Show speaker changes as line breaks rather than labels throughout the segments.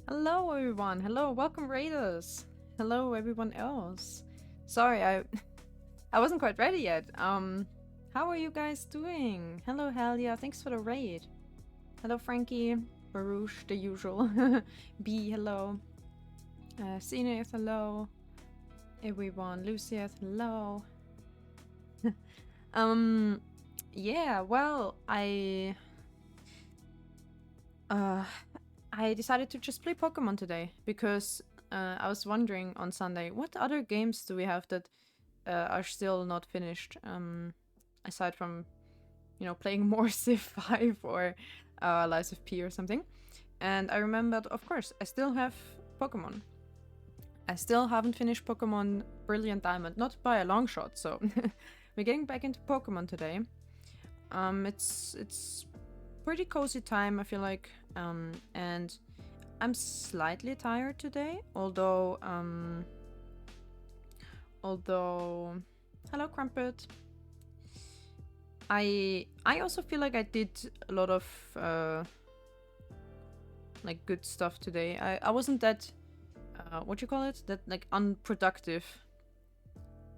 Hello, everyone. Hello, welcome, Raiders. Hello, everyone else. Sorry, I wasn't quite ready yet. How are you guys doing? Hello, Helia. Thanks for the raid. Hello, Frankie. Baruch, the usual. B, hello. Zenith, hello. Everyone. Lucius, hello. Yeah, well, I decided to just play Pokemon today because I was wondering on Sunday, what other games do we have that are still not finished? Aside from, playing more Civ 5 or Lies of P or something. And I remembered, of course, I still have Pokemon. I still haven't finished Pokemon Brilliant Diamond, not by a long shot, so we're getting back into Pokemon today. It's pretty cozy time, I feel like, and I'm slightly tired today, although hello, Crumpet. I also feel like I did a lot of like good stuff today. I wasn't that what you call it, that like unproductive,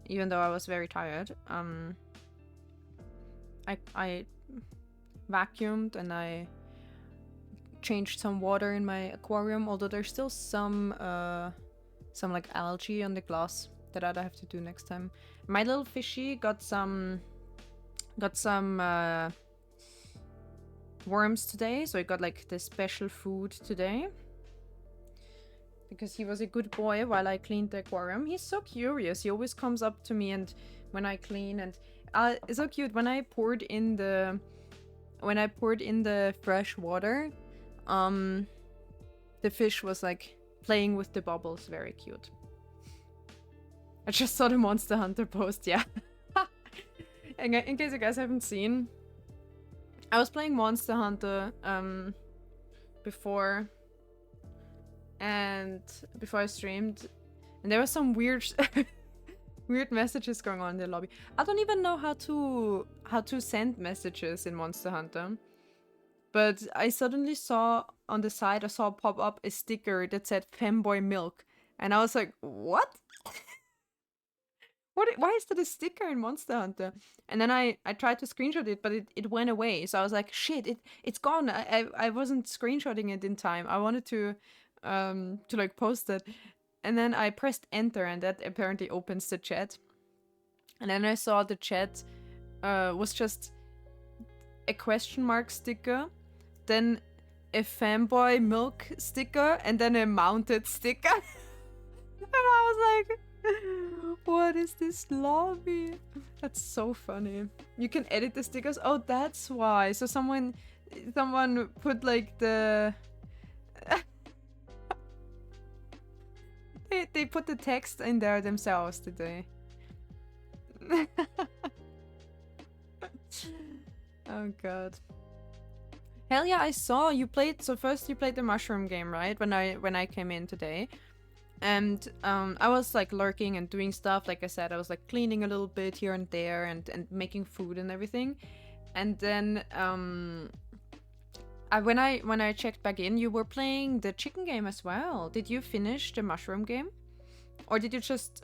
even though I was very tired. I vacuumed and I changed some water in my aquarium, although there's still some like algae on the glass that I'd have to do next time. My little fishy got some worms today, so I got like the special food today because he was a good boy while I cleaned the aquarium. He's so curious. He always comes up to me and when I clean, and it's so cute. When I poured in the fresh water, the fish was like playing with the bubbles. Very cute. I just saw the Monster Hunter post, yeah. In case you guys haven't seen, I was playing Monster Hunter before I streamed, and there was some weird weird messages going on in the lobby. I don't even know how to send messages in Monster Hunter, but I suddenly saw on the side, I saw pop up a sticker that said Femboy Milk, and I was like, what? Why is that a sticker in Monster Hunter? And then I tried to screenshot it, but it went away. So I was like, shit, it's gone. I wasn't screenshotting it in time. I wanted to like post it. And then I pressed enter, and that apparently opens the chat. And then I saw the chat was just a question mark sticker, then a Fanboy Milk sticker, and then a mounted sticker. And I was like, what is this lobby? That's so funny. You can edit the stickers. Oh, that's why. So someone put like the they put the text in there themselves today. Oh god. Hell yeah, I saw you played. So first you played the mushroom game, right? When I came in today. And I was like lurking and doing stuff. Like I said, I was like cleaning a little bit here and there and making food and everything. And then when I checked back in, you were playing the chicken game as well. Did you finish the mushroom game, or did you just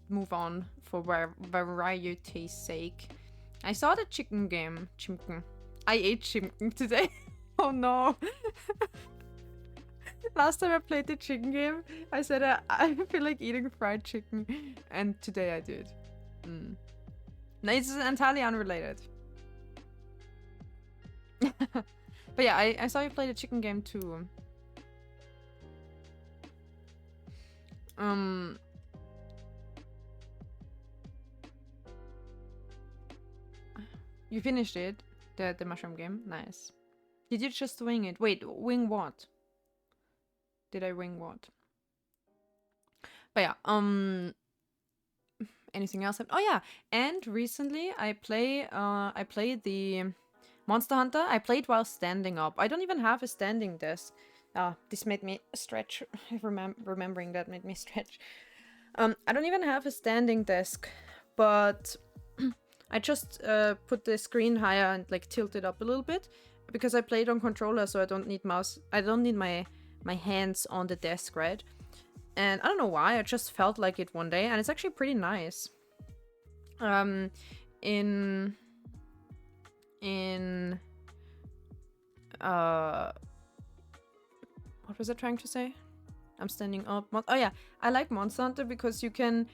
move on for variety's sake? I saw the chicken game. Chimken. I ate chimken today. Oh no. Last time I played the chicken game, I said I feel like eating fried chicken, and today I did. No, it's entirely unrelated. But yeah, I saw you play the chicken game too. You finished it, the mushroom game? Nice. Did you just wing it? Wait, wing what? Did I wing what? But yeah, anything else? Oh yeah, and recently I played the Monster Hunter. I played while standing up. I don't even have a standing desk. This made me stretch. Remembering that made me stretch. I don't even have a standing desk, but I just put the screen higher and like tilt it up a little bit because I played on controller, so I don't need mouse. I don't need my my hands on the desk, right? And I don't know why, I just felt like it one day, and it's actually pretty nice. In what was I trying to say? I'm standing up. Oh yeah, I like Monster Hunter because you can,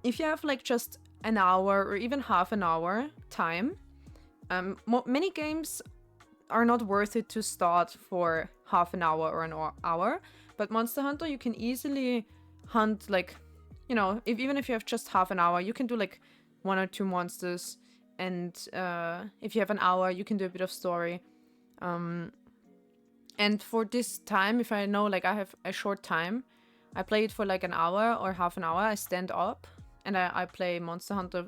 if you have like just an hour or even half an hour time, many games are not worth it to start for half an hour or an hour, but Monster Hunter you can easily hunt, like, you know, even if you have just half an hour, you can do like 1 or 2 monsters, and if you have an hour, you can do a bit of story. And for this time, if I know like I have a short time, I play it for like an hour or half an hour. I stand up and I play Monster Hunter,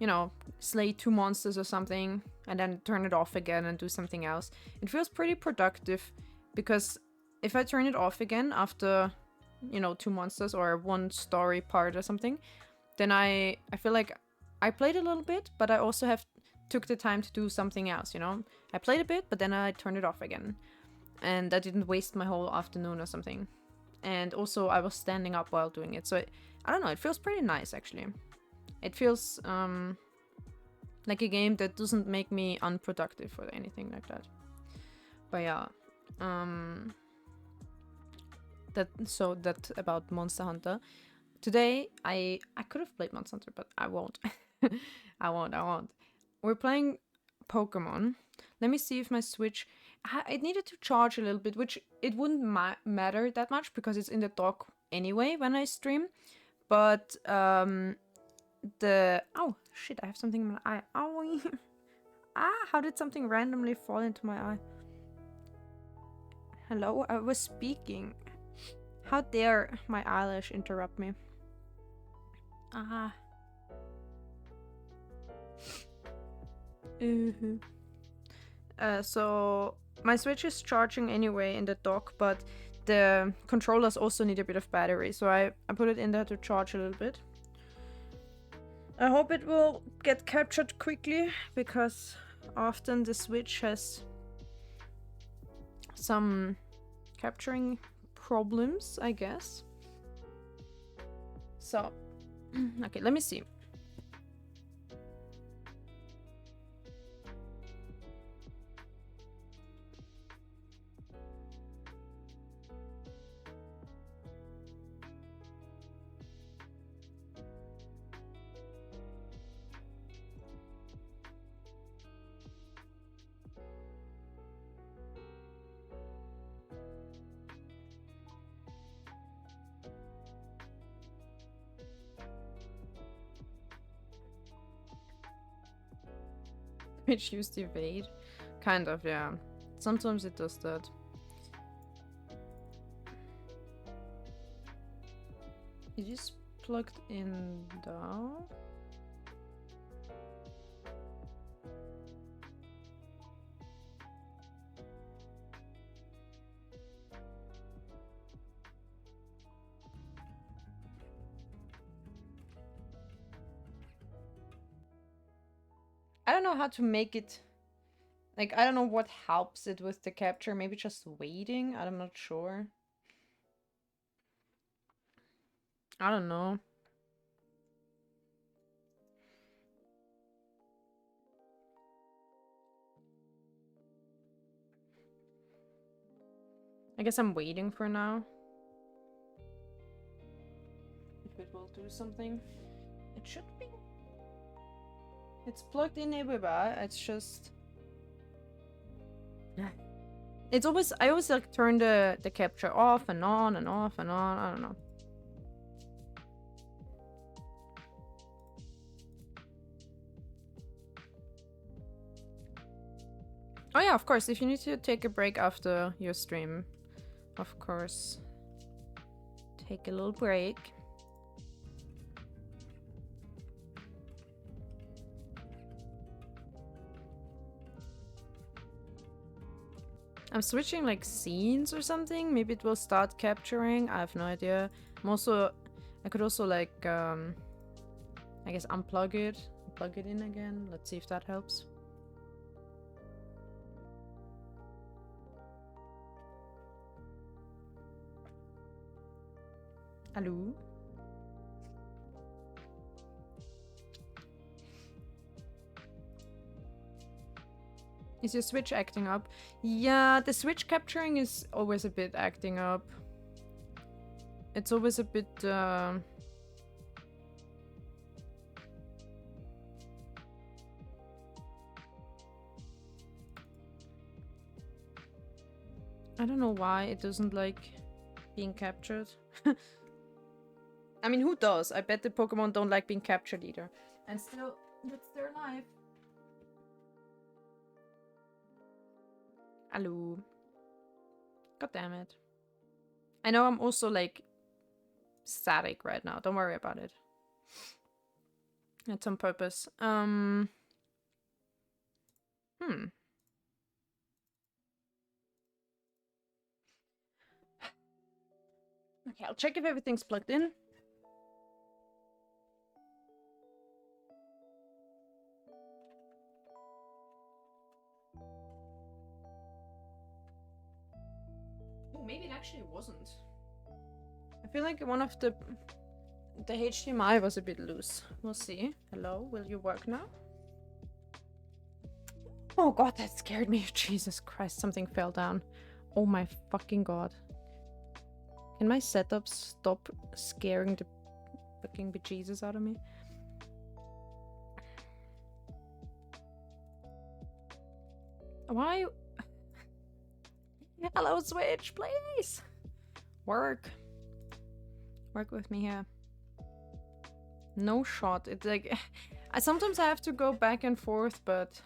you know, slay 2 monsters or something, and then turn it off again and do something else. It feels pretty productive, because if I turn it off again after, you know, 2 monsters or 1 story part or something, then I feel like I played a little bit, but I also took the time to do something else, you know? I played a bit, but then I turned it off again. And I didn't waste my whole afternoon or something. And also I was standing up while doing it. So I don't know, it feels pretty nice actually. It feels like a game that doesn't make me unproductive or anything like that. But yeah, that about Monster Hunter. Today I could have played Monster Hunter, but I won't. I won't. We're playing Pokemon. Let me see if my Switch... it needed to charge a little bit, which it wouldn't matter that much because it's in the dock anyway when I stream. But oh shit, I have something in my eye. Ow. How did something randomly fall into my eye? Hello, I was speaking. How dare my eyelash interrupt me? So my Switch is charging anyway in the dock, but the controllers also need a bit of battery, so I put it in there to charge a little bit. I hope it will get captured quickly, because often the Switch has some capturing problems, I guess. So, okay, let me see. Which used evade? Kind of, yeah. Sometimes it does that. It is plugged in now. I don't know how to make it, like, I don't know what helps it with the capture. Maybe just waiting? I'm not sure. I don't know. I guess I'm waiting for now. If it will do something. It should be. It's plugged in everywhere. It's just... It's always... I always like turn the capture off and on and off and on. I don't know. Oh yeah, of course. If you need to take a break after your stream, of course, take a little break. I'm switching like scenes or something. Maybe it will start capturing. I have no idea. I could also like, I guess unplug it, plug it in again. Let's see if that helps. Hello? Is your Switch acting up? Yeah, the Switch capturing is always a bit acting up. It's always a bit, I don't know why it doesn't like being captured. I mean, who does? I bet the Pokemon don't like being captured either. And still, that's their life. Hello. God damn it. I know I'm also like static right now. Don't worry about it. It's on purpose. Okay, I'll check if everything's plugged in. Oh, maybe it actually wasn't. I feel like one of the HDMI was a bit loose. We'll see. Hello, will you work now? Oh god, that scared me. Jesus Christ, something fell down. Oh my fucking god. Can my setup stop scaring the fucking bejesus out of me? Why? Hello, Switch, please! Work. Work with me here. No shot. It's like... sometimes I have to go back and forth, but...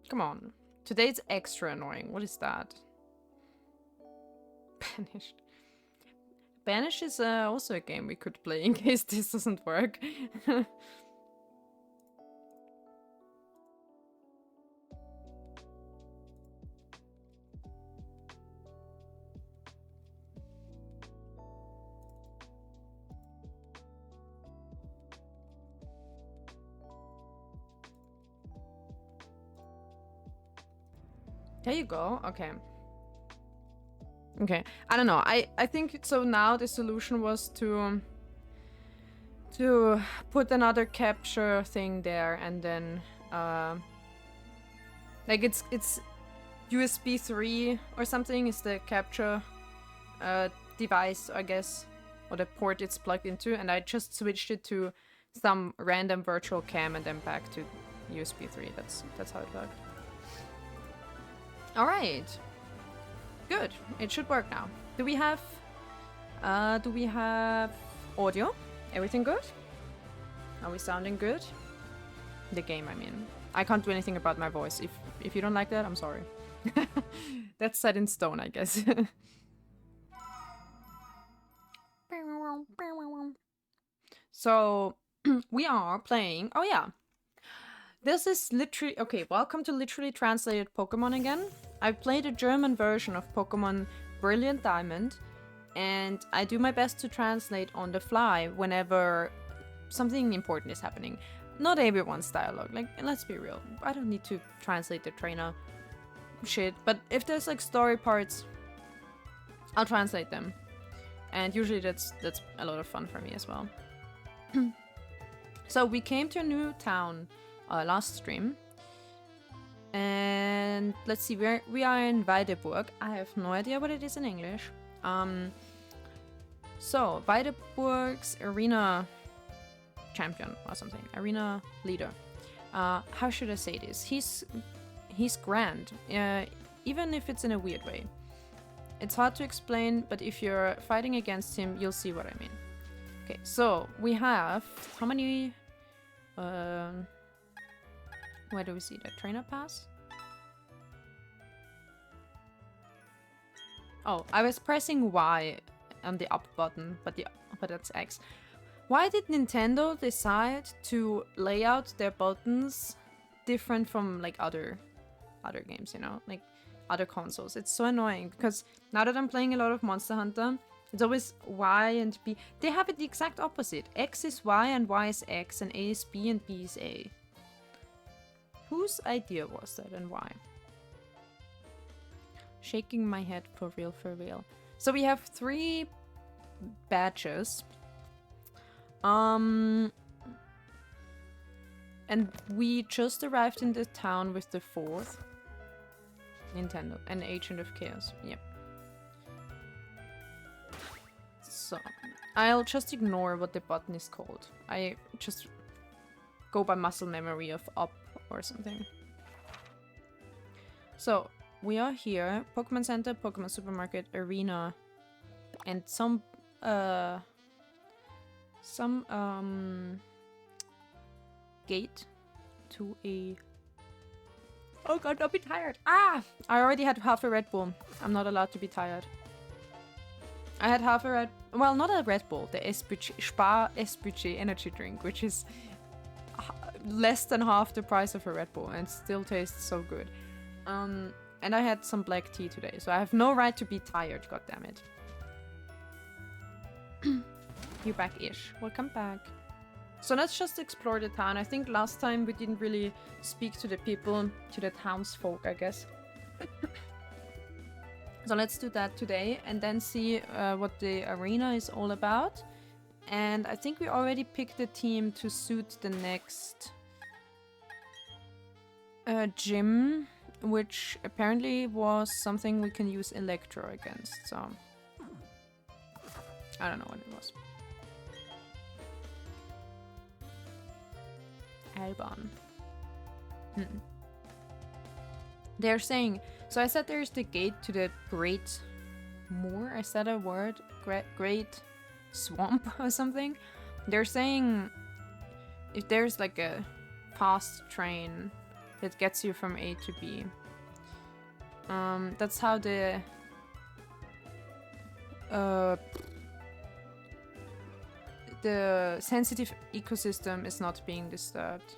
Come on. Today's extra annoying. What is that? Banished. Banish is also a game we could play in case this doesn't work. There you go. Okay. Okay. I don't know. I think so now the solution was to put another capture thing there and then like it's USB 3 or something is the capture device, I guess, or the port it's plugged into, and I just switched it to some random virtual cam and then back to USB 3. That's how it worked. All right. Good. It should work now. Do we have audio? Everything good? Are we sounding good? The game, I mean. I can't do anything about my voice. If you don't like that, I'm sorry. That's set in stone, I guess. So, we are playing... Oh, yeah. This is literally... Okay, welcome to Literally Translated Pokemon again. I played a German version of Pokémon Brilliant Diamond, and I do my best to translate on the fly whenever something important is happening. Not everyone's dialogue, like, let's be real. I don't need to translate the trainer shit, but if there's like story parts, I'll translate them. And usually that's a lot of fun for me as well. So we came to a new town last stream. And let's see, we are in Weideburg. I have no idea what it is in English. So Weideburg's arena champion or something, arena leader. How should I say this? He's grand, even if it's in a weird way. It's hard to explain, but if you're fighting against him, you'll see what I mean. Okay, so we have how many? Where do we see the trainer pass? Oh, I was pressing Y on the up button, but that's X. Why did Nintendo decide to lay out their buttons different from like other games, you know, like other consoles? It's so annoying because now that I'm playing a lot of Monster Hunter, It's always Y and B. They have it the exact opposite. X is Y and Y is X, and A is B and B is A. Whose idea was that and why? Shaking my head for real, for real. So we have 3 badges. And we just arrived in the town with the 4th. Nintendo, an Agent of Chaos. Yep. So, I'll just ignore what the button is called. I just go by muscle memory of up or something. So, we are here. Pokemon Center, Pokemon Supermarket, Arena, and some gate to a... Oh god, don't be tired! Ah! I already had half a Red Bull. I'm not allowed to be tired. I had half a Red... Well, not a Red Bull. The Spar S-Budget energy drink, which is less than half the price of a Red Bull, and still tastes so good. And I had some black tea today, so I have no right to be tired, goddammit. You back-ish. Welcome back. So let's just explore the town. I think last time we didn't really speak to the people, to the townsfolk, I guess. So let's do that today and then see what the arena is all about. And I think we already picked the team to suit the next gym, which apparently was something we can use Electro against, so... I don't know what it was. Albon. They're saying... So I said there's the gate to the Great Moor. I said a word? Great Swamp or something. They're saying if there's like a fast train that gets you from A to B. That's how the... the sensitive ecosystem is not being disturbed.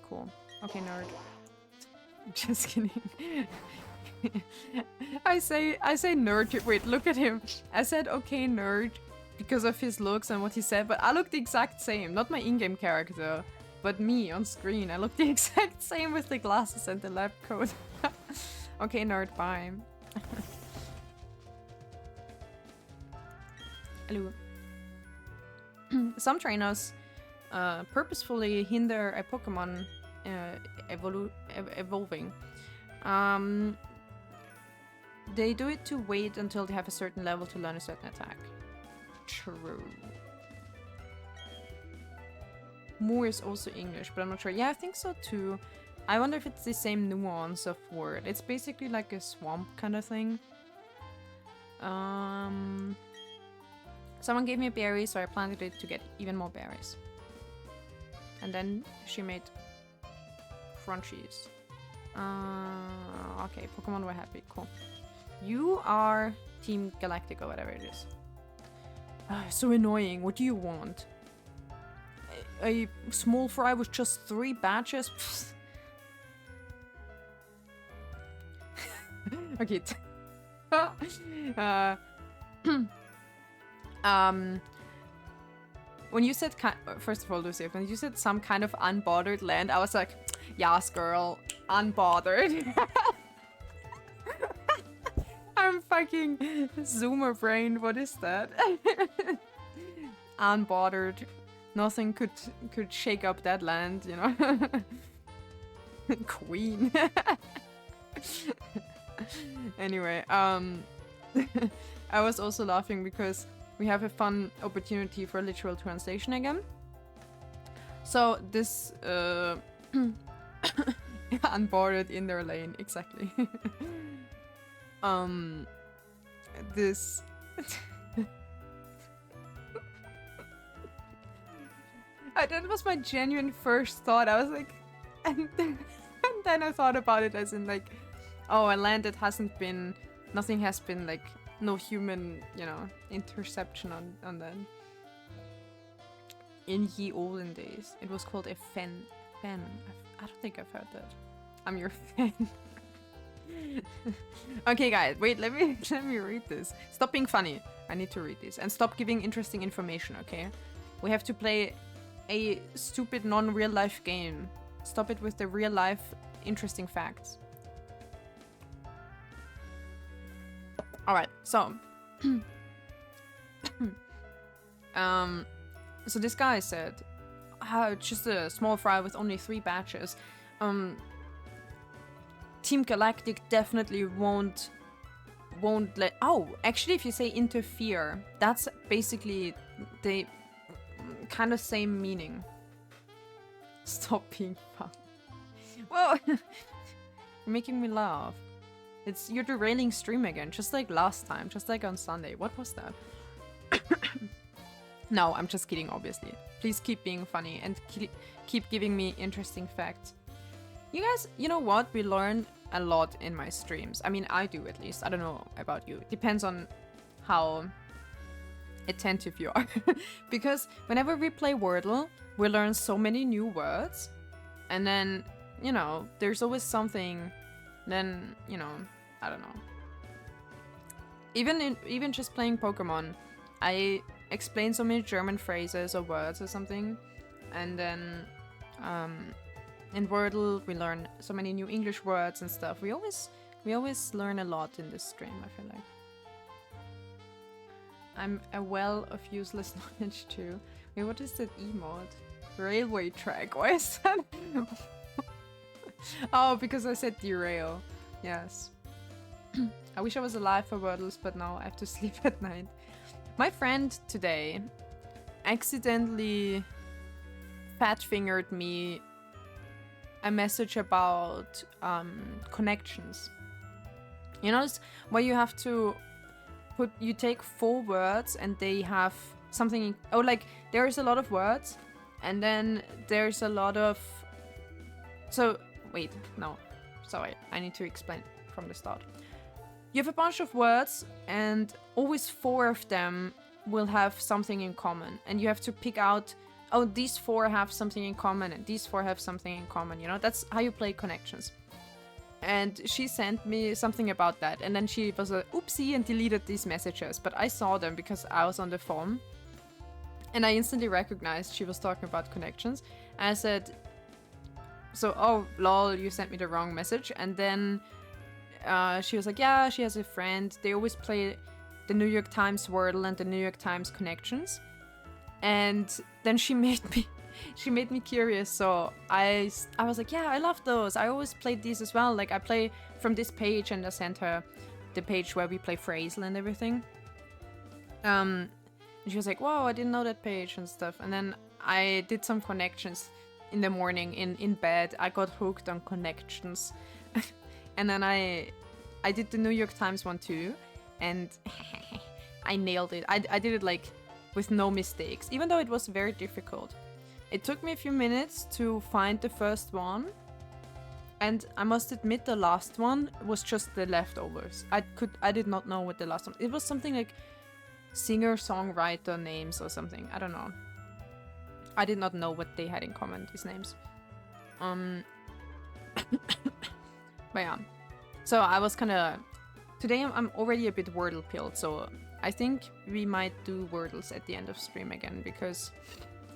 Cool. Okay, nerd. Just kidding. I say nerd. Wait, look at him. I said okay, nerd, because of his looks and what he said, but I look the exact same. Not my in-game character, but me on screen. I look the exact same with the glasses and the lab coat. Okay, nerd, bye. Hello. Some trainers purposefully hinder a Pokemon evolving. They do it to wait until they have a certain level to learn a certain attack. True. Moor is also English, but I'm not sure. Yeah, I think so too. I wonder if it's the same nuance of word. It's basically like a swamp kind of thing. Someone gave me a berry, so I planted it to get even more berries. And then she made crunchies. Okay, Pokemon were happy. Cool. You are Team Galactic or whatever it is. So annoying. What do you want? A small fry with just 3 badges? Okay. When you said first of all, Lucy, when you said some kind of unbothered land, I was like, yes, girl, unbothered. I'm fucking zoomer brained. What is that? Unbothered. Nothing could shake up that land, you know. Queen. Anyway, I was also laughing because we have a fun opportunity for literal translation again. So this unboarded in their lane, exactly. This that was my genuine first thought. I was like, and then I thought about it as in like, oh, a land that hasn't been, nothing has been like, no human, you know, interception on them. In ye olden days, it was called a fen. I don't think I've heard that. I'm your fan. Okay, guys, wait. Let me read this. Stop being funny. I need to read this and stop giving interesting information. Okay, we have to play a stupid non-real life game. Stop it with the real life interesting facts. All right, so so this guy said, just a small fry with only 3 batches. Team Galactic definitely won't let. Oh, actually, if you say interfere, that's basically the kind of same meaning. Stop being fun. Well, you're making me laugh. You're derailing stream again, just like last time, just like on Sunday. What was that? No, I'm just kidding, obviously. Please keep being funny and keep giving me interesting facts. You guys, you know what? We learn a lot in my streams. I mean, I do at least. I don't know about you. Depends on how attentive you are. Because whenever we play Wordle, we learn so many new words. And then, you know, there's always something. Then, you know, I don't know. Even just playing Pokemon, I explain so many German phrases or words or something. And then, in Wordle, we learn so many new English words and stuff. We always learn a lot in this stream, I feel like. I'm a well of useless knowledge too. Wait, what is that emote? Railway track. Why is that? Oh, because I said derail. Yes. I wish I was alive for Wordles, but now I have to sleep at night. My friend today accidentally fat-fingered me a message about connections. You know, where you have to you take 4 words and they have something in, oh, like there's a lot of words and then there's a lot of, so wait, no, sorry, I need to explain from the start. You have a bunch of words and always 4 of them will have something in common, and you have to pick out, oh, these 4 have something in common and these 4 have something in common, you know? That's how you play connections. And she sent me something about that, and then she was like, oopsie, and deleted these messages, but I saw them because I was on the phone. And I instantly recognized she was talking about connections. And I said, so, oh, lol, you sent me the wrong message. And then she was like, yeah, she has a friend. They always play the New York Times Wordle and the New York Times Connections. And then she made me curious. So I was like, yeah, I love those. I always played these as well. Like I play from this page, and I sent her the page where we play Phrasal and everything. And she was like, wow, I didn't know that page and stuff. And then I did some connections in the morning in bed. I got hooked on connections. And then I did the New York Times one too. And I nailed it. I did it like with no mistakes, even though it was very difficult. It took me a few minutes to find the first one. And I must admit the last one was just the leftovers. I did not know what the last one. It was something like singer-songwriter names or something. I don't know. I did not know what they had in common, these names. But yeah. So I was kind of... Today I'm already a bit Wordle pilled, so I think we might do Wordles at the end of stream again, because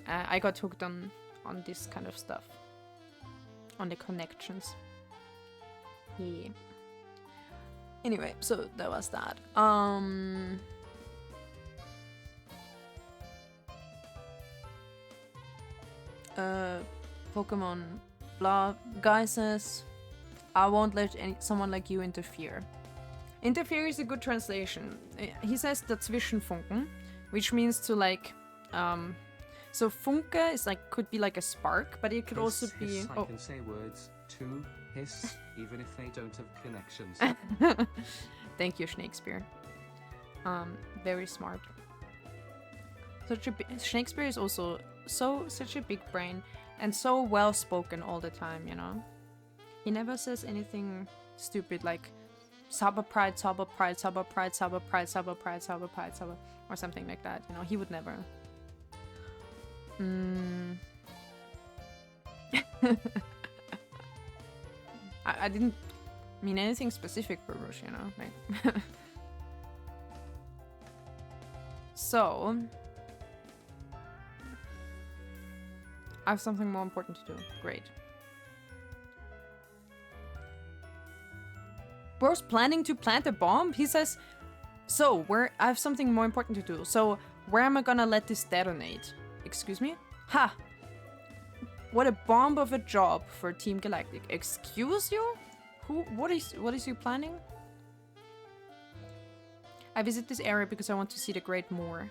I got hooked on this kind of stuff. On the connections. Yeah. Anyway, so that was that. Pokemon blah guy says, I won't let someone like you interfere. Interfere is a good translation. He says dazwischenfunken, which means to like, so funke is like, could be like a spark, but it could also be.
I can say words to hiss, even if they don't have connections.
Thank you, Shakespeare. Very smart. Shakespeare is also such a big brain and so well spoken all the time, you know. He never says anything stupid like Saba pride, Saba pride, Saba pride, Saba pride, Saba pride, Saba pride, Saba, or something like that. You know, he would never. I didn't mean anything specific for Rush, you know? Like so I have something more important to do. Great. Bro's planning to plant a bomb? He says, so, I have something more important to do. So, where am I gonna let this detonate? Excuse me? Ha! What a bomb of a job for Team Galactic. Excuse you? What is you planning? I visit this area because I want to see the Great Moor.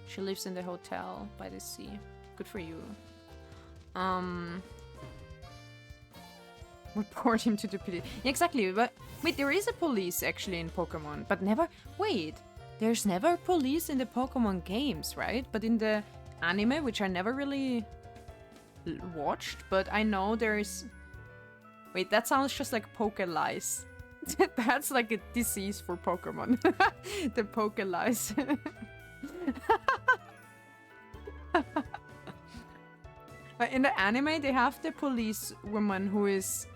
She lives in the hotel by the sea. Good for you. Report him to the police. Yeah, exactly, but wait, there is a police actually in Pokemon, but never. Wait, there's never police in the Pokemon games, right? But in the anime, which I never really watched, but I know there's. Wait, that sounds just like Poke-lice. That's like a disease for Pokemon. The Poke-lice. In the anime, they have the police woman who is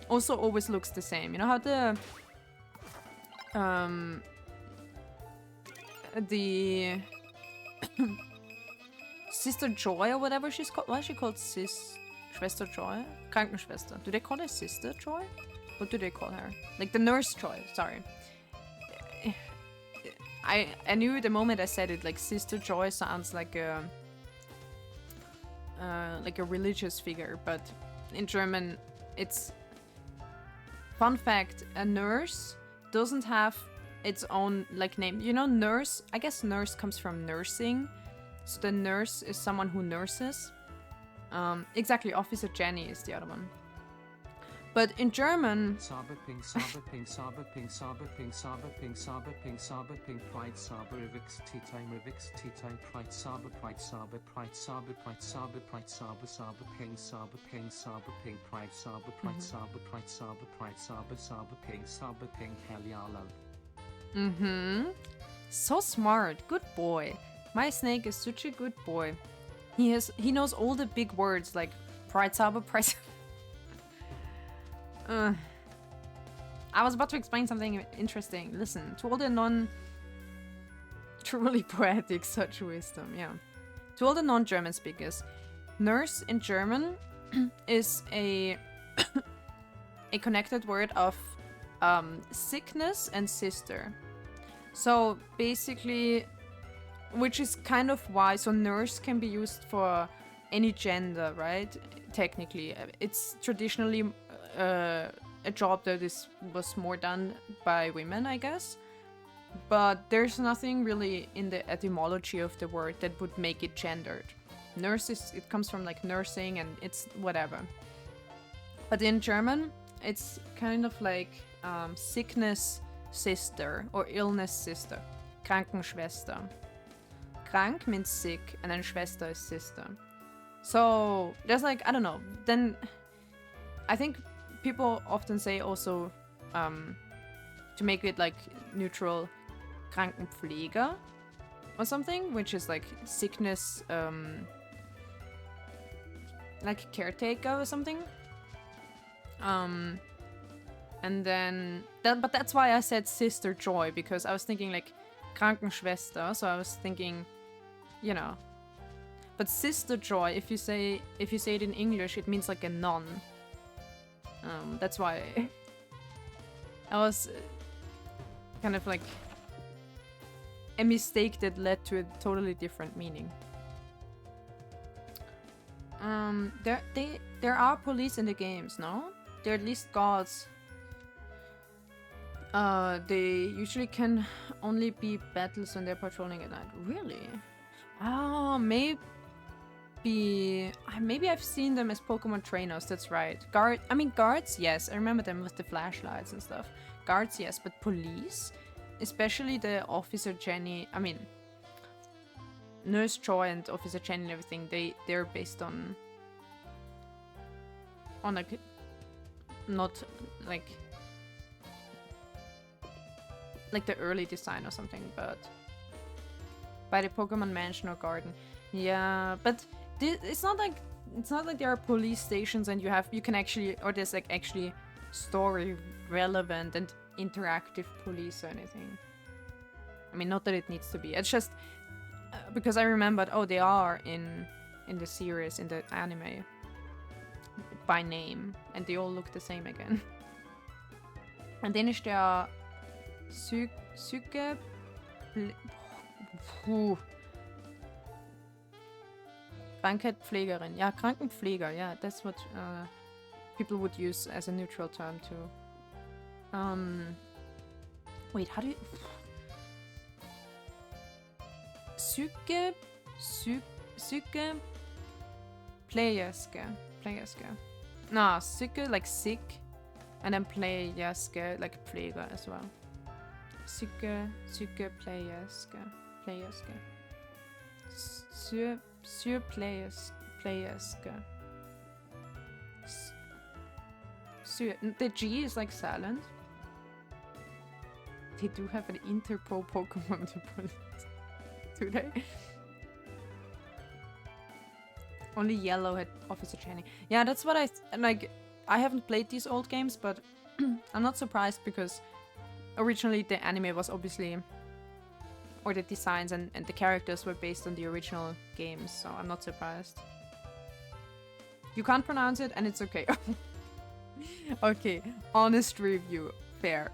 also always looks the same. You know how the Sister Joy or whatever she's called. Why is she called Schwester Joy? Krankenschwester. Do they call her Sister Joy? What do they call her? Like the Nurse Joy. Sorry. I knew the moment I said it. Like Sister Joy sounds like a religious figure, but in German, it's. Fun fact: a nurse doesn't have its own like name. You know, nurse. I guess nurse comes from nursing, so the nurse is someone who nurses. Exactly. Officer Jenny is the other one. But in German,
Saber ping saber ping saber ping saber ping saber ping saber ping saber ping pride saber rivix tea time pride saber pride saber pride saber pride saber pride saber saber ping saber pride saber pride saber pride saber pride saber ping heliala.
So smart. Good boy. My snake is such a good boy. He knows all the big words like pride saber pride. I was about to explain something interesting. Listen, to all the truly poetic such wisdom, yeah. To all the non-German speakers, nurse in German is a connected word of sickness and sister. So basically, which is kind of why, so nurse can be used for any gender, right? Technically, it's traditionally a job that was more done by women, I guess. But there's nothing really in the etymology of the word that would make it gendered. Nurse it comes from like nursing and it's whatever. But in German, it's kind of like sickness sister or illness sister. Krankenschwester. Krank means sick and then Schwester is sister. So there's like, I don't know, then I think people often say also to make it like neutral, Krankenpfleger or something, which is like sickness, like caretaker or something. And then, but that's why I said Sister Joy, because I was thinking like Krankenschwester, so I was thinking, you know. But Sister Joy, if you say it in English, it means like a nun. That's why I was kind of like a mistake that led to a totally different meaning. There are police in the games, no? They're at least guards. They usually can only be battles when they're patrolling at night. Really? Oh, maybe I've seen them as Pokemon trainers, that's right. Guards, yes, I remember them with the flashlights and stuff. Guards, yes, but police? Especially the Officer Jenny, Nurse Joy and Officer Jenny and everything, they're based on like, not like the early design or something, but by the Pokemon Mansion or Garden. Yeah, but it's not like there are police stations and you can actually, or there's like actually story relevant and interactive police or anything. I mean, not that it needs to be. It's just because I remembered, oh, they are in the series, in the anime, by name, and they all look the same again. And then ist der Psyche... Krankheitspflegerin. Ja, Krankenpfleger. Yeah, that's what people would use as a neutral term too. Wait, how do you... Psyche Plejeske. No, Psyche like sick, and then Plejeske like Pfleger as well. Psyche Plejeske. Sur Plejeske. The G is like silent. They do have an Interpol Pokemon to put it. Do they? Only Yellow had Officer Channing. Yeah, that's what like. I haven't played these old games, but I'm not surprised because originally the anime was obviously, or the designs and the characters were based on the original games, so I'm not surprised. You can't pronounce it, and it's okay. Okay, honest review, fair.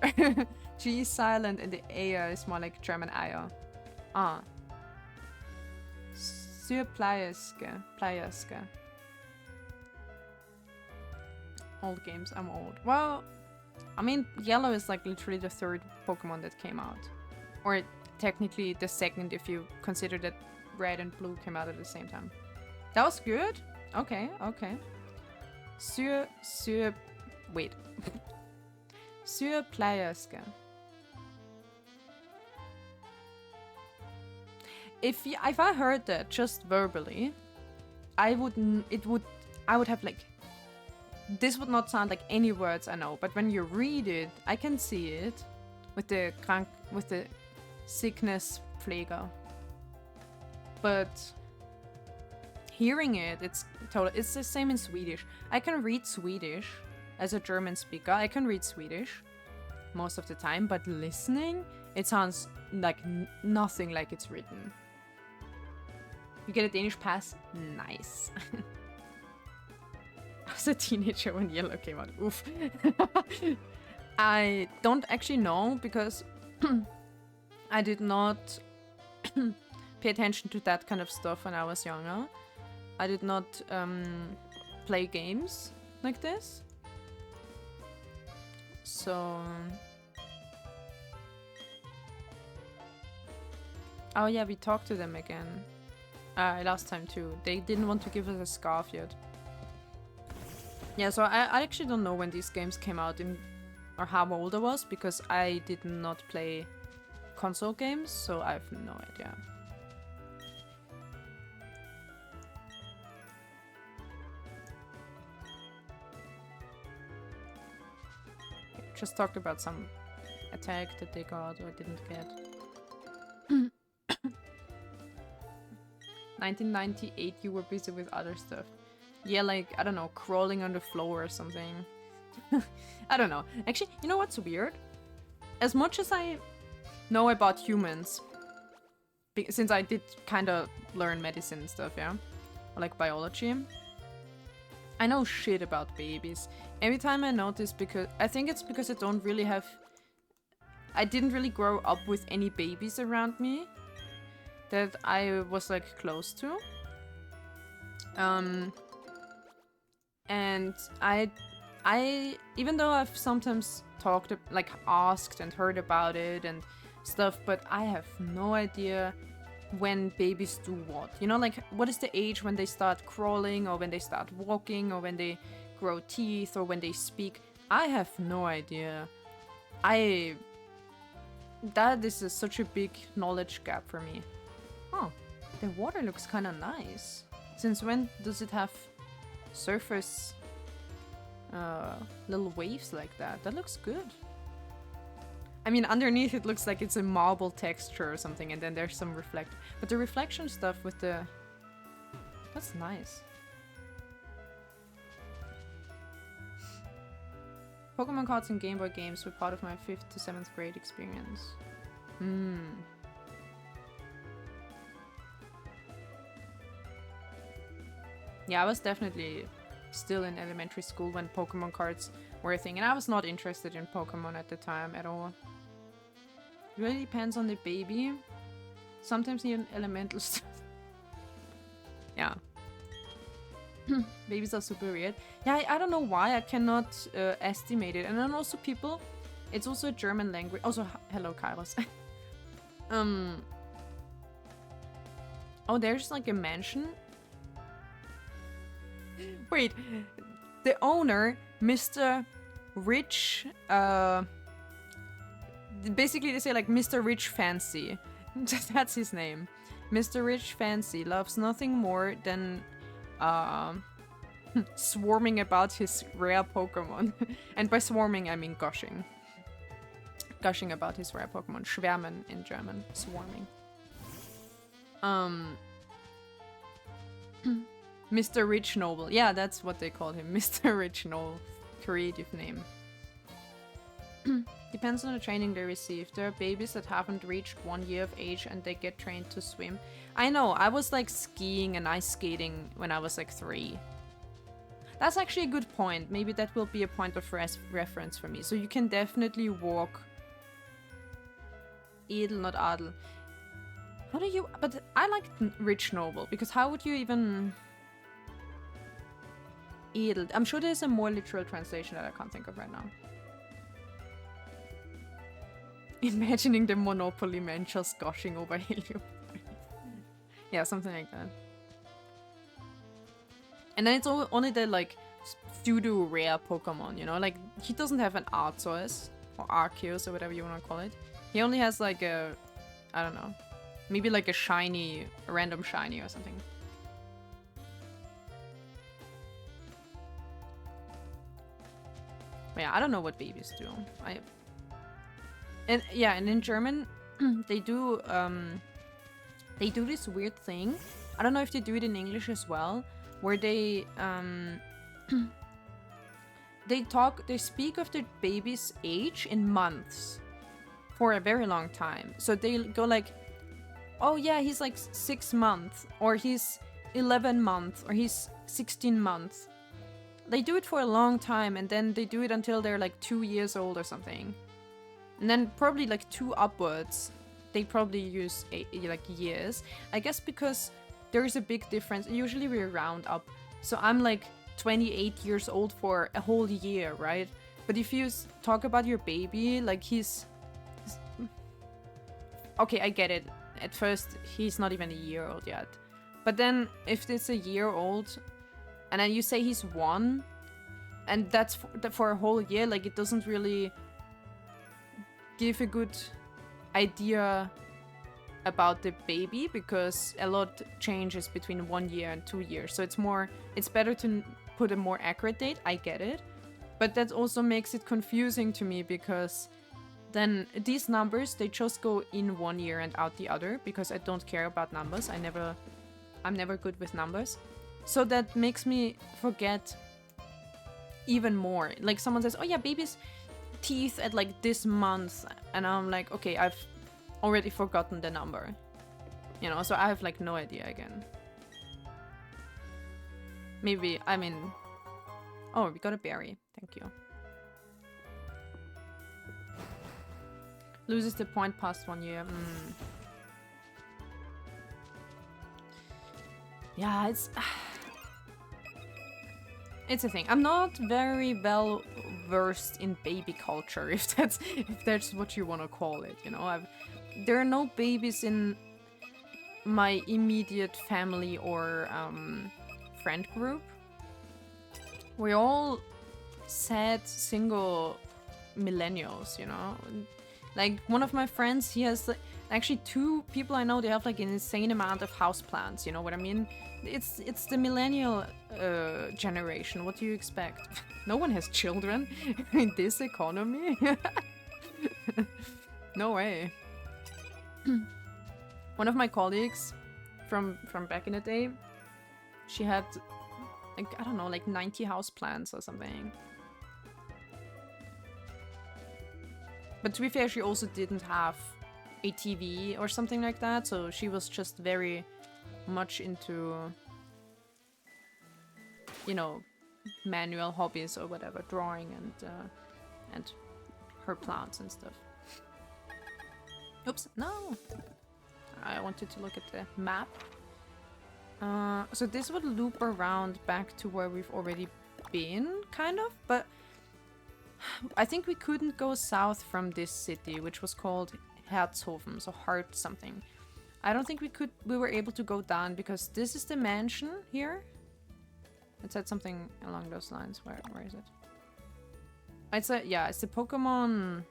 G is silent, and the A is more like German Eier. Ah. Sur Plejeske. Old games, I'm old. Well, I mean, Yellow is like literally the third Pokemon that came out. Or technically the second if you consider that Red and Blue came out at the same time. That was good? Okay. Wait. Sur Plejeske. If I heard that just verbally, I would have like, this would not sound like any words I know, but when you read it, I can see it with the sickness Pfleger. But hearing it, it's the same in Swedish. I can read Swedish as a German speaker. I can read Swedish most of the time, but listening, it sounds like nothing like it's written. You get a Danish pass? Nice. I was a teenager when Yellow came out. Oof. I don't actually know because I did not pay attention to that kind of stuff when I was younger. I did not play games like this. So... Oh yeah, we talked to them again. Last time too. They didn't want to give us a scarf yet. Yeah, so I actually don't know when these games came out or how old I was, because I did not play console games, so I have no idea. Just talked about some attack that they got or didn't get. 1998, you were busy with other stuff. Yeah, like, I don't know, crawling on the floor or something. I don't know. Actually, you know what's weird? As much as I know about humans, since I did kind of learn medicine and stuff, yeah? Or like biology. I know shit about babies. Every time I notice, because I think it's because I don't really have... I didn't really grow up with any babies around me that I was like close to. And I even though I've sometimes talked, like asked and heard about it and stuff, but I have no idea when babies do what. You know, like what is the age when they start crawling, or when they start walking, or when they grow teeth, or when they speak? I have no idea. That is such a big knowledge gap for me. Oh, the water looks kind of nice. Since when does it have surface little waves like that? That looks good. I mean, underneath it looks like it's a marble texture or something, and then there's some reflect. But the reflection stuff with the... That's nice. Pokemon cards and Game Boy games were part of my 5th to 7th grade experience. Hmm. Yeah, I was definitely still in elementary school when Pokemon cards were a thing, and I was not interested in Pokemon at the time at all. It really depends on the baby. Sometimes even elemental stuff. Yeah. Babies are super weird. Yeah, I don't know why I cannot estimate it. And then also people, it's also a German language. Also, hello, Kairos. Oh, there's like a mansion. Wait, the owner, Mr. Rich, basically they say like Mr. Rich Fancy. That's his name. Mr. Rich Fancy loves nothing more than swarming about his rare Pokemon. And by swarming, I mean gushing. Gushing about his rare Pokemon. Schwärmen in German. Swarming. Mr. Rich Noble. Yeah, that's what they call him. Mr. Rich Noble. Creative name. Depends on the training they receive. There are babies that haven't reached 1 year of age and they get trained to swim. I know, I was like skiing and ice skating when I was like 3. That's actually a good point. Maybe that will be a point of reference for me. So you can definitely walk... Edel, not Adel. How do you... But I like Rich Noble, because how would you even... Edel. I'm sure there's a more literal translation that I can't think of right now. Imagining the Monopoly man just gushing over helium. Yeah, something like that. And then it's only the, like, pseudo-rare Pokemon, you know? Like, he doesn't have an Arceus, or Arceus, or whatever you want to call it. He only has, like, a... I don't know. Maybe, like, a shiny... A random shiny or something. But yeah, I don't know what babies do. And yeah, and in German, they do this weird thing. I don't know if they do it in English as well, where they they speak of the baby's age in months for a very long time. So they go like, oh yeah, he's like 6 months, or he's 11 months, or he's 16 months. They do it for a long time, and then they do it until they're like 2 years old or something. And then probably like 2 upwards, they probably use like years. I guess because there is a big difference. Usually we round up. So I'm like 28 years old for a whole year, right? But if you talk about your baby, like he's... Okay, I get it. At first, he's not even a year old yet. But then if it's a year old, and then you say he's 1, and that's for a whole year, like it doesn't really... give a good idea about the baby, because a lot changes between 1 year and 2 years. So it's better to put a more accurate date. I get it. But that also makes it confusing to me, because then these numbers, they just go in 1 year and out the other, because I don't care about numbers. I'm never good with numbers. So that makes me forget even more. Like someone says, oh yeah, babies teeth at like this month, and I'm like, okay, I've already forgotten the number, you know, so I have like no idea again. Maybe, I mean, oh, we got a berry, thank you. Loses the point past 1 year. Yeah, it's a thing. I'm not very well versed in baby culture, if that's what you want to call it, you know. There are no babies in my immediate family or friend group. We're all sad single millennials, you know. Like one of my friends, he has actually 2 people I know, they have like an insane amount of houseplants, you know what I mean? It's the millennial generation. What do you expect? No one has children in this economy. No way. One of my colleagues from back in the day, she had like, I don't know, like 90 houseplants or something. But to be fair, she also didn't have a TV or something like that, so she was just very much into, you know, manual hobbies or whatever, drawing and her plants and stuff. Oops, no! I wanted to look at the map. So this would loop around back to where we've already been, kind of, but I think we couldn't go south from this city, which was called Herzhofen, so Heart something. I don't think we were able to go down because this is the mansion here. It said something along those lines. Where is it? It's the Pokémon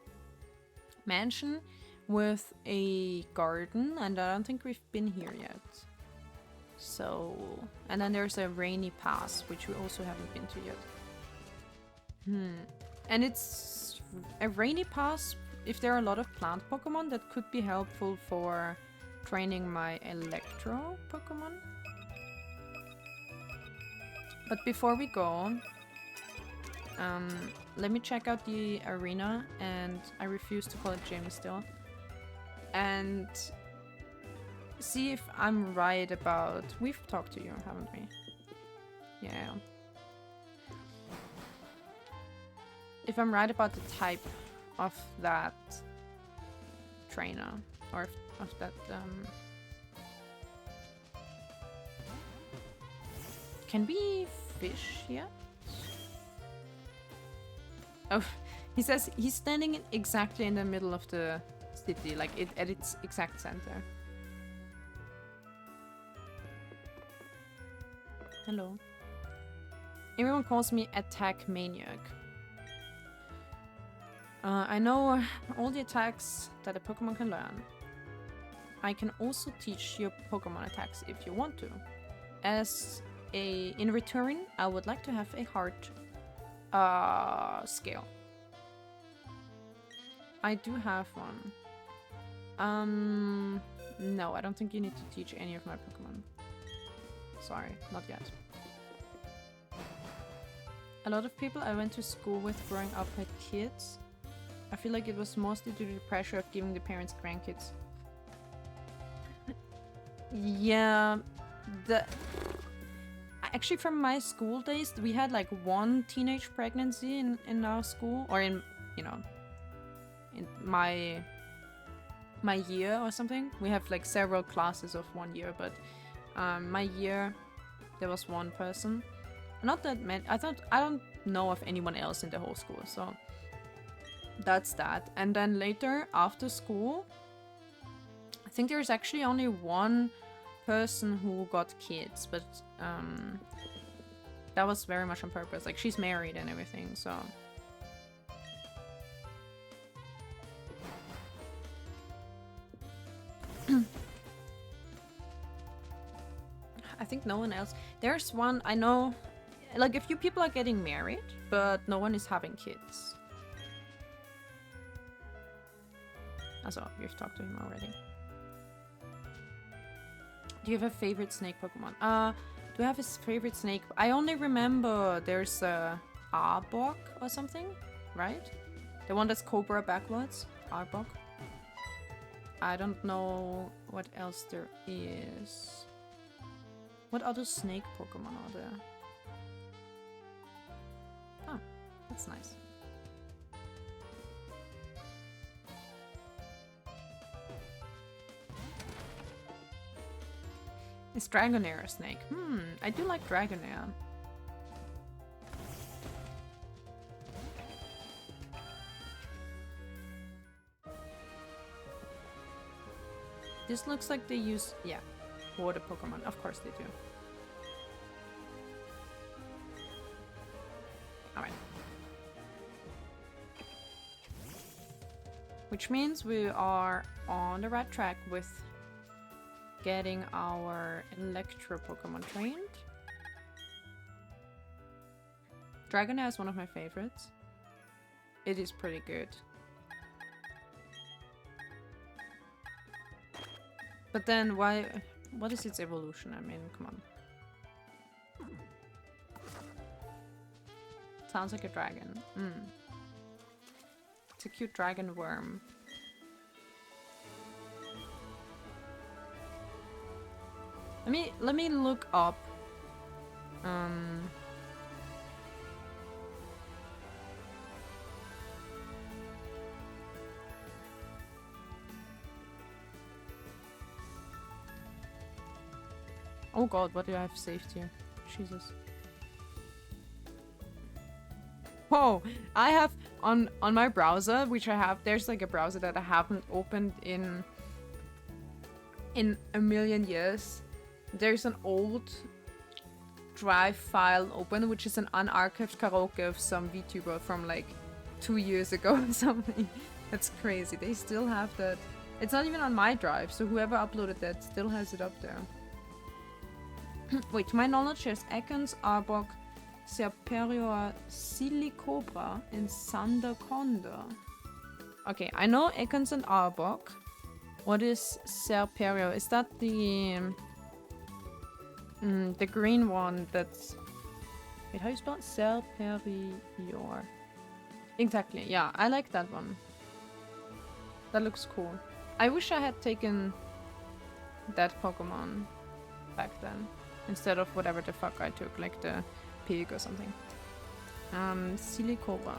mansion with a garden, and I don't think we've been here yet. So, and then there's a rainy pass, which we also haven't been to yet. And it's a rainy pass. If there are a lot of plant Pokemon, that could be helpful for training my Electro Pokemon. But before we go, let me check out the arena, and I refuse to call it gym still. And see if I'm right about... We've talked to you, haven't we? Yeah. If I'm right about the type of that trainer, or of that... Can we fish yet? Oh, he says he's standing exactly in the middle of the city, like at its exact center. Hello. Everyone calls me Attack Maniac. I know all the attacks that a Pokemon can learn. I can also teach your Pokemon attacks if you want to. In return, I would like to have a heart scale. I do have one. No, I don't think you need to teach any of my Pokemon. Sorry, not yet. A lot of people I went to school with growing up had kids. I feel like it was mostly due to the pressure of giving the parents grandkids. Yeah, actually from my school days, we had like one teenage pregnancy in our school, or in, you know, in my year or something. We have like several classes of 1 year, but my year there was one person. Not that many. I don't know of anyone else in the whole school, so that's that. And then later after school, I think there's actually only one person who got kids, but that was very much on purpose. Like, she's married and everything, so I think no one else. There's one I know, like a few people are getting married, but no one is having kids. Also, we've talked to him already. Do you have a favorite snake Pokemon? Do I have a favorite snake? I only remember there's a Arbok or something, right? The one that's Cobra backwards. Arbok. I don't know what else there is. What other snake Pokemon are there? Oh, that's nice. Is Dragonair a snake? I do like Dragonair. This looks like they use, yeah, water Pokemon. Of course they do. Alright. Which means we are on the right track with getting our Electro Pokemon trained. Dragonair is one of my favorites. It is pretty good. But then why... What is its evolution? I mean, come on. Sounds like a dragon. It's a cute dragon worm. Let me look up. Oh god, what do I have saved here? Jesus. Oh, I have on my browser, which I have, there's like a browser that I haven't opened in a million years. There's an old Drive file open, which is an unarchived karaoke of some VTuber from like 2 years ago or something. That's crazy. They still have that. It's not even on my drive, so whoever uploaded that still has it up there. Wait, to my knowledge, there's Ekans, Arbok, Serperior, Silicobra, and Sandaconda. Okay, I know Ekans and Arbok. What is Serperior? Is that the green one that's... Wait, how do you spell it? Serperior. Exactly, yeah, I like that one. That looks cool. I wish I had taken that Pokemon back then. Instead of whatever the fuck I took, like the pig or something. Silicobra.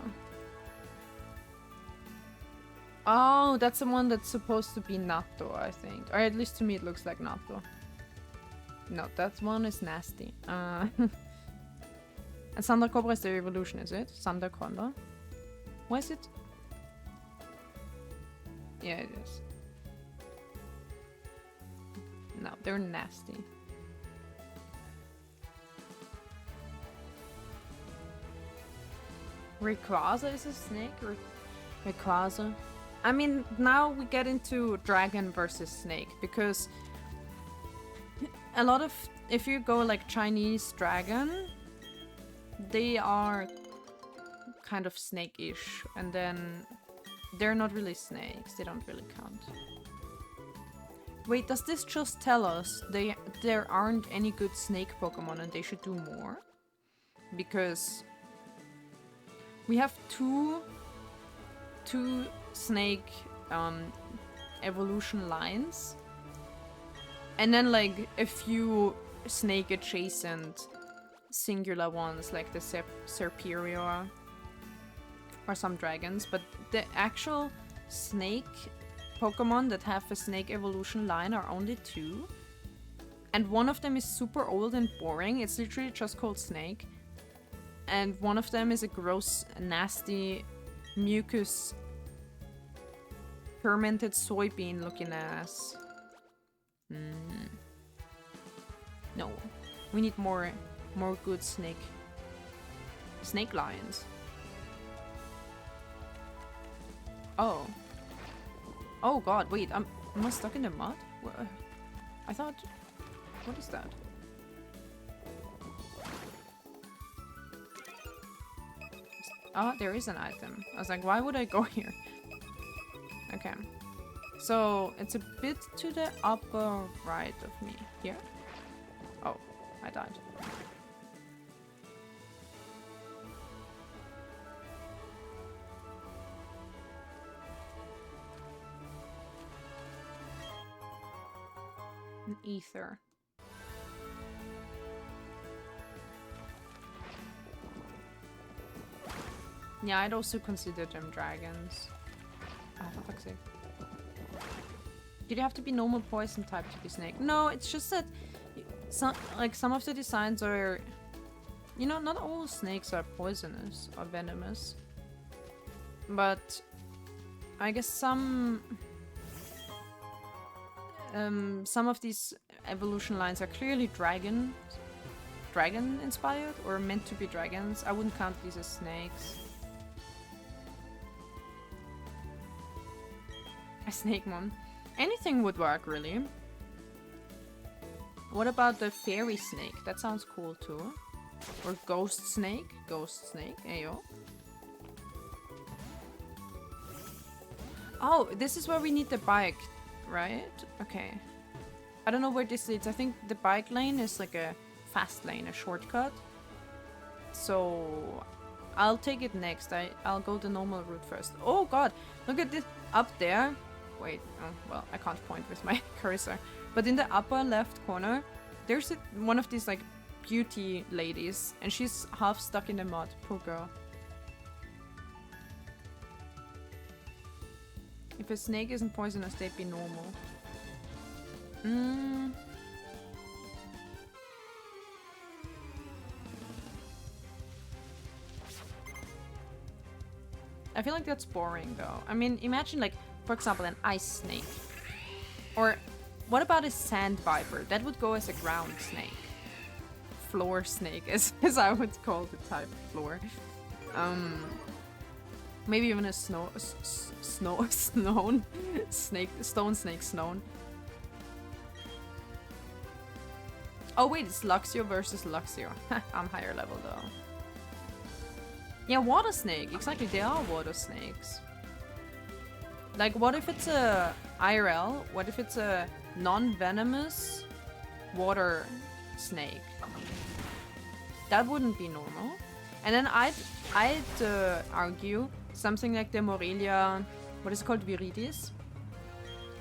Oh, that's the one that's supposed to be Natto, I think. Or at least to me it looks like Natto. No, that one is nasty. And Sandaconda is the evolution, is it? Sandaconda? Why is it? Yeah, it is. No, they're nasty. Rayquaza is a snake? Rayquaza? I mean, now we get into dragon versus snake, because a lot of... If you go like Chinese dragon, they are kind of snake-ish, and then they're not really snakes, they don't really count. Wait, does this just tell us there aren't any good snake Pokemon and they should do more? Because we have two snake evolution lines, and then like a few snake adjacent singular ones like the Serperior or some dragons, but the actual snake Pokemon that have a snake evolution line are only 2, and one of them is super old and boring. It's literally just called Snake, and one of them is a gross, nasty, mucus fermented soybean looking ass. No, we need more good snake lines. Oh god, wait, am I stuck in the mud? I thought... What is that? Ah, there is an item. I was like, why would I go here? Okay. So, it's a bit to the upper right of me. Here? Oh, I died. An ether. Yeah, I'd also consider them dragons. Ah, for fuck's sake. Did you have to be normal poison type to be snake? No, it's just that some of the designs are... You know, not all snakes are poisonous or venomous. But I guess some of these evolution lines are clearly dragon inspired or meant to be dragons. I wouldn't count these as snakes. A Snakemon. Anything would work, really. What about the fairy snake? That sounds cool too. Or ghost snake. Ghost snake. Ayo. Oh, this is where we need the bike, right? Okay. I don't know where this leads. I think the bike lane is like a fast lane, a shortcut. So I'll take it next. I'll go the normal route first. Oh god, look at this up there. Wait, oh, well, I can't point with my cursor. But in the upper left corner, there's one of these like beauty ladies, and she's half stuck in the mud. Poor girl. If a snake isn't poisonous, they'd be normal. I feel like that's boring though. I mean, imagine like, for example, an ice snake. Or what about a sand viper? That would go as a ground snake. Floor snake, as I would call the type floor. Maybe even a stone snake snown. Oh wait, it's Luxio versus Luxio. I'm higher level though. Yeah, water snake. Exactly, they are water snakes. Like, what if it's a IRL? What if it's a non-venomous water snake? That wouldn't be normal. And then I'd argue something like the Morelia, what is it called, viridis?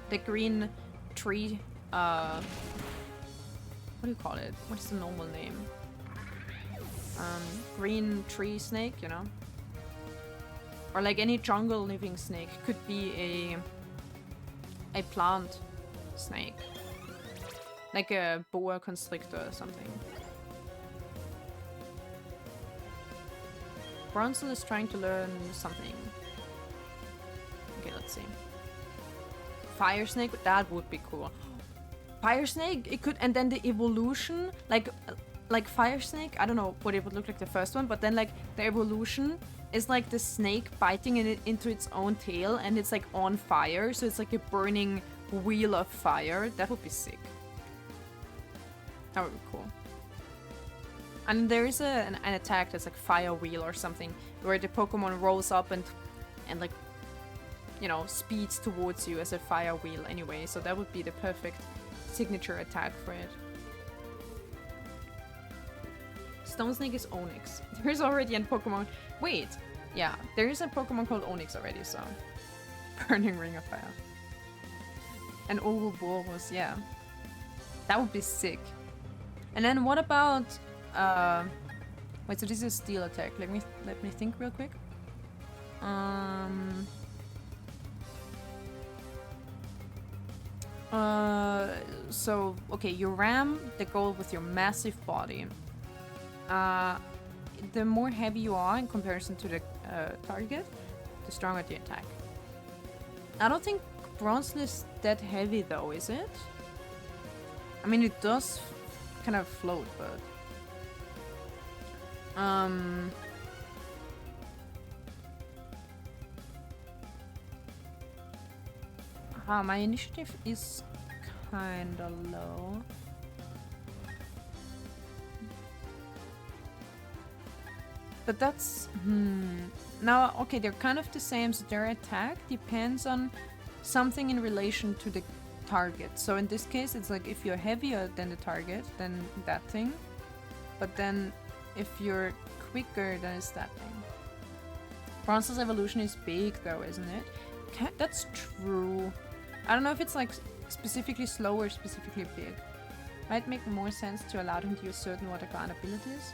The green tree, what do you call it? What's the normal name? Green tree snake, you know? Or like any jungle living snake could be a plant snake. Like a boa constrictor or something. Bronzel is trying to learn something. Okay, let's see. Fire snake, that would be cool. Fire snake, it could, and then the evolution, like fire snake, I don't know what it would look like the first one, but then like the evolution is like the snake biting it into its own tail, and it's like on fire, so it's like a burning wheel of fire. That would be sick. That would be cool. And there is an attack that's like fire wheel or something, where the Pokemon rolls up and like, you know, speeds towards you as a fire wheel anyway. So that would be the perfect signature attack for it. Stone Snake is Onyx. There's already a Pokemon. Wait, yeah, there is a Pokemon called Onyx already. So Burning Ring of Fire. And Ouroboros, yeah, that would be sick. And then what about? Wait, so this is a steel attack. Let me think real quick. So okay, you ram the goal with your massive body. The more heavy you are in comparison to the target, the stronger the attack. I don't think Bronze is that heavy though, is it? I mean, it does kind of float, but my initiative is kinda low. But that's now okay, they're kind of the same, so their attack depends on something in relation to the target. So in this case it's like if you're heavier than the target, then that thing. But then if you're quicker, then it's that thing. Bronze's evolution is big though, isn't it? That's true. I don't know if it's like specifically slow or specifically big. Might make more sense to allow him to use certain water gun abilities.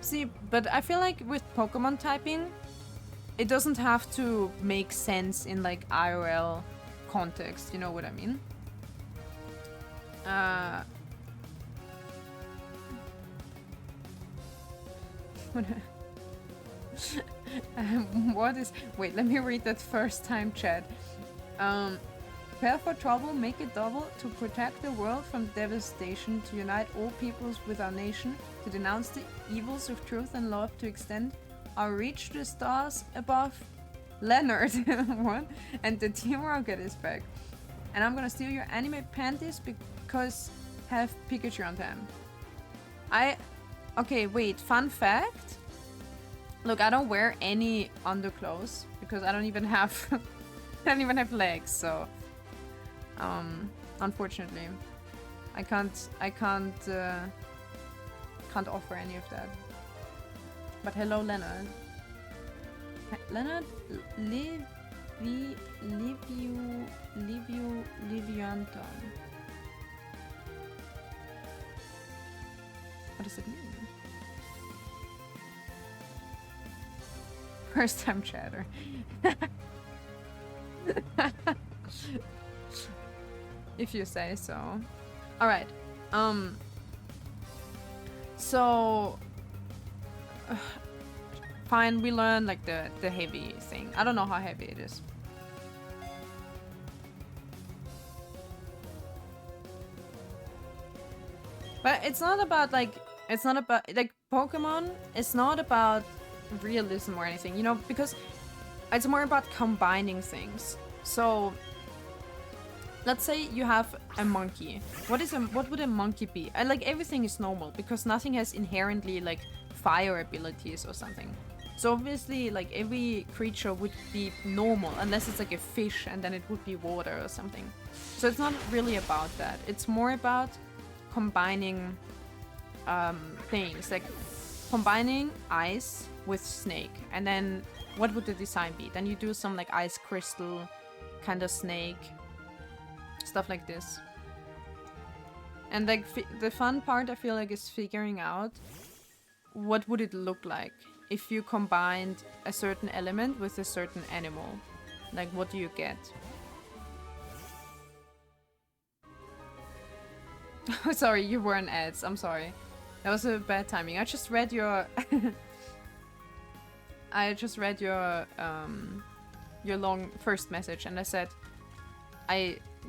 See, but I feel like with Pokemon typing, it doesn't have to make sense in like IRL context, you know what I mean? What is... Wait, let me read that first time chat. Prepare for trouble, make it double, to protect the world from devastation, to unite all peoples with our nation, to denounce the evils of truth and love, to extend our reach to the stars above. Leonard, what? And the Team Rocket is back. And I'm gonna steal your anime panties because have Pikachu on them. Okay, wait, fun fact. Look, I don't wear any underclothes because I don't even have don't even have legs, so unfortunately, I can't offer any of that. But hello, Leonard. Leonard, Livianton. What does it mean? First time chatter. If you say so. Alright. So fine, we learn like the heavy thing. I don't know how heavy it is. But it's not about like Pokemon, it's not about realism or anything, you know, because it's more about combining things. So let's say you have a monkey. What would a monkey be? Like everything is normal because nothing has inherently like fire abilities or something. So obviously like every creature would be normal unless it's like a fish and then it would be water or something. So it's not really about that. It's more about combining things, like combining ice with snake, and then what would the design be? Then you do some like ice crystal kind of snake, stuff like this. And like the fun part I feel like is figuring out what would it look like if you combined a certain element with a certain animal. Like what do you get? Sorry, you weren't ads. I'm sorry. That was a bad timing. I just read your your long first message and I said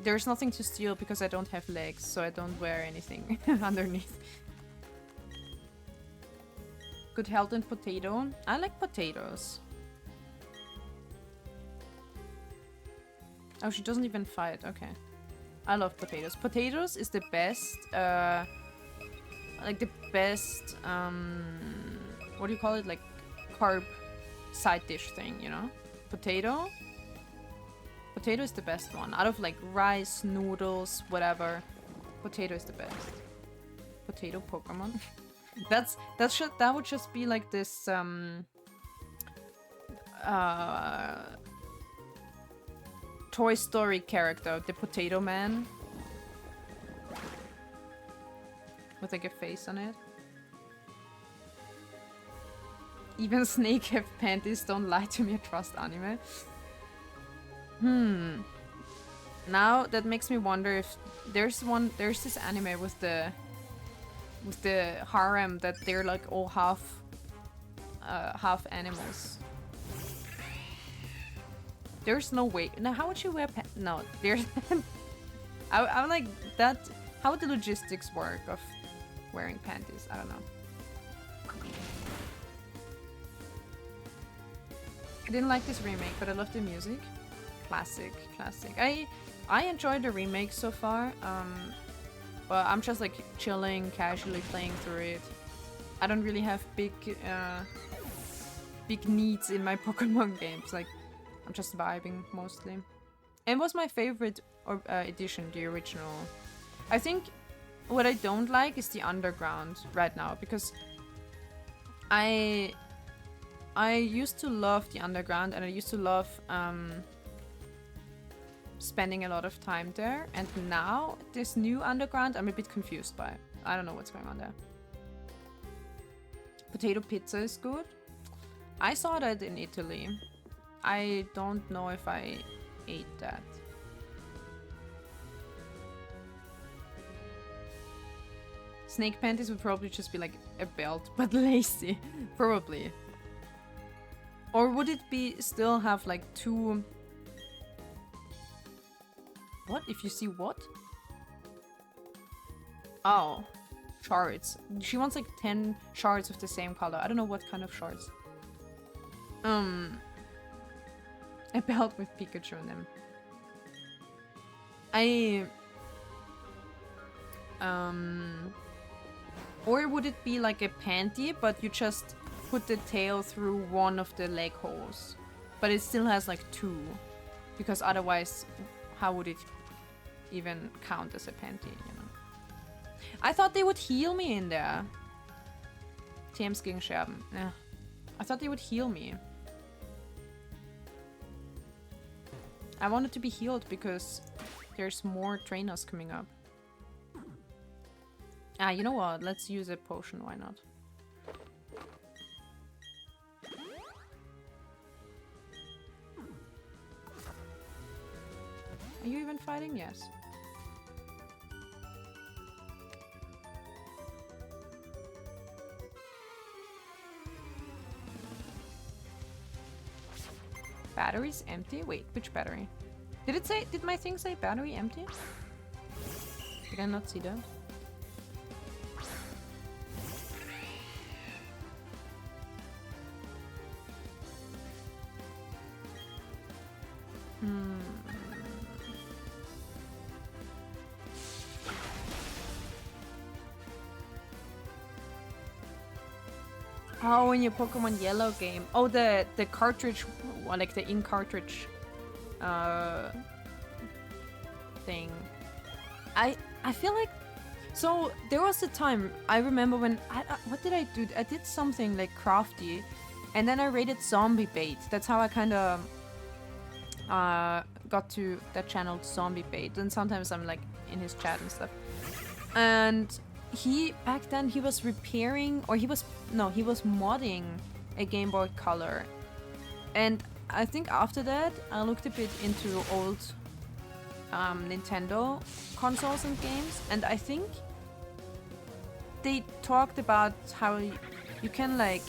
there's nothing to steal because I don't have legs, so I don't wear anything underneath. Good health and potato. I like potatoes. Oh, she doesn't even fight. Okay. I love potatoes. Potatoes is the best, like the best, what do you call it? Like carb side dish thing, you know? Potato? Potato is the best one. Out of like rice, noodles, whatever. Potato is the best. Potato Pokemon. that would just be like this, Toy Story character, the Potato Man. With like a face on it. Even Snake have panties, don't lie to me, I trust anime. Now that makes me wonder if there's this anime with the harem that they're like all half animals. There's no way. Now, how would you wear pants? No, there's. I'm like that. How would the logistics work of wearing panties? I don't know. I didn't like this remake, but I love the music. Classic. I enjoyed the remake so far. But I'm just like chilling, casually playing through it. I don't really have big needs in my Pokemon games. Like. I'm just vibing mostly. And was my favorite edition, the original. I think what I don't like is the underground right now because I used to love the underground and I used to love spending a lot of time there, and now this new underground I'm a bit confused by. I don't know what's going on there. Potato pizza is good. I saw that in Italy. I don't know if I ate that. Snake panties would probably just be like a belt, but lacy. Probably. Or would it be still have like two... What? If you see what? Oh. Shards. She wants like 10 shards of the same color. I don't know what kind of shards. A belt with Pikachu on them. Or would it be like a panty, but you just put the tail through one of the leg holes? But it still has like two. because otherwise, how would it even count as a panty, you know? I thought they would heal me in there. TMs gegen Scherben. Yeah. I thought they would heal me. I wanted to be healed because there's more trainers coming up. Ah, you know what? Let's use a potion, why not? Are you even fighting? Yes. Battery's empty? Wait, which battery? Did it say, did my thing say battery empty? Did I not see that? Oh, in your Pokemon Yellow game. Oh, the cartridge, well, like the in-cartridge thing. I feel like, so there was a time I remember when what did I do? I did something like crafty, and then I raided Zombie Bait. That's how I kind of got to that channel, Zombie Bait. And sometimes I'm like in his chat and stuff. And he back then he was repairing, or he was modding a Game Boy Color. And I think after that I looked a bit into old Nintendo consoles and games, and I think they talked about how you can like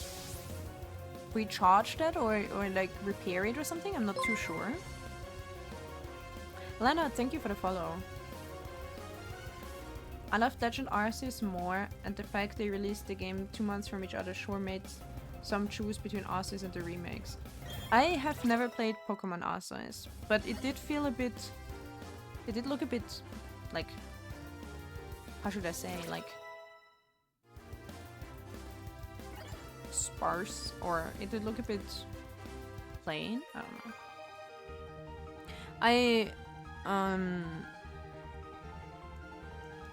recharge that or like repair it or something. I'm not too sure. Lena, thank you for the follow. I love Legend Arceus more, and the fact they released the game 2 months from each other sure made some choose between Arceus and the remakes. I have never played Pokemon Arceus, but it did feel a bit... It did look a bit like... How should I say? Like... sparse, or it did look a bit plain? I don't know.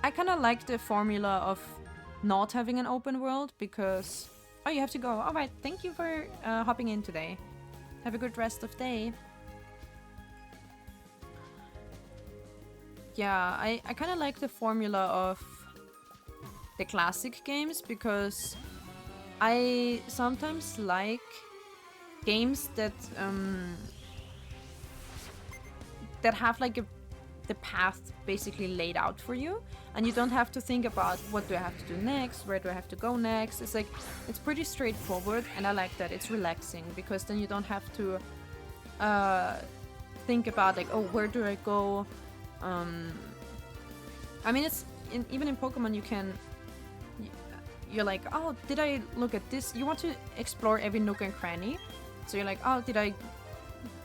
I kind of like the formula of not having an open world because... Oh, you have to go. Alright, thank you for hopping in today. Have a good rest of day. Yeah, I kind of like the formula of the classic games because I sometimes like games that that have like the path basically laid out for you, and you don't have to think about what do I have to do next, where do I have to go next. It's like, it's pretty straightforward, and I like that. It's relaxing because then you don't have to think about like, oh, where do I go? I mean, it's even in Pokemon you can, you're like, oh, did I look at this? You want to explore every nook and cranny, so you're like, oh, did I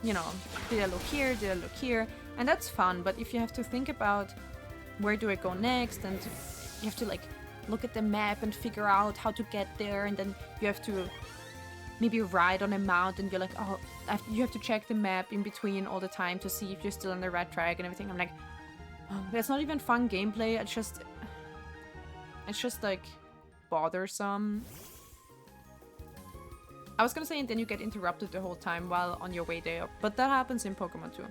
look here, did I look here? And that's fun, but if you have to think about where do I go next, and you have to like look at the map and figure out how to get there, and then you have to maybe ride on a mount, and you're like, oh, you have to check the map in between all the time to see if you're still on the right track and everything. I'm like, oh, that's not even fun gameplay. It's just like bothersome. I was gonna say, and then you get interrupted the whole time while on your way there, but that happens in Pokemon too.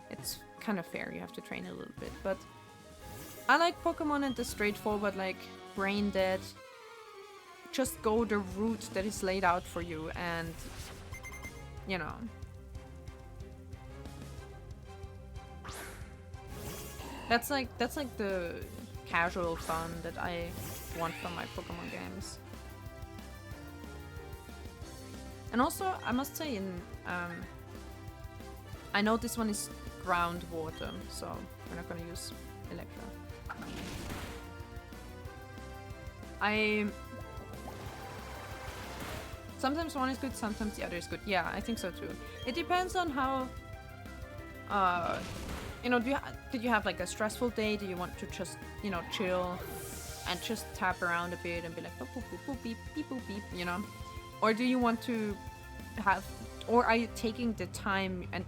It's kind of fair, you have to train a little bit, but I like Pokemon and the straightforward, like, brain dead. Just go the route that is laid out for you, and, you know. That's like the casual fun that I want from my Pokemon games. And also, I must say, I know this one is groundwater, so we're not gonna use Electro. Sometimes one is good, sometimes the other is good. Yeah, I think so too. It depends on how, did you have like a stressful day? Do you want to just, chill and just tap around a bit and be like, boop, boop, boop, boop, beep, beep, boop, beep, you know? Or do you want to have, or are you taking the time and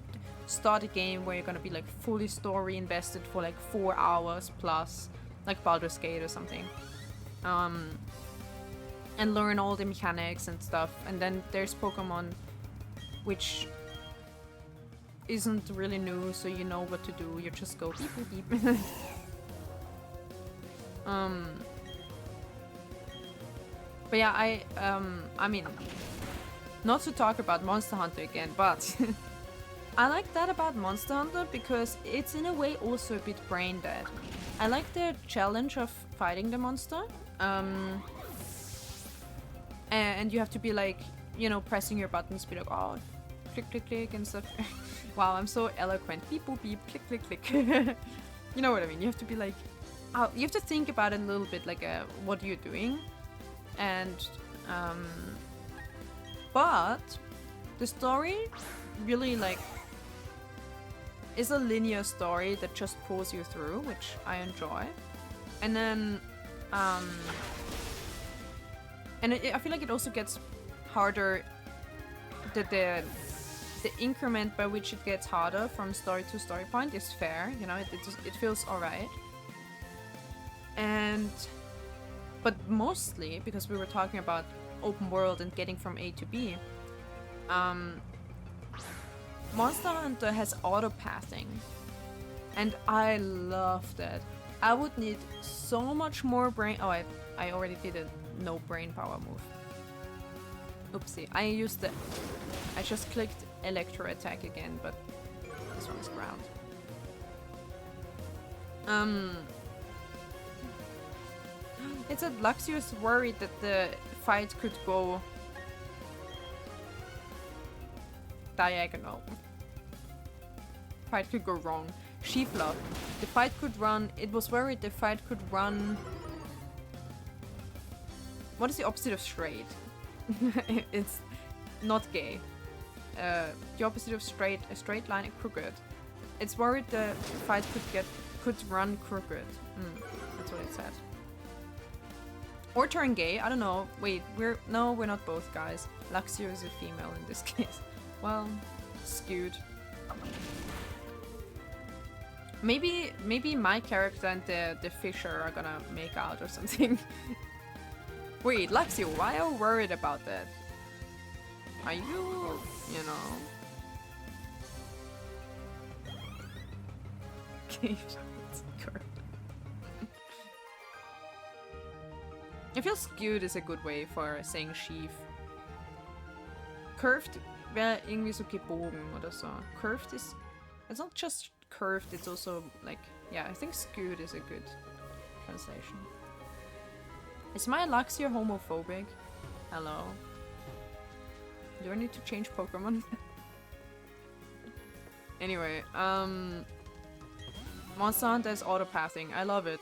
start a game where you're gonna be like fully story invested for like 4 hours plus, like Baldur's Gate or something, and learn all the mechanics and stuff. And then there's Pokemon, which isn't really new, so you know what to do. You just go beep beep beep. But yeah, I mean, not to talk about Monster Hunter again, but I like that about Monster Hunter because it's in a way also a bit brain dead. I like the challenge of fighting the monster, and you have to be like, you know, pressing your buttons, be like, oh, click click click and stuff. Wow, I'm so eloquent. Beep boop beep, click click click. You know what I mean? You have to be like, oh, you have to think about it a little bit, like what you're doing. And but the story really like is a linear story that just pulls you through, which I enjoy. And then I feel like it also gets harder. The increment by which it gets harder from story to story point is fair, you know. It feels alright. But mostly because we were talking about open world and getting from A to B, Monster Hunter has auto-pathing, and I love that. I would need so much more brain. Oh, I already did a no brain power move. Oopsie, I just clicked electro attack again, but this one's ground. It said Luxius worried that the fight could go diagonal. Fight could go wrong. Sheeplock. The fight could run. It was worried the fight could run. What is the opposite of straight? It's not gay. The opposite of straight, a straight line, crooked. It's worried the fight could run crooked. That's what it said. Or turn gay, I don't know. Wait, we're not both guys. Luxio is a female in this case. Well, skewed. Maybe my character and the fisher are gonna make out or something. Wait, Luxio, why are you worried about that? Are you know? Okay, I feel skewed is a good way for saying sheaf. Curved wäre irgendwie so gebogen oder so. Curved is... It's not just curved, it's also like... Yeah, I think skewed is a good translation. Is my Luxio homophobic? Hello? Do I need to change Pokemon? Anyway, Monster Hunter is auto-pathing. I love it.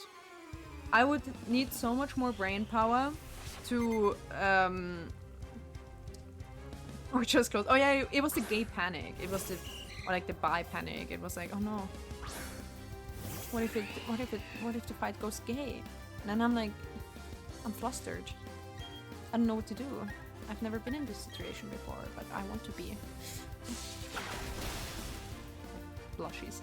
I would need so much more brain power to, or just close. Oh yeah, it was the gay panic. It was the, or like the bi panic. It was like, oh no. What if the fight goes gay? And then I'm like, I'm flustered. I don't know what to do. I've never been in this situation before, but I want to be. Blushies.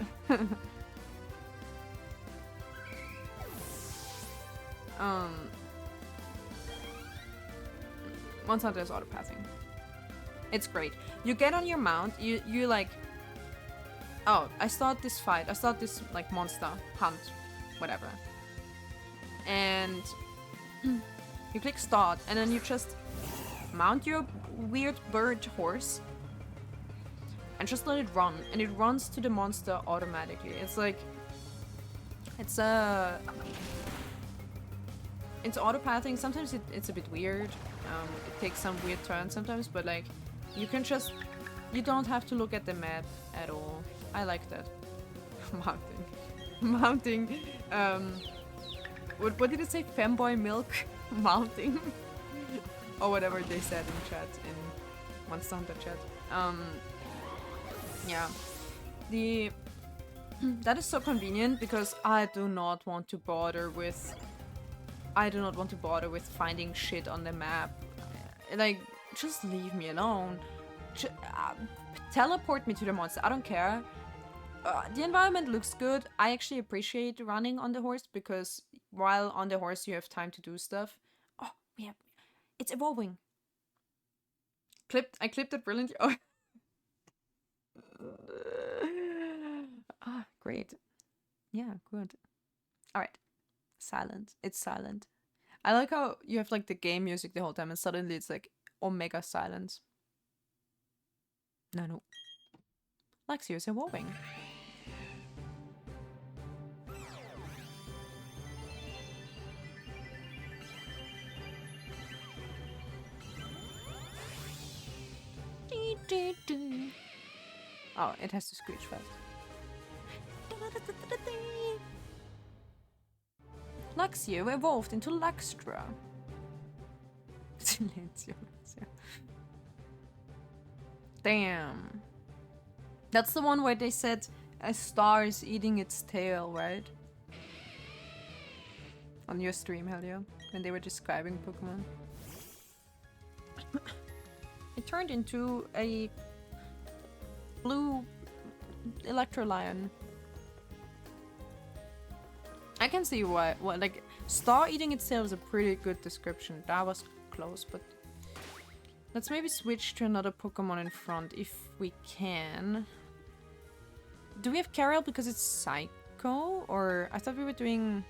Monster Hunter is auto-pathing. It's great. You get on your mount, you like... Oh, I start this fight. I start this, like, monster hunt. Whatever. And... you click start, and then you just mount your weird bird horse and just let it run, and it runs to the monster automatically. It's like... It's auto-pathing. Sometimes it's a bit weird. It takes some weird turns sometimes, but like, you can just... You don't have to look at the map at all. I like that. Mounting. What did it say? Femboy milk? Mounting? Or whatever they said in chat, in Monster Hunter chat. Yeah. That is so convenient because I do not want to bother with finding shit on the map. Like, just leave me alone. teleport me to the monster. I don't care. The environment looks good. I actually appreciate running on the horse because while on the horse you have time to do stuff. Oh, we have... It's evolving. I clipped it brilliantly. Oh. Ah, great. Yeah, good. Alright. Silent. It's silent. I like how you have like the game music the whole time and suddenly it's like omega silence. No. Lexio is evolving. Oh, it has to screech fast. Luxio evolved into Luxtra. Silencio. Damn. That's the one where they said a star is eating its tail, right? On your stream, Helio, when they were describing Pokemon. It turned into a blue Electrolion. I can see why. Well, like, star eating its tail is a pretty good description. That was close, but let's maybe switch to another Pokemon in front if we can. Do we have Carol because it's Psycho? Or I thought we were doing...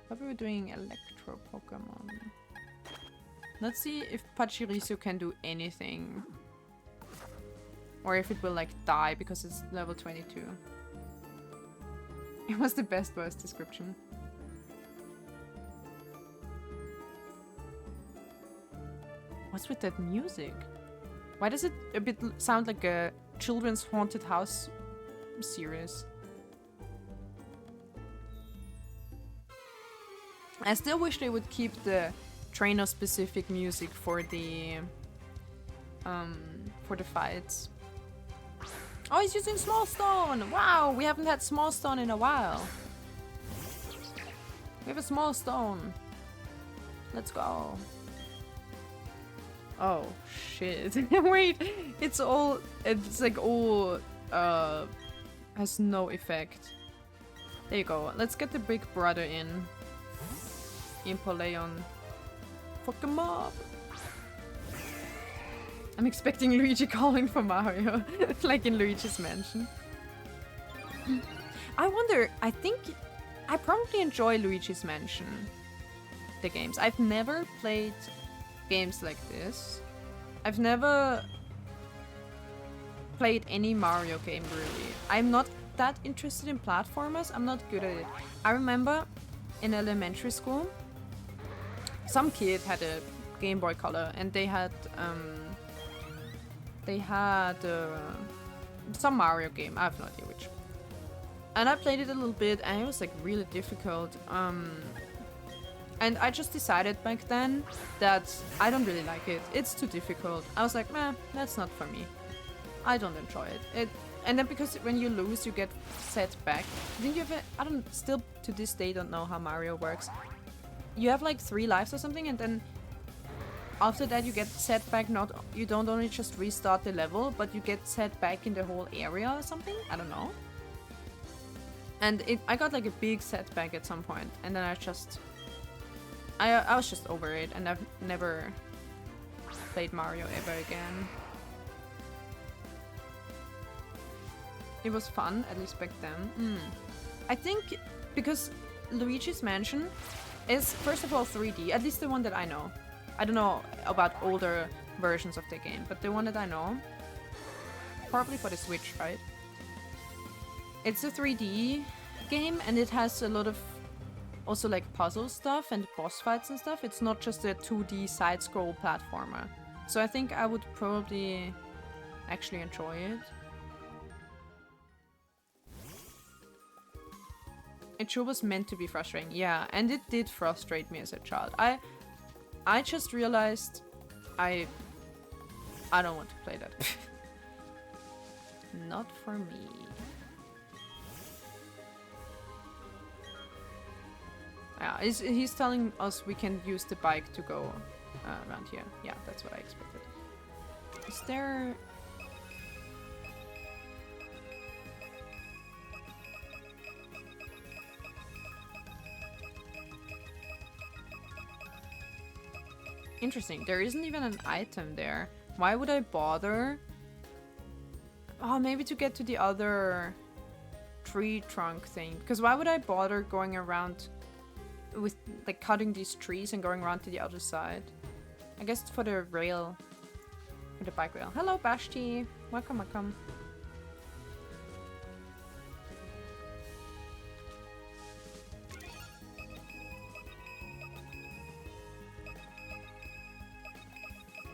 Electro Pokemon. Let's see if Pachirisu can do anything. Or if it will like die because it's level 22. It was the best voice description. What's with that music? Why does it a bit sound like a children's haunted house series? I still wish they would keep the trainer-specific music for the fights. Oh, he's using Small Stone! Wow, we haven't had Small Stone in a while. We have a Small Stone. Let's go. Oh, shit. Wait, it's like all, has no effect. There you go. Let's get the big brother in. Impoleon. Fuck him up. I'm expecting Luigi calling for Mario, like in Luigi's Mansion. I wonder, I think I probably enjoy Luigi's Mansion, the games. I've never played games like this. I've never played any Mario game, really. I'm not that interested in platformers. I'm not good at it. I remember in elementary school, some kid had a Game Boy Color and they had some Mario game. I have no idea which. And I played it a little bit and it was like really difficult. And I just decided back then that I don't really like it. It's too difficult. I was like, meh, that's not for me. I don't enjoy it. And then because when you lose, you get set back. I think you have I don't still to this day don't know how Mario works. You have like 3 lives or something, and then after that you get set back. You don't only just restart the level, but you get set back in the whole area or something. I don't know. And I got like a big setback at some point, and then I was just over it, and I've never played Mario ever again. It was fun, at least back then. I think because Luigi's Mansion is, first of all, 3D, at least the one that I know. I don't know about older versions of the game, but the one that I know, probably for the Switch, right? It's a 3D game, and it has a lot of also like puzzle stuff and boss fights and stuff. It's not just a 2D side-scroll platformer. So I think I would probably actually enjoy it. It sure was meant to be frustrating, yeah, and it did frustrate me as a child. I just realized I don't want to play that. Not for me. Yeah, he's telling us we can use the bike to go around here. Yeah, that's what I expected. Is there... Interesting. There isn't even an item there. Why would I bother? Oh, maybe to get to the other tree trunk thing. Because why would I bother going around with, like, cutting these trees and going around to the other side? I guess it's for the rail. For the bike rail. Hello, Bashti. Welcome, welcome.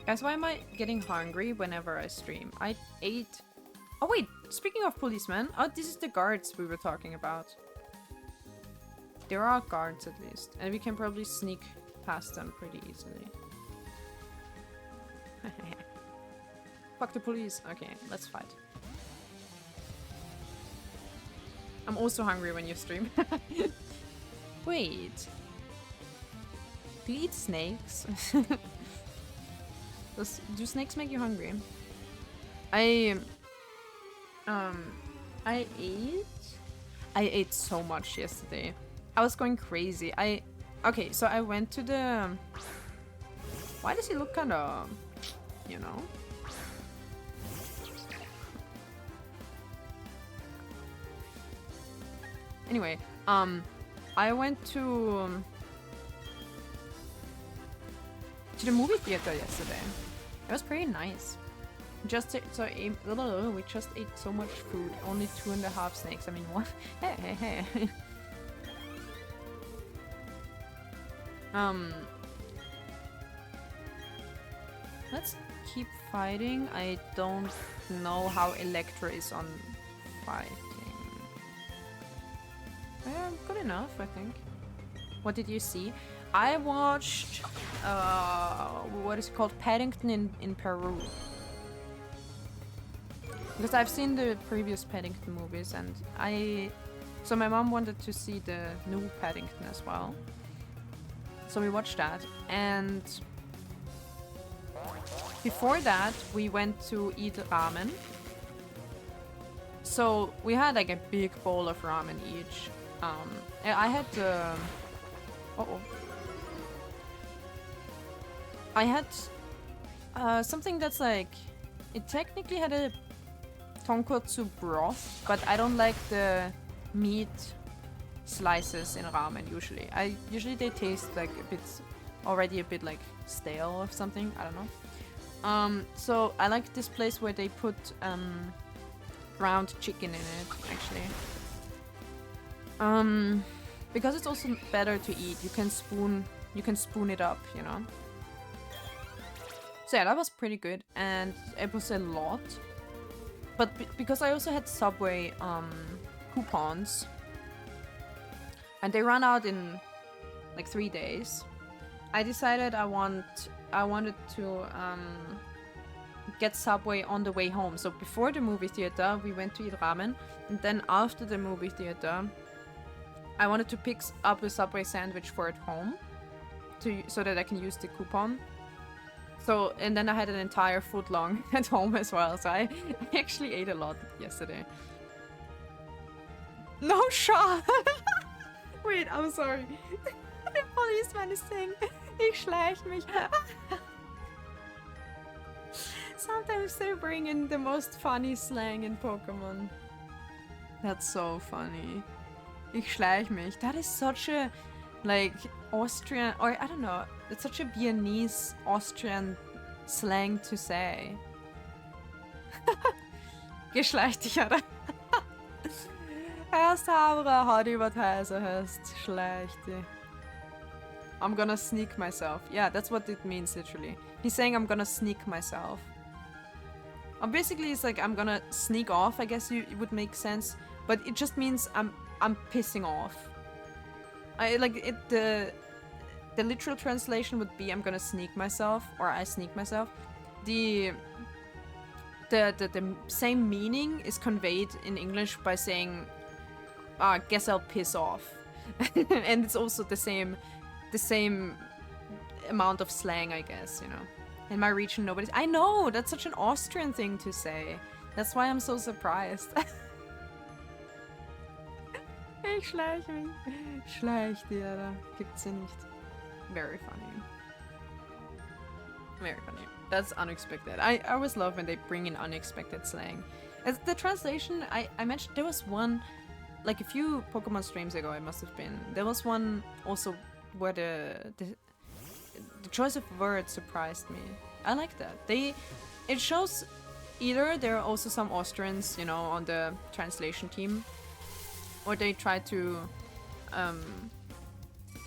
Guys, why am I getting hungry whenever I stream? I ate... Oh wait, speaking of policemen, oh, this is the guards we were talking about. There are guards at least, and we can probably sneak past them pretty easily. Fuck the police. Okay, let's fight. I'm also hungry when you stream. Wait. Do you eat snakes? Do snakes make you hungry? I ate so much yesterday. I was going crazy. Okay, so I went to the... Why does he look kind of, you know? Anyway, I went to the movie theater yesterday. It was pretty nice. We just ate so much food. Only 2.5 snakes. I mean, what? Hey. Let's keep fighting. I don't know how Electra is on fighting. Yeah, good enough, I think. What did you see? I watched, what is it called? Paddington in Peru. Because I've seen the previous Paddington movies and so my mom wanted to see the new Paddington as well. So we watched that, and before that we went to eat ramen. So we had like a big bowl of ramen each. I had I had something that's like, it technically had a tonkotsu broth, but I don't like the meat slices in ramen usually. Usually they taste like already a bit like stale or something, I don't know. So I like this place where they put ground chicken in it, actually. Because it's also better to eat. You can spoon it up, you know. So yeah, that was pretty good, and it was a lot. But because I also had Subway coupons, and they ran out in like 3 days, I decided I wanted to get Subway on the way home. So before the movie theater, we went to eat ramen, and then after the movie theater, I wanted to pick up a Subway sandwich for at home, so that I can use the coupon. So, and then I had an entire foot long at home as well, so I actually ate a lot yesterday. No shot! Wait, I'm sorry. The policeman is saying, ich schleich mich. Sometimes they bring in the most funny slang in Pokemon. That's so funny. Ich schleich mich. That is such a, like, Austrian, or I don't know, it's such a Viennese Austrian slang to say. Geschleich dich, oder? Erst Haber, hat über Teise heißt, schleich dich. I'm gonna sneak myself. Yeah, that's what it means, literally. He's saying I'm gonna sneak myself. Basically, it's like I'm gonna sneak off, I guess it would make sense. But it just means I'm pissing off. The literal translation would be I'm gonna sneak myself, or I sneak myself. The same meaning is conveyed in English by saying, guess I'll piss off. And it's also the same amount of slang, I guess, you know. In my region, nobody's... I know! That's such an Austrian thing to say. That's why I'm so surprised. Ich schleiche mich. Schleich dir, da gibt's ja nicht. Very funny. Very funny. That's unexpected. I always love when they bring in unexpected slang. As the translation, I mentioned there was one, like a few Pokemon streams ago, it must have been. There was one also where the choice of words surprised me. I like that. It shows either there are also some Austrians, you know, on the translation team, or they try to,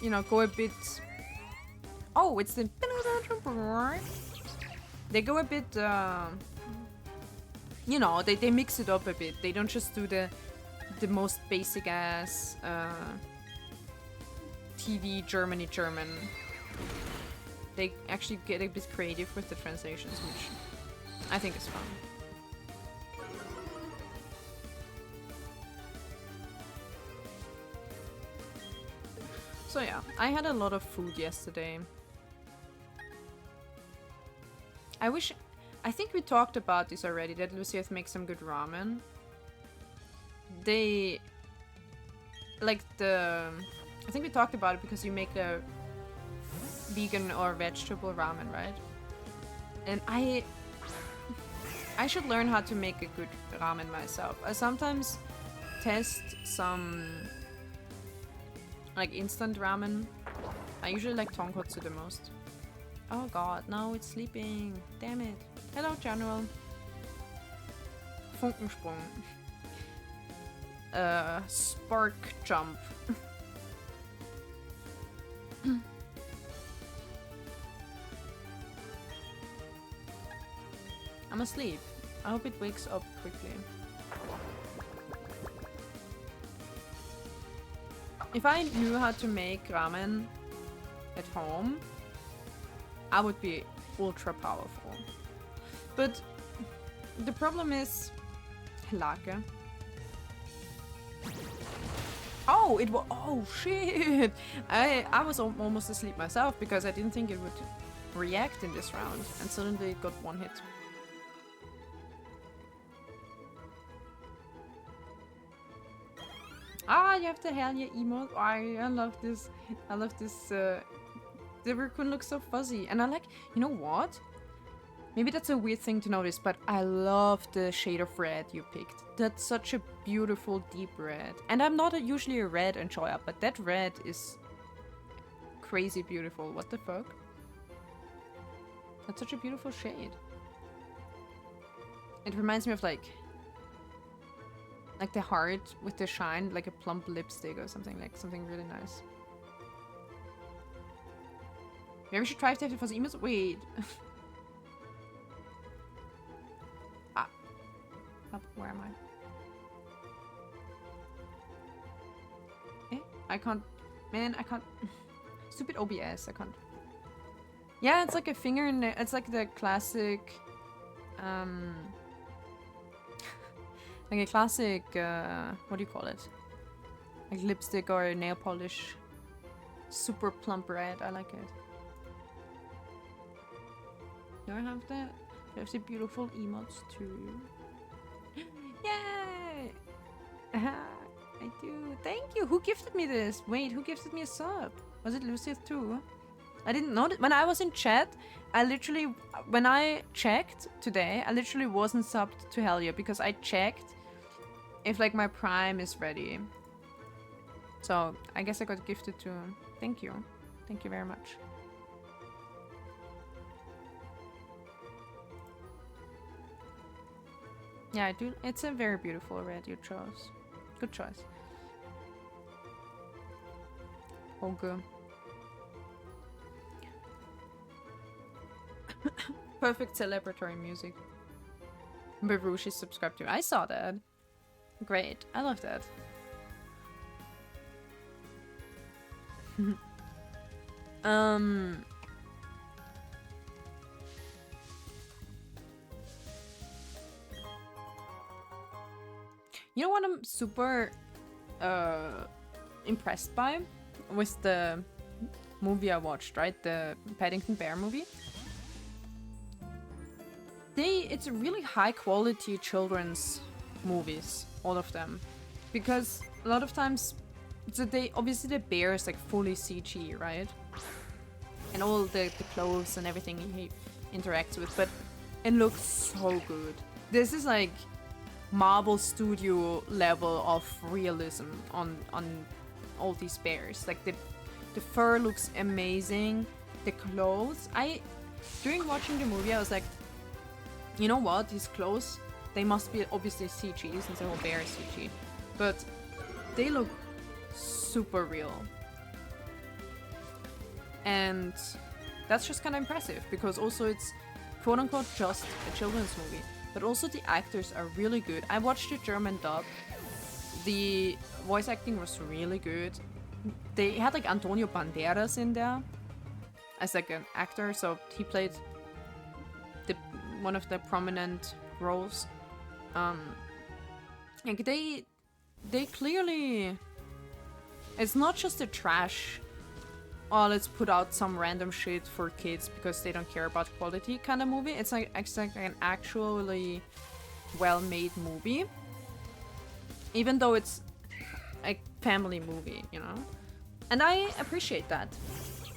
you know, go a bit. Oh, it's the. They go a bit, you know, they mix it up a bit. They don't just do the most basic ass TV German. They actually get a bit creative with the translations, which I think is fun. So yeah, I had a lot of food yesterday. I think we talked about this already, that Lucius makes some good ramen. I think we talked about it because you make a vegan or vegetable ramen, right? And I should learn how to make a good ramen myself. I sometimes test some like instant ramen. I usually like tonkotsu the most. Oh god, no, it's sleeping. Damn it. Hello, General. Funkensprung. Spark jump. I'm asleep. I hope it wakes up quickly. If I knew how to make ramen at home, I would be ultra powerful. But the problem is Lake. Oh, it was. Oh shit! I was almost asleep myself because I didn't think it would react in this round, and suddenly it got one hit. Ah, you have the Hellia emote. I love this. I love this. The raccoon looks so fuzzy, and I like. You know what? Maybe that's a weird thing to notice, but I love the shade of red you picked. That's such a beautiful deep red. And I'm not usually a red enjoyer, but that red is crazy beautiful. What the fuck? That's such a beautiful shade. It reminds me of like the heart with the shine, like a plump lipstick or something, like something really nice. Maybe we should try to have it for the emails. Wait. Up, where am I? Eh? I can't. Man, I can't. Stupid OBS, I can't. Yeah, it's like a fingernail. It's like the classic. Like a classic. What do you call it? Like lipstick or nail polish. Super plump red. I like it. Do I have that? There's the beautiful emotes too. Yay! I do. Thank you. Who gifted me this? Wait, who gifted me a sub? Was it Lucius too? I didn't know that. When I was in chat, when I checked today, I literally wasn't subbed to Hellia because I checked if like my prime is ready. So I guess I got gifted to. Thank you. Thank you very much. Yeah, I do. It's a very beautiful red you chose. Good choice. Oh, good. Perfect celebratory music. Baruch is subscribed to. I saw that. Great. I love that. You know what I'm super impressed by? Was the movie I watched, right? The Paddington Bear movie. It's really high quality children's movies, all of them. Because a lot of times, obviously the bear is like fully CG, right? And all the clothes and everything interacts with, but it looks so good. This is like Marvel Studio level of realism on all these bears. Like the fur looks amazing. The clothes, during watching the movie, I was like, you know what? These clothes, they must be obviously CG since the whole bear is CG, but they look super real. And that's just kind of impressive because also it's quote unquote just a children's movie, but also the actors are really good. I watched the German dub. The voice acting was really good. They had like Antonio Banderas in there as like an actor, so he played one of the prominent roles. Like they clearly, it's not just a trash, oh let's put out some random shit for kids because they don't care about quality kind of movie. It's like an actually well-made movie, even though it's a family movie, you know. And I appreciate that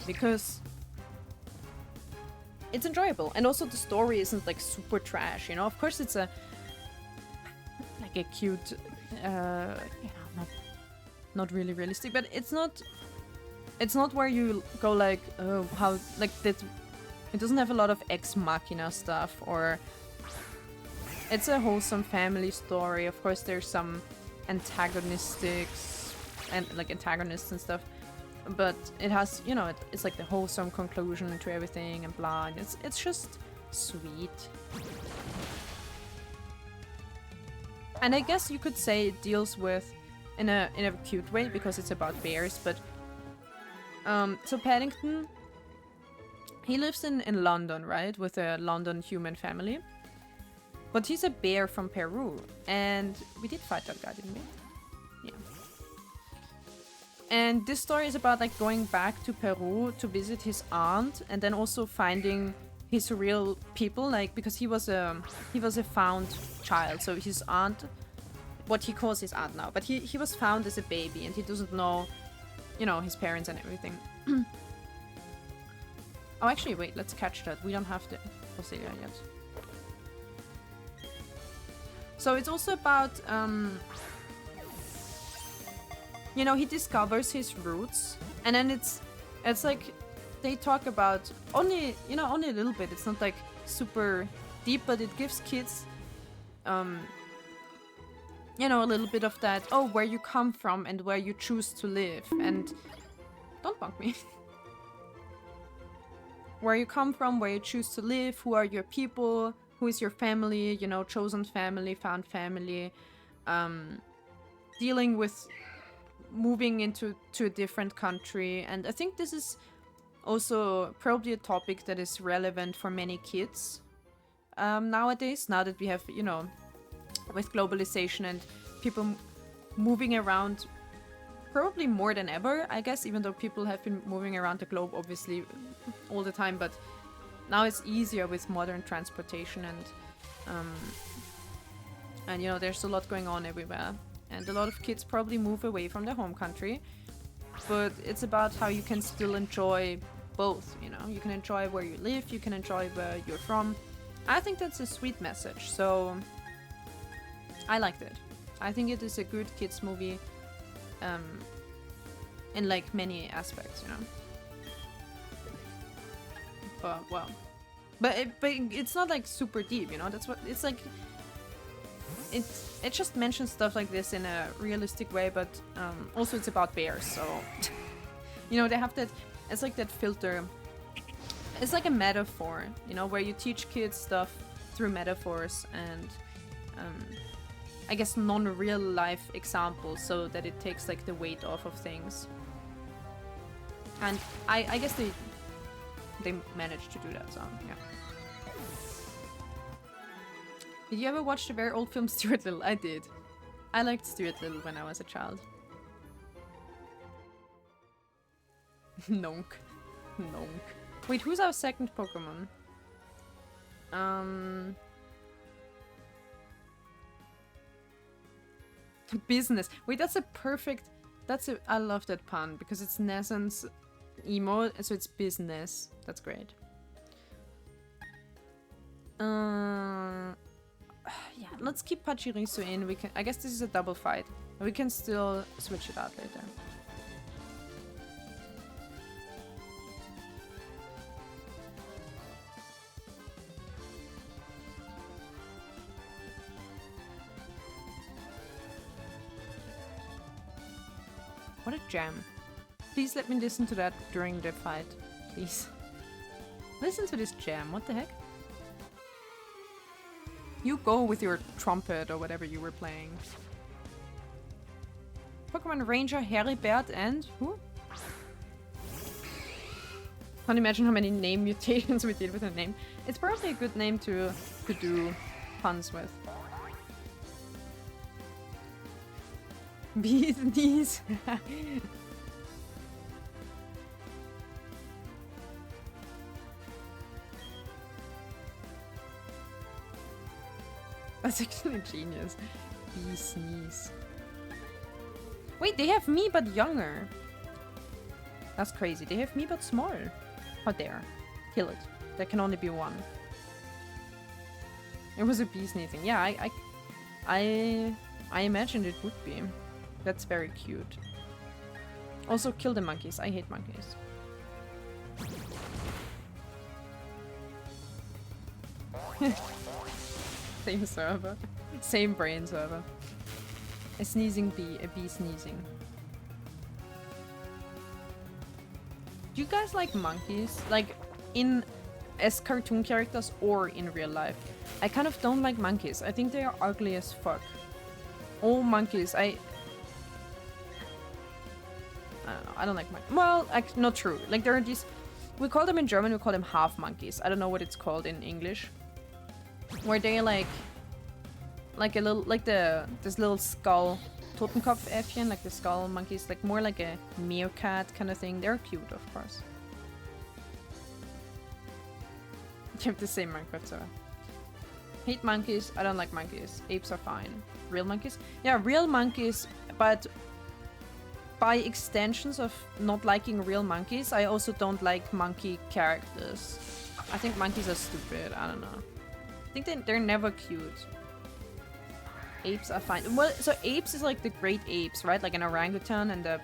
because it's enjoyable, and also the story isn't like super trash, you know. Of course it's a like a cute you know, not really realistic, but it's not where you go like, oh how, like that. It doesn't have a lot of ex machina stuff, or it's a wholesome family story. Of course there's some antagonists and like antagonists and stuff, but it has, you know, it's like the wholesome conclusion to everything and blah, and it's just sweet. And I guess you could say it deals with in a cute way because it's about bears, but so Paddington, he lives in London, right, with a London human family, but he's a bear from Peru, and we did fight that guy, didn't we? Yeah. And this story is about like going back to Peru to visit his aunt, and then also finding his real people, like because he was a found child, so his aunt, what he calls his aunt now, but he was found as a baby and he doesn't know, you know, his parents and everything. Oh, actually, wait, let's catch that. We don't have the Fossilia yet. So it's also about you know, he discovers his roots, and then it's like they talk about only, you know, only a little bit. It's not like super deep, but it gives kids you know, a little bit of that, oh, where you come from and where you choose to live, and don't bonk me. Where you come from, where you choose to live, who are your people, who is your family, you know, chosen family, found family, dealing with moving into a different country. And I think this is also probably a topic that is relevant for many kids nowadays, now that we have, you know, with globalization and people moving around probably more than ever, I guess, even though people have been moving around the globe obviously all the time, but now it's easier with modern transportation, and you know, there's a lot going on everywhere, and a lot of kids probably move away from their home country, but it's about how you can still enjoy both, you know. You can enjoy where you live, you can enjoy where you're from. I think that's a sweet message, so I liked it. I think it is a good kids movie in like many aspects, you know. But well, but it's not like super deep, you know. That's what it's like. It just mentions stuff like this in a realistic way, but also it's about bears, so you know, they have that. It's like that filter. It's like a metaphor, you know, where you teach kids stuff through metaphors and I guess non-real life examples, so that it takes like the weight off of things. And I guess they managed to do that, so yeah. Did you ever watch the very old film Stuart Little? I did. I liked Stuart Little when I was a child. Nonk. Nonk. Wait, who's our second Pokemon? Business. Wait, that's a perfect... I love that pun, because it's Nessen's emo, so it's business. That's great. Yeah, let's keep Pachirisu in. We can. I guess this is a double fight. We can still switch it out later. What a jam. Please let me listen to that during the fight. Please. Listen to this jam. What the heck? You go with your trumpet or whatever you were playing. Pokemon Ranger, Heribert, and who? Can't imagine how many name mutations we did with a name. It's probably a good name to do puns with. Bees knees. That's actually genius. Bee sneeze. Wait, they have me but younger. That's crazy. They have me but smaller. How dare. Kill it. There can only be one. It was a bee sneezing. Yeah, I imagined it would be. That's very cute. Also, kill the monkeys. I hate monkeys. Same server. Same brain server. A sneezing bee. A bee sneezing. Do you guys like monkeys? Like, as cartoon characters or in real life? I kind of don't like monkeys. I think they are ugly as fuck. All monkeys, I don't know. I don't like monkeys. Well, not true. Like, there are these... We call them in German, we call them half monkeys. I don't know what it's called in English. Where they're like a little... Like this little skull... Totenkopfäffchen, like the skull monkeys. Like, more like a meerkat kind of thing. They're cute, of course. You have the same Minecraft server. Hate monkeys. I don't like monkeys. Apes are fine. Real monkeys? Yeah, real monkeys, but by extensions of not liking real monkeys, I also don't like monkey characters. I think monkeys are stupid. I don't know. I think they're never cute. Apes are fine. Well, so apes is like the great apes, right? Like an orangutan and a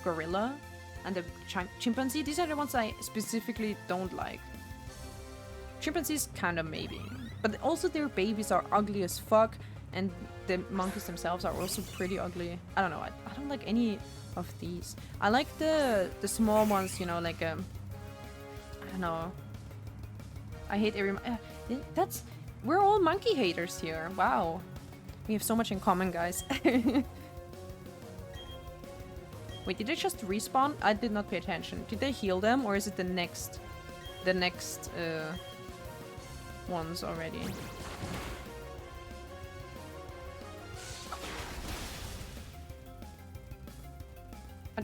gorilla and a chimpanzee. These are the ones I specifically don't like. Chimpanzees kind of maybe. But also their babies are ugly as fuck, and the monkeys themselves are also pretty ugly. I don't know, I don't like any of these. I like the small ones, you know, like I don't know. I hate every... we're all monkey haters here. Wow. We have so much in common, guys. Wait, did they just respawn? I did not pay attention. Did they heal them, or is it the next ones already?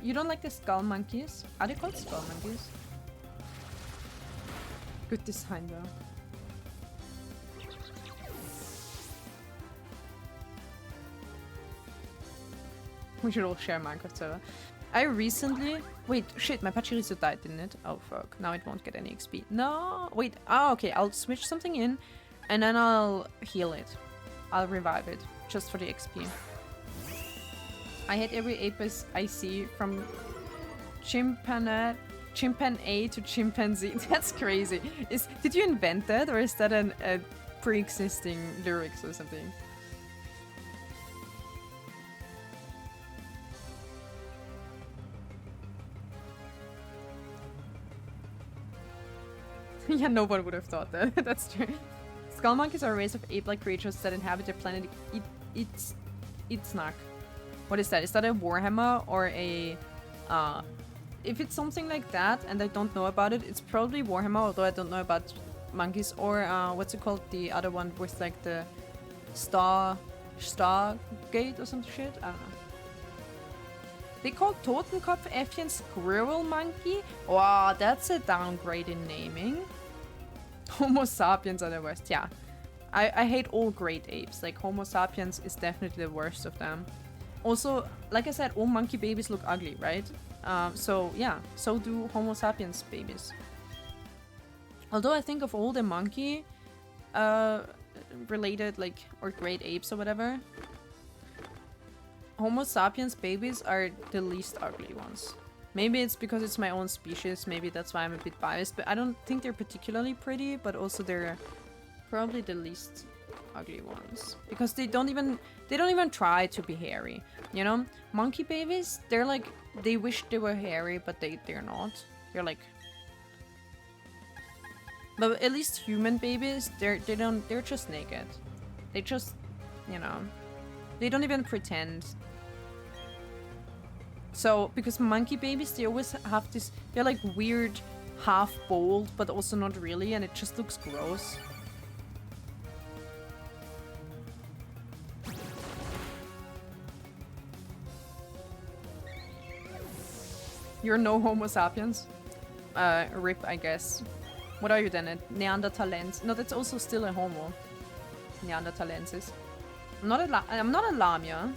You don't like the skull monkeys? Are they called skull monkeys? Good design though. We should all share Minecraft server. I recently... Wait, shit, my Pachirisu died, didn't it? Oh, fuck. Now it won't get any XP. No! Wait, okay, I'll switch something in, and then I'll heal it. I'll revive it, just for the XP. I hate every ape I see, from chimpanzee to chimpanzee. That's crazy. Did you invent that, or is that a pre-existing lyrics or something? Yeah, no one would have thought that. That's true. Skull monkeys are a race of ape-like creatures that inhabit the planet Itznak. What is that? Is that a Warhammer or a... if it's something like that and I don't know about it, it's probably Warhammer, although I don't know about monkeys. Or what's it called? The other one with like the Stargate or some shit? I don't know. They call Totenkopfäffchen squirrel monkey? Wow, that's a downgrade in naming. Homo sapiens are the worst. Yeah, I hate all great apes. Like, Homo sapiens is definitely the worst of them. Also, like I said, all monkey babies look ugly, right? So yeah, so do Homo sapiens babies. Although I think of all the monkey uh, related, like, or great apes or whatever, Homo sapiens babies are the least ugly ones. Maybe it's because it's my own species, maybe that's why I'm a bit biased, but I don't think they're particularly pretty, but also they're probably the least ugly ones. Because they don't even try to be hairy, you know? Monkey babies, they're like, they wish they were hairy, but they're not. They're like... But at least human babies, they're just naked. They just, you know, they don't even pretend. So, because monkey babies, they always have this, they're like weird, half bald, but also not really, and it just looks gross. You're no Homo sapiens? Rip, I guess. What are you then, a Neanderthalensis? No, that's also still a Homo. Neanderthalensis. I'm not a Lamia.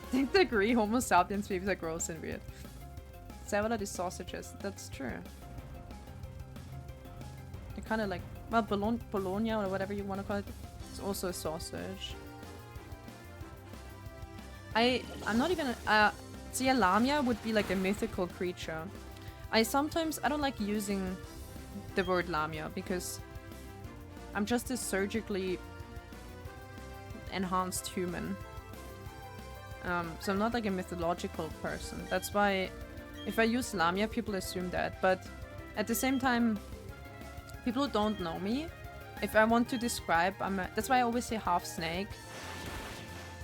I think they agree Homo sapiens babies are gross and weird. Several of these sausages, that's true. They're kind of like, well, Bologna or whatever you want to call it. It's also a sausage. I'm not even, see, a Lamia would be like a mythical creature. I don't like using the word Lamia because I'm just a surgically enhanced human. So I'm not like a mythological person. That's why if I use Lamia, people assume that. But at the same time, people who don't know me, if I want to describe, that's why I always say half snake.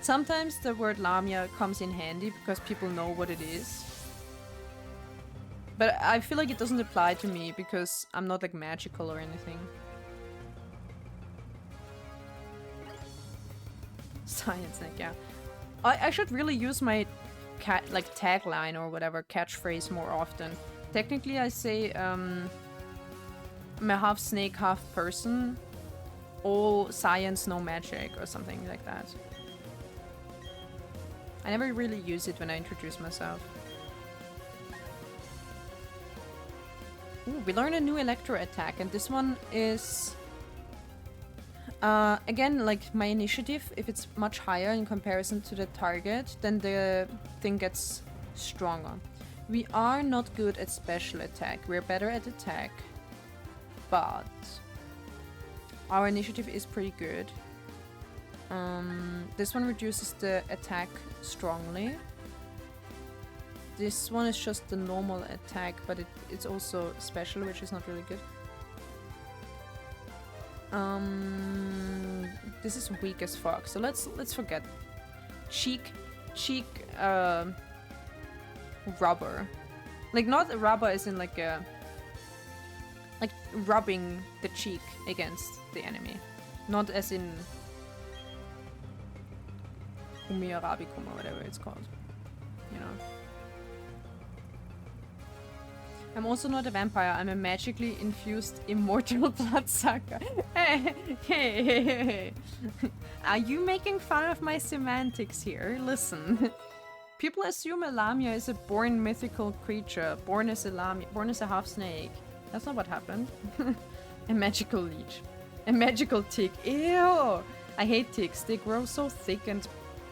Sometimes the word Lamia comes in handy because people know what it is. But I feel like it doesn't apply to me because I'm not like magical or anything. Science snake, yeah. I should really use my tagline or whatever, catchphrase more often. Technically I say I'm a half snake, half person. All science, no magic or something like that. I never really use it when I introduce myself. Ooh, we learned a new electro attack, and this one is... again, like my initiative, if it's much higher in comparison to the target, then the thing gets stronger. We are not good at special attack, we're better at attack. But... our initiative is pretty good. This one reduces the attack strongly. This one is just the normal attack, but it's also special, which is not really good. This is weak as fuck, so let's forget. Cheek, rubber. Like, not rubber as in like a... like rubbing the cheek against the enemy. Not as in... Humia arabicum or whatever it's called. You know. I'm also not a vampire, I'm a magically infused immortal bloodsucker. Hey. Are you making fun of my semantics here? Listen. People assume a Lamia is a born mythical creature, born as a Lamia, born as a half snake. That's not what happened. A magical leech. A magical tick. Ew! I hate ticks. They grow so thick and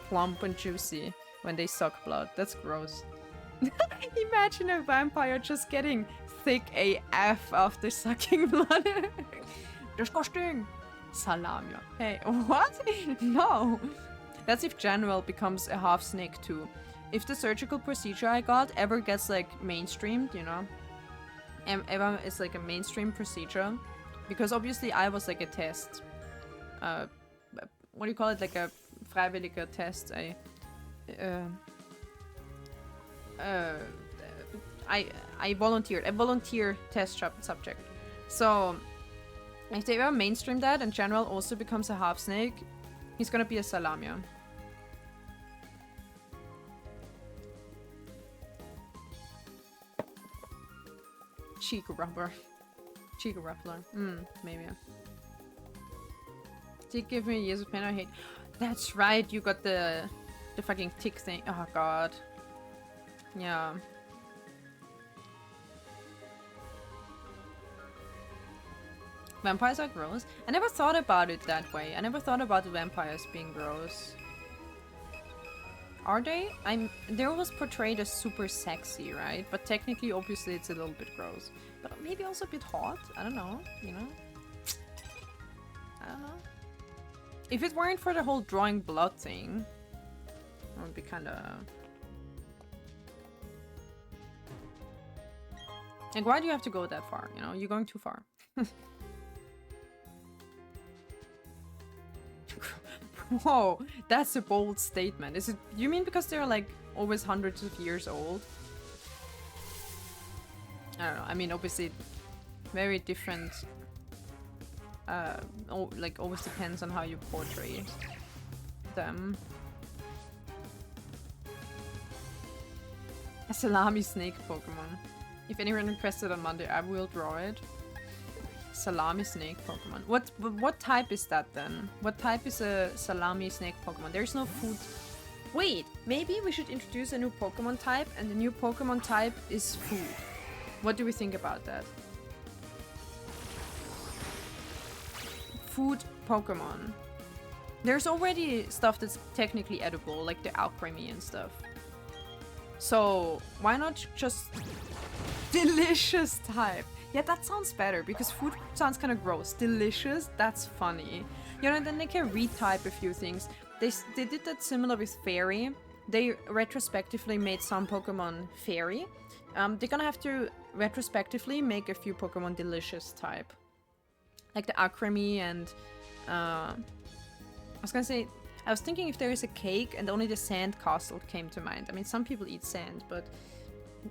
plump and juicy when they suck blood. That's gross. Imagine a vampire just getting thick AF after sucking blood. Disgusting. Salamia. Hey, what? No. That's if General becomes a half snake too. If the surgical procedure I got ever gets like mainstreamed, you know, ever is like a mainstream procedure, because obviously I was like a test. What do you call it? Like a freiwilliger test. I volunteered. A volunteer test subject. So if they ever mainstream that and General also becomes a half snake, he's gonna be a Salamia. Cheek rubber. Cheek ruffler. Maybe. Tick give me years of pain I hate. That's right, you got the fucking tick thing. Oh god. Yeah. Vampires are gross? I never thought about it that way. I never thought about the vampires being gross. Are they? They're always portrayed as super sexy, right? But technically, obviously, it's a little bit gross. But maybe also a bit hot? I don't know, you know? I don't know. If it weren't for the whole drawing blood thing, it would be kinda... Like, why do you have to go that far, you know? You're going too far. Whoa, that's a bold statement. Is it? You mean because they're like always hundreds of years old? I don't know. I mean, obviously, very different. Like always depends on how you portray them. A salami snake Pokemon. If anyone requested on Monday, I will draw it. Salami snake Pokemon. What type is that then? What type is a salami snake Pokemon? There's no food. Wait, maybe we should introduce a new Pokemon type, and the new Pokemon type is food. What do we think about that? Food Pokemon. There's already stuff that's technically edible, like the alchemy and stuff. So why not just delicious type? Yeah, that sounds better, because food sounds kind of gross. Delicious, that's funny. You know, then they can retype a few things. They did that similar with Fairy. They retrospectively made some Pokemon Fairy. They're gonna have to retrospectively make a few Pokemon Delicious type. Like the Alchemy and... I was thinking if there is a cake and only the Sand Castle came to mind. I mean, some people eat sand, but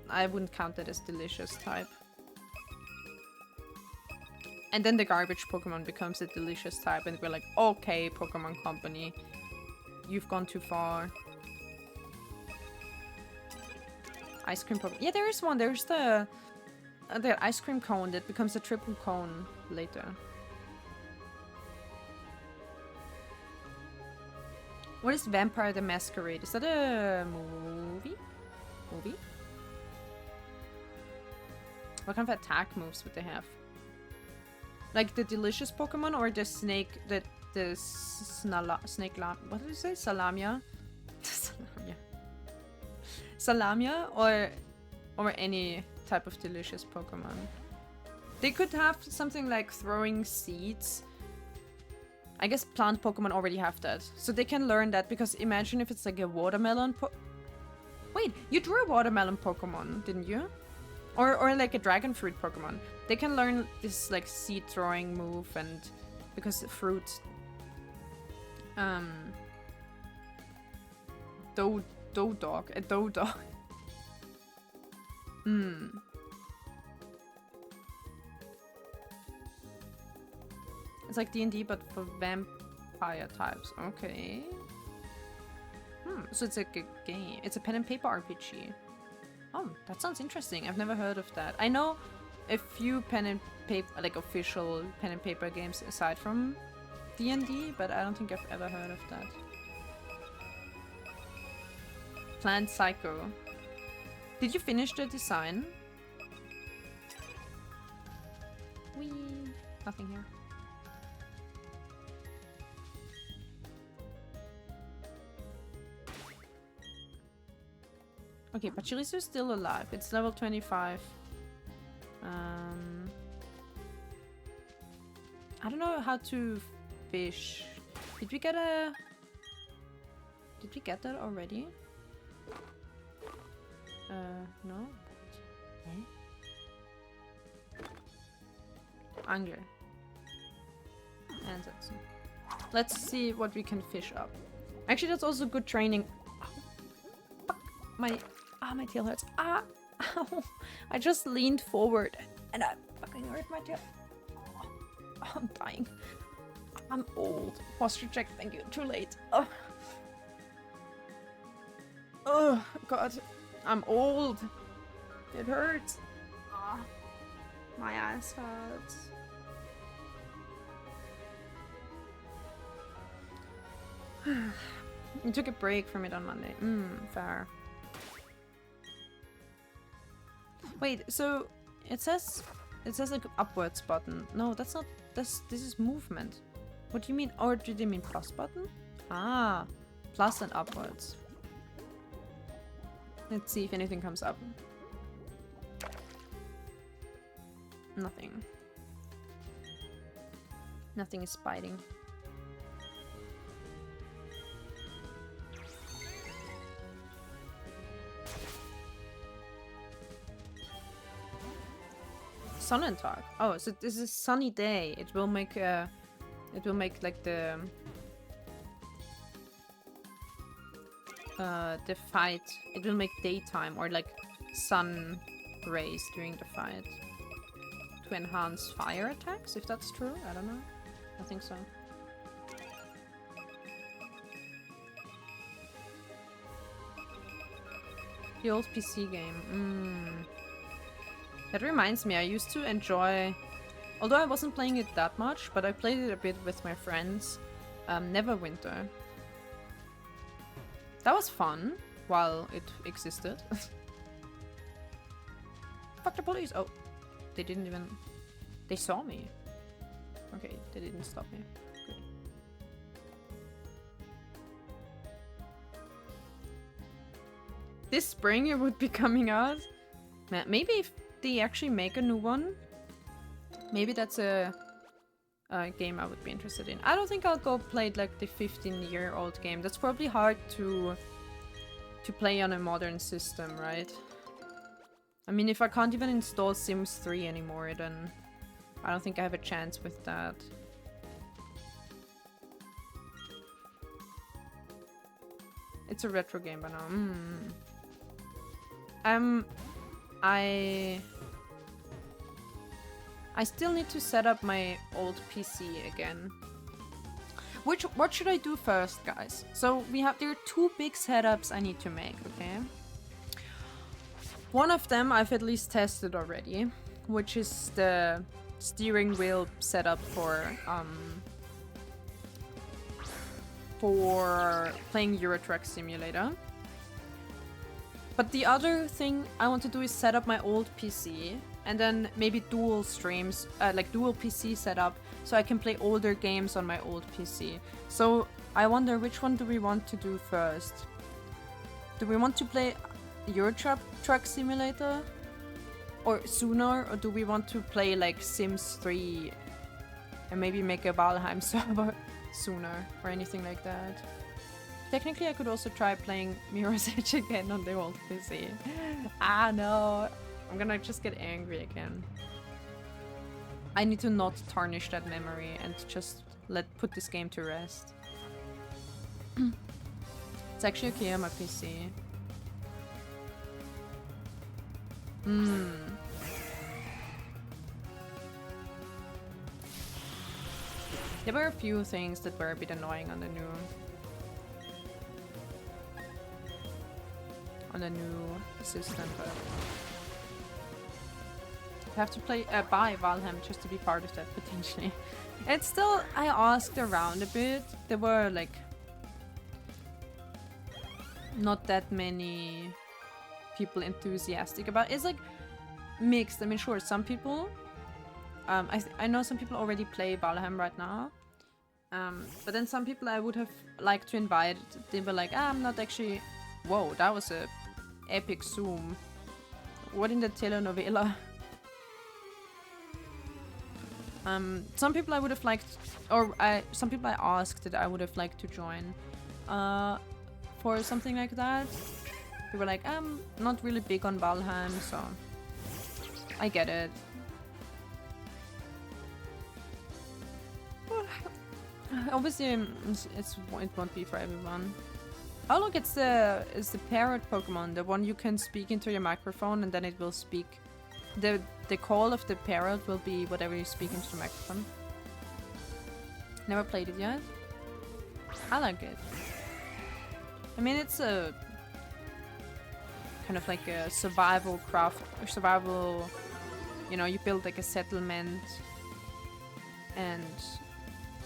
I wouldn't count that as Delicious type. And then the garbage Pokemon becomes a delicious type, and we're like, okay, Pokemon Company, you've gone too far. Ice cream Pokemon. Yeah, there is one. There's the ice cream cone that becomes a triple cone later. What is Vampire the Masquerade? Is that a movie? What kind of attack moves would they have? Like the delicious Pokemon or the snake, what did you say? Salamia? Salamia or any type of delicious Pokemon. They could have something like throwing seeds. I guess plant Pokemon already have that. So they can learn that, because imagine if it's like a watermelon Wait, you drew a watermelon Pokemon, didn't you? Or like a dragon fruit Pokemon. They can learn this like seed throwing move, and because fruit Dodog. It's like D&D but for vampire types. Okay. So it's like a game. It's a pen and paper RPG. Oh, that sounds interesting. I've never heard of that. I know a few pen and paper, like official pen and paper games aside from D&D, but I don't think I've ever heard of that. Plant Psycho. Did you finish the design? Whee! Nothing here. Okay, Pachirisu is still alive. It's level 25. I don't know how to fish. Did we get that already? No. Okay. Angler. And that's... Let's see what we can fish up. Actually, that's also good training. Oh, fuck. My tail hurts. Ow. I just leaned forward and I fucking hurt my tail. Oh, I'm dying. I'm old. Posture check, thank you. Too late. Oh, God. I'm old. It hurts. My ass hurts. You took a break from it on Monday. Fair. Wait, so it says like upwards button. No, that's not this is movement. What do you mean? Or do they mean plus button? Ah, plus and upwards. Let's see if anything comes up. Nothing. Nothing is biting. Sun and talk. Oh, so this is a sunny day. It will make like the fight. It will make daytime or like sun rays during the fight to enhance fire attacks. If that's true, I don't know. I think so. The old PC game. That reminds me, I used to enjoy, although I wasn't playing it that much, but I played it a bit with my friends. Neverwinter. That was fun while it existed. Fuck the police! Oh, they didn't even. They saw me. Okay, they didn't stop me. Good. This spring it would be coming out. Maybe if they actually make a new one, maybe that's a game I would be interested in. I don't think I'll go play like the 15-year-old game. That's probably hard to play on a modern system, right? I mean, if I can't even install Sims 3 anymore, then I don't think I have a chance with that. It's a retro game by now. I still need to set up my old PC again. What should I do first, guys? So there are two big setups I need to make, okay? One of them I've at least tested already, which is the steering wheel setup for playing Euro Truck Simulator. But the other thing I want to do is set up my old PC and then maybe dual streams, like dual PC setup, so I can play older games on my old PC. So I wonder, which one do we want to do first? Do we want to play Euro Truck Simulator or sooner, or do we want to play like Sims 3 and maybe make a Valheim server sooner or anything like that? Technically, I could also try playing Mirror's Edge again on the old PC. Ah, no. I'm gonna just get angry again. I need to not tarnish that memory and just put this game to rest. It's actually okay on my PC. There were a few things that were a bit annoying on the new system, but I have to buy Valheim just to be part of that potentially. It's still, I asked around a bit. There were like not that many people enthusiastic about it. It's like mixed. I mean, sure, some people I know some people already play Valheim right now, but then some people I would have liked to invite, they were like, I'm not actually. Whoa, that was a epic zoom. What in the telenovela? Some people I would have liked, or some people I asked that I would have liked to join for something like that. They were like, I'm not really big on Valheim, so I get it. Obviously, it won't be for everyone. Oh look, it's the parrot Pokemon, the one you can speak into your microphone and then it will speak. The call of the parrot will be whatever you speak into the microphone. Never played it yet. I like it. I mean, it's a kind of like a survival craft, or survival. You know, you build like a settlement and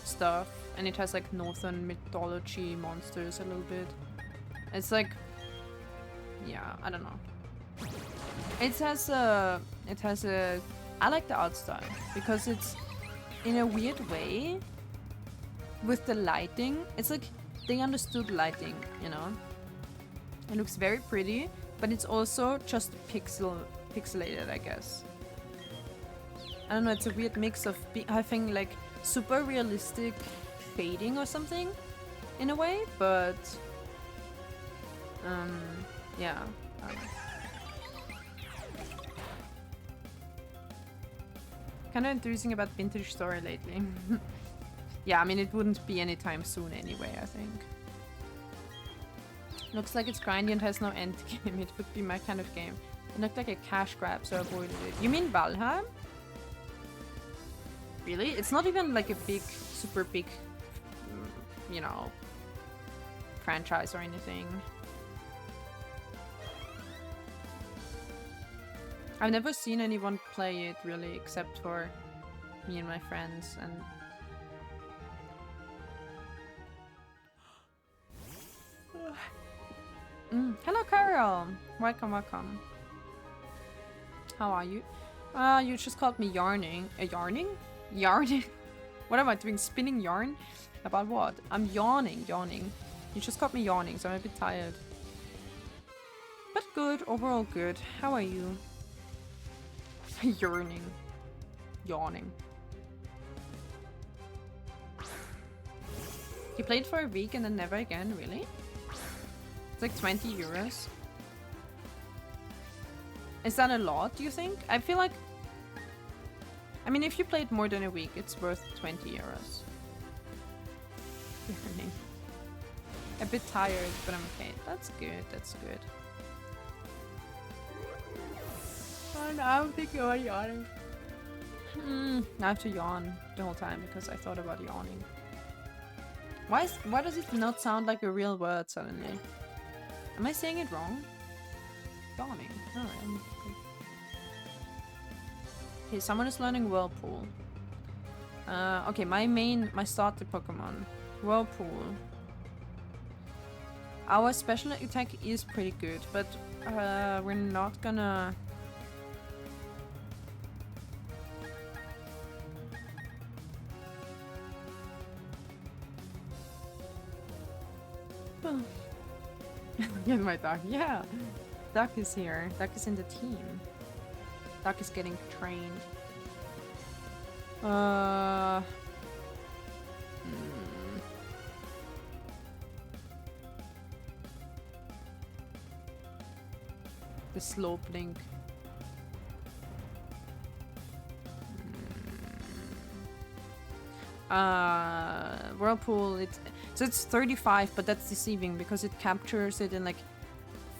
stuff, and it has like northern mythology monsters a little bit. It's like, yeah, I don't know. It has a I like the art style because in a weird way with the lighting. It's like they understood lighting, you know? It looks very pretty, but it's also just pixelated, I guess. I don't know, it's a weird mix of having like super realistic fading or something in a way, but yeah. Kind of enthusing about vintage story lately. Yeah, I mean it wouldn't be anytime soon anyway, I think. Looks like it's grindy and has no end game. It would be my kind of game. It looked like a cash grab, so I avoided it. You mean Valheim? Really? It's not even like a big, super big, you know, franchise or anything. I've never seen anyone play it really, except for me and my friends, and hello, Carol! Welcome, welcome. How are you? You just called me yarning. Yarning? Yarning? What am I doing? Spinning yarn? About what? I'm yawning. You just called me yawning, so I'm a bit tired. But good, overall good. How are you? Yawning. You played for a week and then never again, really? It's like 20 euros. Is that a lot, do you think? I feel like... I mean, if you played more than a week, it's worth 20 euros. A bit tired, but I'm okay. That's good, that's good. Oh, now I'm thinking about yawning. I have to yawn the whole time because I thought about yawning. Why does it not sound like a real word suddenly? Am I saying it wrong? Yawning. Alright, okay. Okay, someone is learning Whirlpool. Okay, my starter Pokemon. Whirlpool. Our special attack is pretty good, but we're not gonna... Get my dog. Yeah, Duck is here. Duck is in the team. Duck is getting trained. The slope link. Whirlpool, so it's 35, but that's deceiving because it captures it in like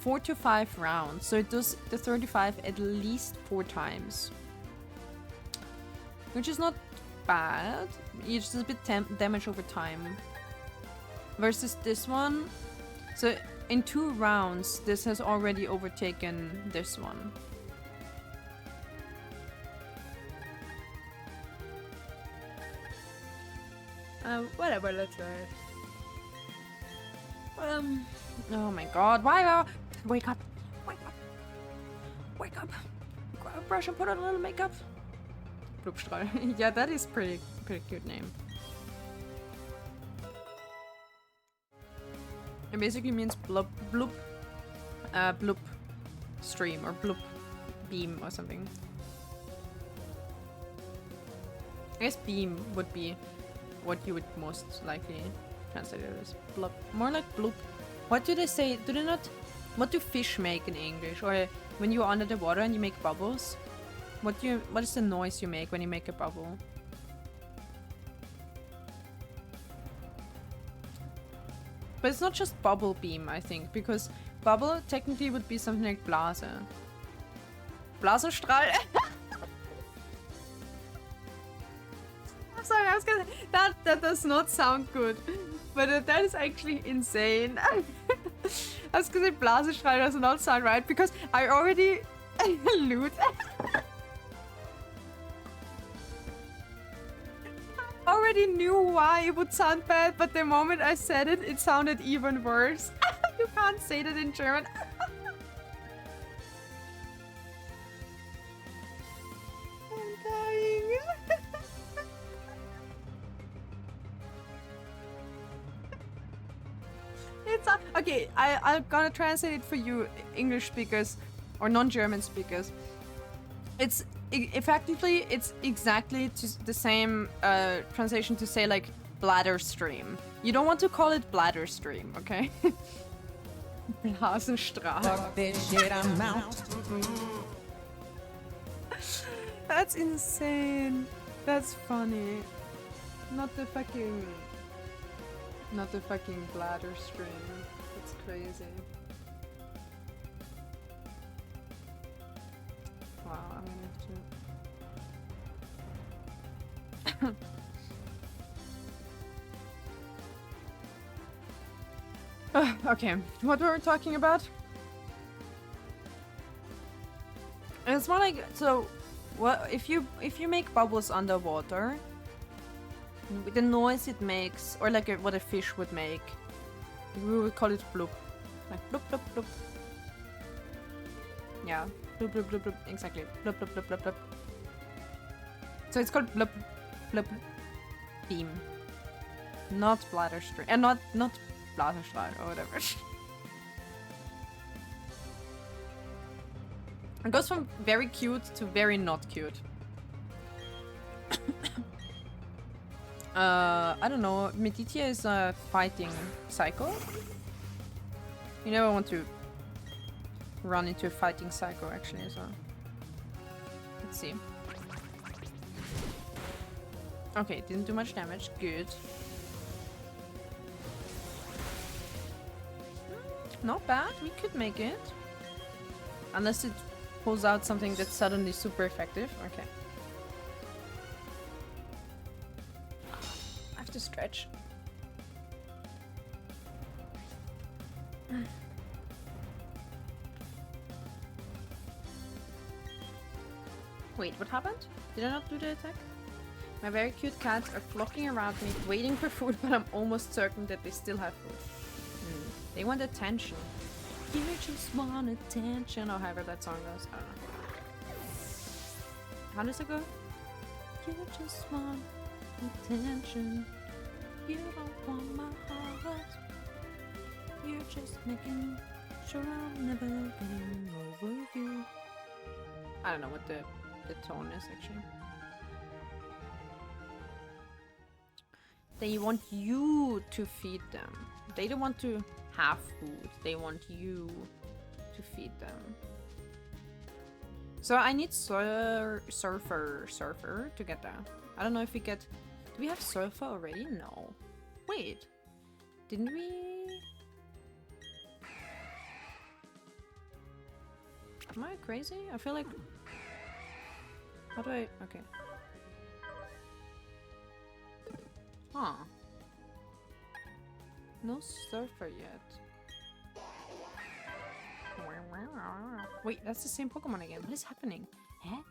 4 to 5 rounds. So it does the 35 at least 4 times. Which is not bad. It's just a bit damage over time. Versus this one. So in 2 rounds, this has already overtaken this one. Whatever, let's try it. Oh my god, why? Wake up! Wake up! Wake up! Grab a brush and put on a little makeup. Blubstrahl. Yeah, that is pretty cute name. It basically means bloop stream or bloop beam or something. I guess beam would be what you would most likely translate it as. Bloop. More like bloop. What do they say? Do they not... What do fish make in English? Or when you're under the water and you make bubbles? What is the noise you make when you make a bubble? But it's not just bubble beam, I think, because bubble technically would be something like Blase. Blasenstrahl? I'm sorry, I was gonna... That does not sound good. But that is actually insane. I was gonna say Blasenstrahl does not sound right, because I already... loot. Already knew why it would sound bad, but the moment I said it, it sounded even worse. You can't say that in German. I'm dying. Okay, I'm gonna translate it for you English speakers or non-German speakers. It's effectively it's exactly the same translation to say like bladder stream. You don't want to call it bladder stream, okay? Blasenstrahl.
Fuck this shit, I'm out.
That's insane. That's funny. Not the fucking bladder stream. It's crazy. Wow, I'm gonna have to. Okay, what were we talking about? It's more like so. What if you make bubbles underwater? The noise it makes, or like what a fish would make, we would call it bloop, like bloop bloop bloop. Yeah, bloop bloop bloop bloop. Exactly, bloop bloop bloop bloop bloop. So it's called bloop bloop beam, not bladder stream, and not Blasenstrahl or whatever. It goes from very cute to very not cute. I don't know. Meditia is a fighting psycho. You never want to run into a fighting psycho, actually, so... Let's see. Okay, didn't do much damage. Good. Not bad. We could make it. Unless it pulls out something that's suddenly super effective. Okay. I have to stretch. Wait, what happened? Did I not do the attack? My very cute cats are flocking around me, waiting for food, but I'm almost certain that they still have food. They want attention. You just want attention, or however that song goes. I don't know. How does it go? You just want attention. You don't want my heart. You're just making sure I'm never getting over you. I don't know what the tone is actually. They want you to feed them. They don't want to have food. They want you to feed them. So I need surfer to get that. I don't know if we get... Do we have surfer already? No. Wait. Didn't we... Am I crazy? I feel like... How do I... Okay. Huh. No surfer yet. Wait, that's the same Pokemon again. What is happening? Eh?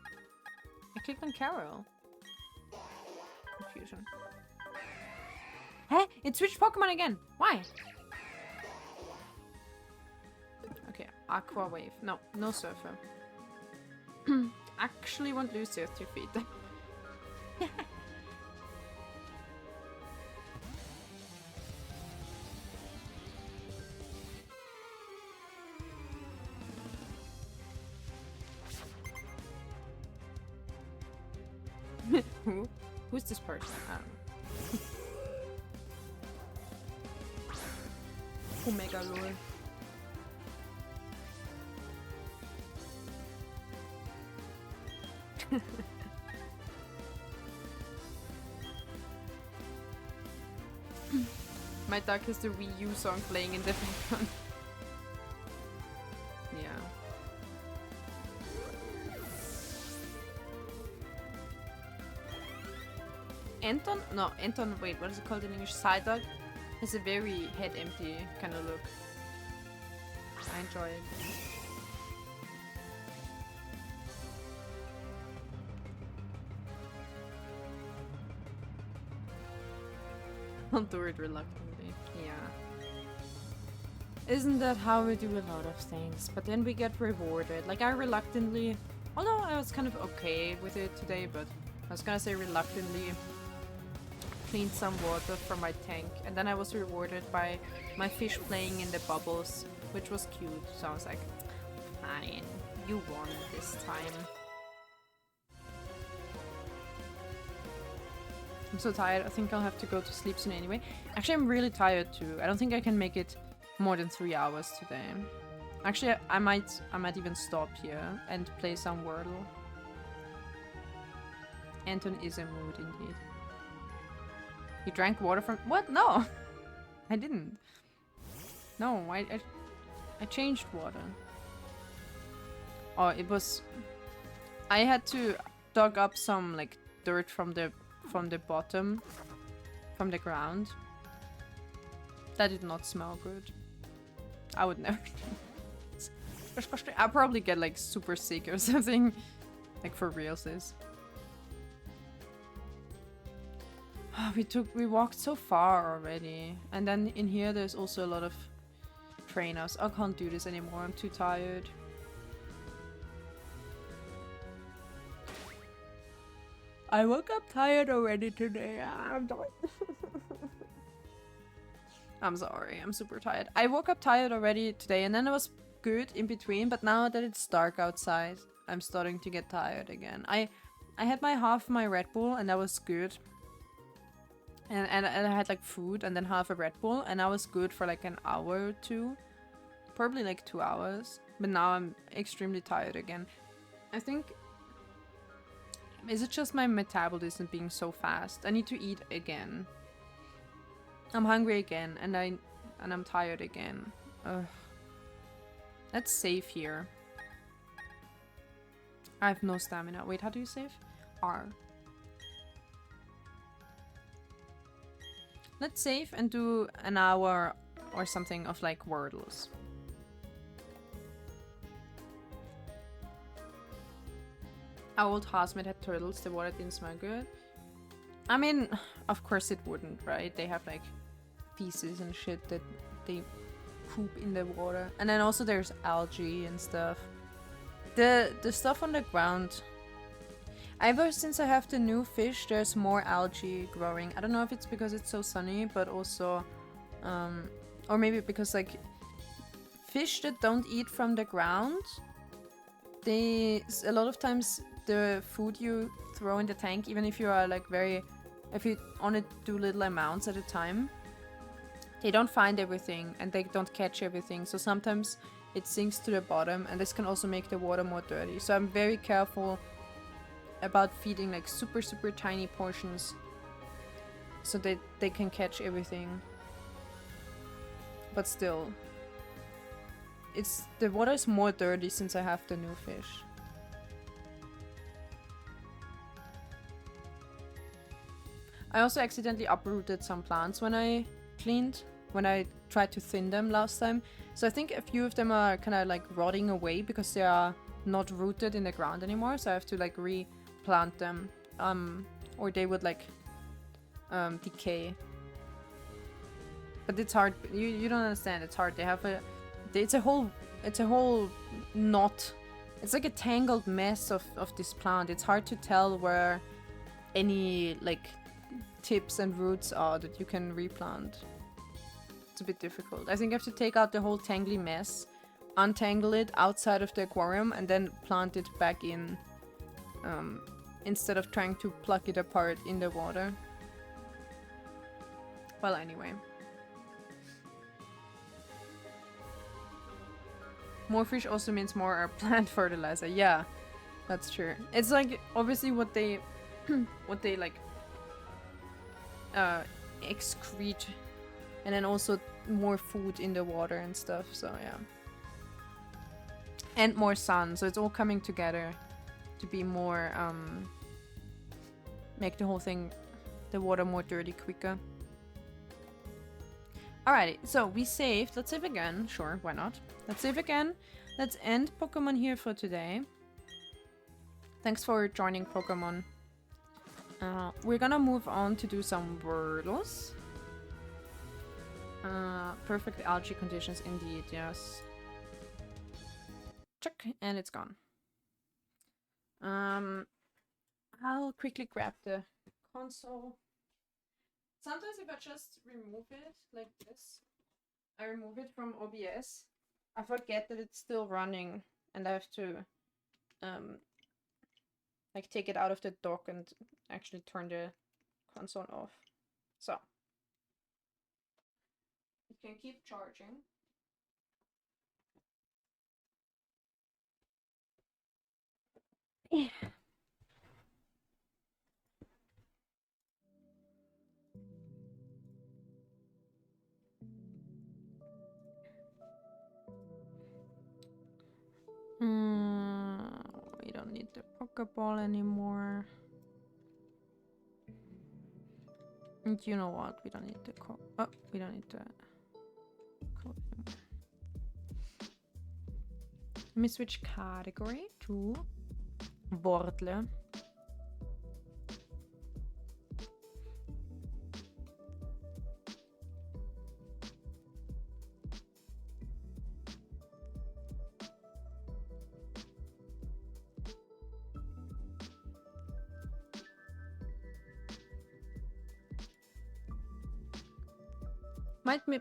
I clicked on Carol. Confusion. Eh? It switched Pokemon again. Why? Okay, Aqua Wave. No, no surfer. Actually want Lucio to feed them. Who's this person? I don't know. Omega Lord. My dog has the Wii U song playing in the background. Yeah. Anton? No, Anton, wait, what is it called in English? Psyduck has a very head empty kind of look. I enjoy it. I'll do it reluctantly. Yeah. Isn't that how we do a lot of things? But then we get rewarded. Like I reluctantly, although I was kind of okay with it today, but I was gonna say reluctantly cleaned some water from my tank, and then I was rewarded by my fish playing in the bubbles, which was cute. So I was like, fine, you won this time. I'm so tired. I think I'll have to go to sleep soon anyway. Actually, I'm really tired too. I don't think I can make it more than 3 hours today. Actually, I might even stop here and play some Wordle. Anton is in mood indeed. You drank water from— what? No! I didn't. No, I changed water. Oh, it was— I had to dug up some like dirt from the bottom, from the ground. That did not smell good. I would never. I'll probably get like super sick or something. Like for realsies. We walked so far already. And then in here there's also a lot of trainers. I can't do this anymore, I'm too tired. I woke up tired already today. I'm done. I'm sorry, I'm super tired. I woke up tired already today and then it was good in between, but now that it's dark outside, I'm starting to get tired again. I had my half my Red Bull and that was good. And I had like food and then half a Red Bull and I was good for like an hour or two. Probably like 2 hours. But now I'm extremely tired again. I think... Is it just my metabolism being so fast? I need to eat again. I'm hungry again and I'm tired again. Ugh. Let's save here. I have no stamina. Wait, how do you save? R. Let's save and do an hour or something of like Wordles. Our old housemate had turtles, the water didn't smell good. I mean, of course it wouldn't, right? They have like feces and shit that they poop in the water. And then also there's algae and stuff. The stuff on the ground... Ever since I have the new fish, there's more algae growing. I don't know if it's because it's so sunny, but also... or maybe because like... Fish that don't eat from the ground, they... A lot of times the food you throw in the tank, even if you are like very... If you only do little amounts at a time, they don't find everything and they don't catch everything. So sometimes it sinks to the bottom and this can also make the water more dirty. So I'm very careful about feeding like super tiny portions so that they can catch everything. But still, the water is more dirty since I have the new fish. I also accidentally uprooted some plants when I tried to thin them last time. So I think a few of them are kind of like rotting away because they are not rooted in the ground anymore. So I have to like replant them, or they would like decay. But it's hard. You don't understand. It's hard. They have it's a whole knot. It's like a tangled mess of this plant. It's hard to tell where any like tips and roots are that you can replant. It's a bit difficult. I think I have to take out the whole tangly mess, untangle it outside of the aquarium, and then plant it back in, instead of trying to pluck it apart in the water. Well, anyway. More fish also means more plant fertilizer. Yeah, that's true. It's like obviously what they like excrete, and then also more food in the water and stuff. So yeah, and more sun. So it's all coming together to be more make the whole thing, the water more dirty quicker. Alrighty, so we saved. Let's save again. Sure, why not? Let's save again. Let's end Pokemon here for today. Thanks for joining Pokemon. We're gonna move on to do some Wordles. Perfect algae conditions indeed, yes. Check, and it's gone. I'll quickly grab the console. sometimes if I just remove it like this, I remove it from OBS, I forget that it's still running and I have to like take it out of the dock and actually turn the console off. So it can keep charging. Yeah. We don't need the Pokeball anymore. And you know what? We don't need the we don't need the code anymore. Let me switch category to Wordle.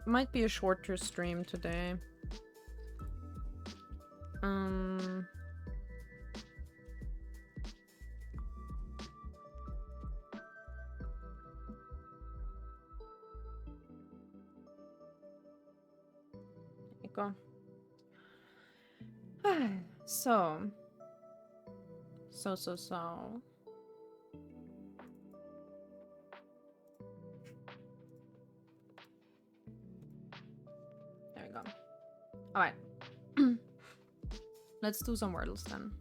Might be a shorter stream today. There you go. So. There we go. Alright. Let's do some Wordles then.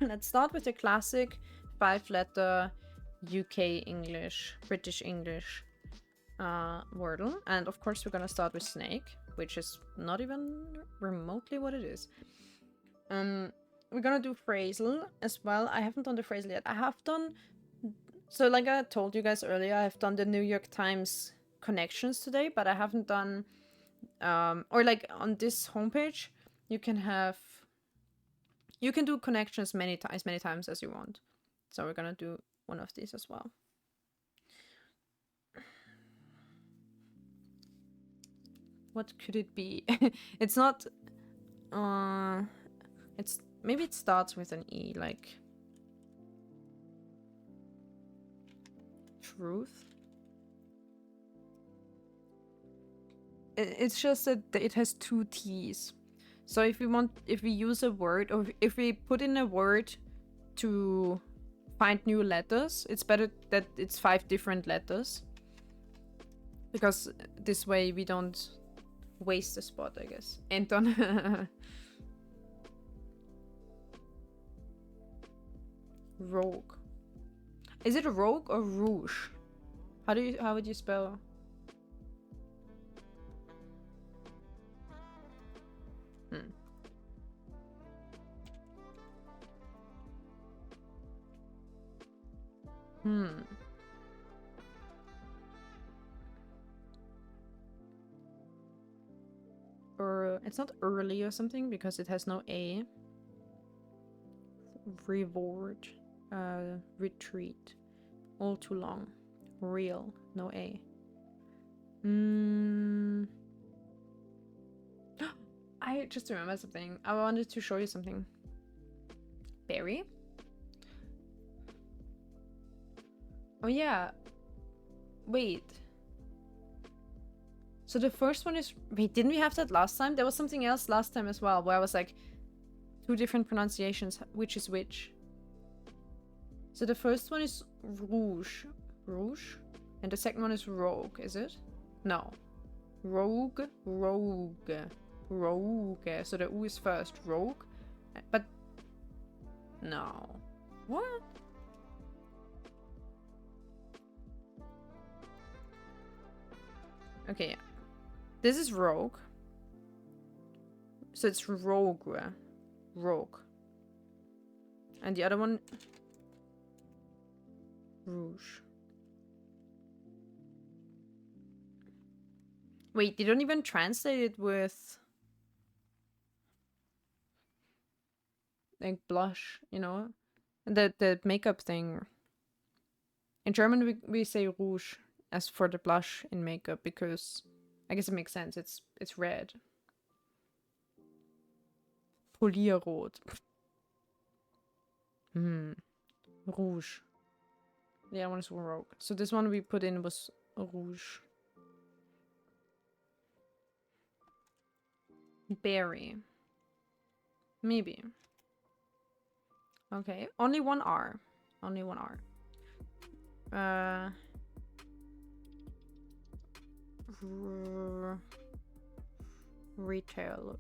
Let's start with the classic 5-letter UK English, British English Wordle. And of course we're gonna start with snake, which is not even remotely what it is. We're gonna do phrasal as well. I haven't done the phrasal yet. I have done... So like I told you guys earlier, I've done the New York Times connections today, but I haven't done... or like on this homepage, you can have... You can do connections as many times as you want. So we're gonna do one of these as well. What could it be? It's not... it's... Maybe it starts with an E, like... Truth? It's just that it has 2 T's. So if we use a word, or if we put in a word to find new letters, it's better that it's 5 different letters. Because this way we don't waste the spot, I guess. Anton. Rogue. Is it a rogue or rouge? How would you spell? Or it's not early or something because it has no A. Reward. Retreat. All too long. Real. No A. I just remembered something. I wanted to show you something. Berry? Oh yeah. Wait. So the first one is... Wait, didn't we have that last time? There was something else last time as well, where I was like... 2 different pronunciations. Which is which? So the first one is rouge. Rouge? And the second one is rogue, is it? No. Rogue. Rogue. Rogue. So the U is first. Rogue. But... No. What? Okay, yeah. This is rogue. So it's rogue. Rogue. And the other one... Rouge. Wait, they don't even translate it with... like blush, you know, the makeup thing. In German, we say rouge as for the blush in makeup because I guess it makes sense. It's red. Polierrot. Rouge. The other one is rogue. So this one we put in was rouge. Berry. Maybe. Okay. Only one R. Only one R. Retail.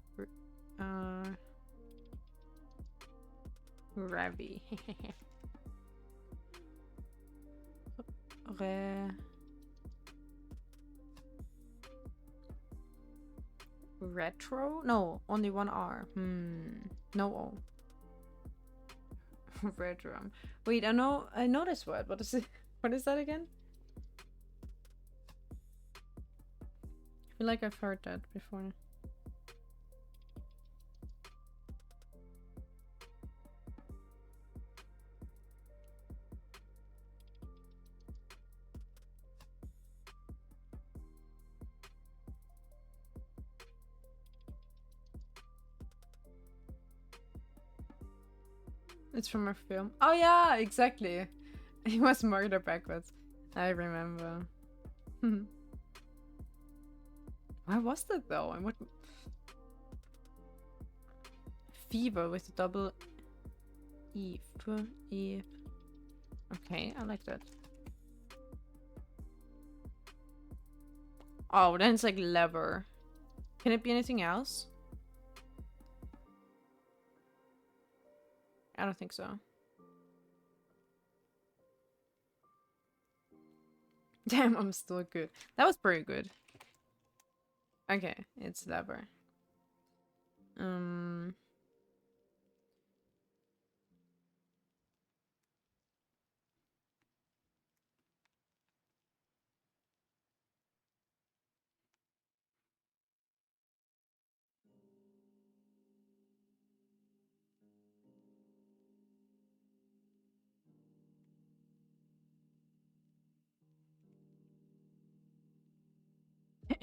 Ravi. Retro? No, only one R. No O. Retro. Wait, I know this word. What is it? What is that again? I feel like I've heard that before. It's from a film. Oh yeah, exactly. He was murdered backwards. I remember. Why was that though? And what? Fever with a double E. E. Okay, I like that. Oh, then it's like lever. Can it be anything else? I don't think so. Damn, I'm still good. That was pretty good. Okay, it's lever.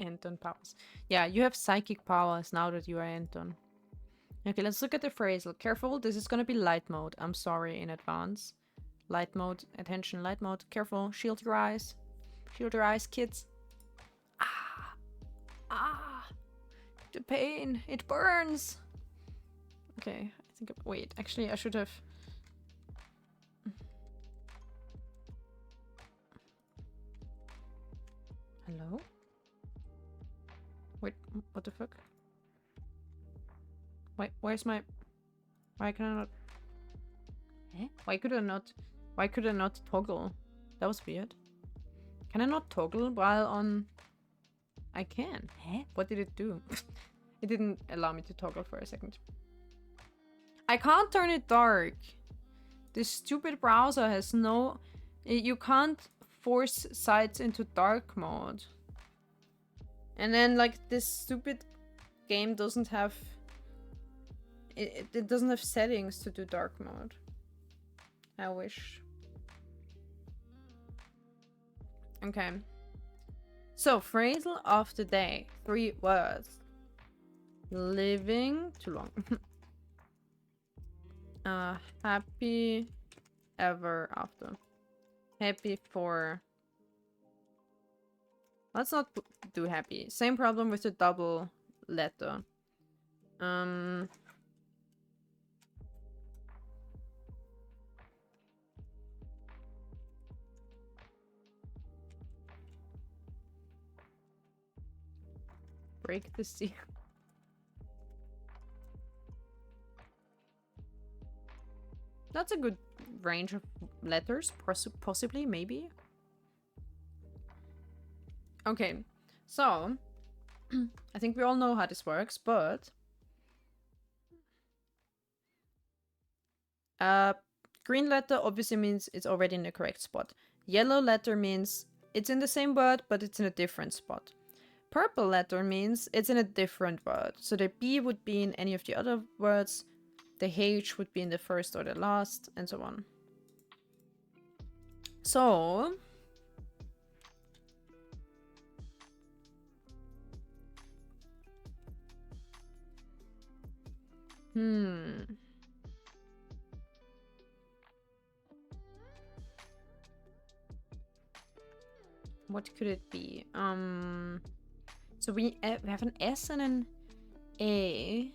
Anton powers. Yeah, you have psychic powers now that you are Anton. Okay, let's look at the phrasal. Careful, this is gonna be light mode. I'm sorry in advance. Light mode, attention, light mode. Careful, shield your eyes. Shield your eyes, kids. Ah! Ah! The pain! It burns! Okay, I think... Wait, actually, I should have... Hello? Wait, what the fuck? Wait, where's my... Why can I not... Eh? Why could I not toggle? That was weird. Can I not toggle while on... I can. Eh? What did it do? It didn't allow me to toggle for a second. I can't turn it dark. This stupid browser has no... You can't force sites into dark mode. And then, like, this stupid game doesn't have... It doesn't have settings to do dark mode. I wish. Okay. So, phrasal of the day. 3 words. Living... Too long. Happy ever after. Happy for... Let's not do happy. Same problem with the double letter. Break the seal. That's a good range of letters, possibly, maybe. Okay, so I think we all know how this works, but green letter obviously means it's already in the correct spot. Yellow letter means it's in the same word, but it's in a different spot. Purple letter means it's in a different word. So the B would be in any of the other words. The H would be in the first or the last, and so on. So... What could it be? So we have an S and an A.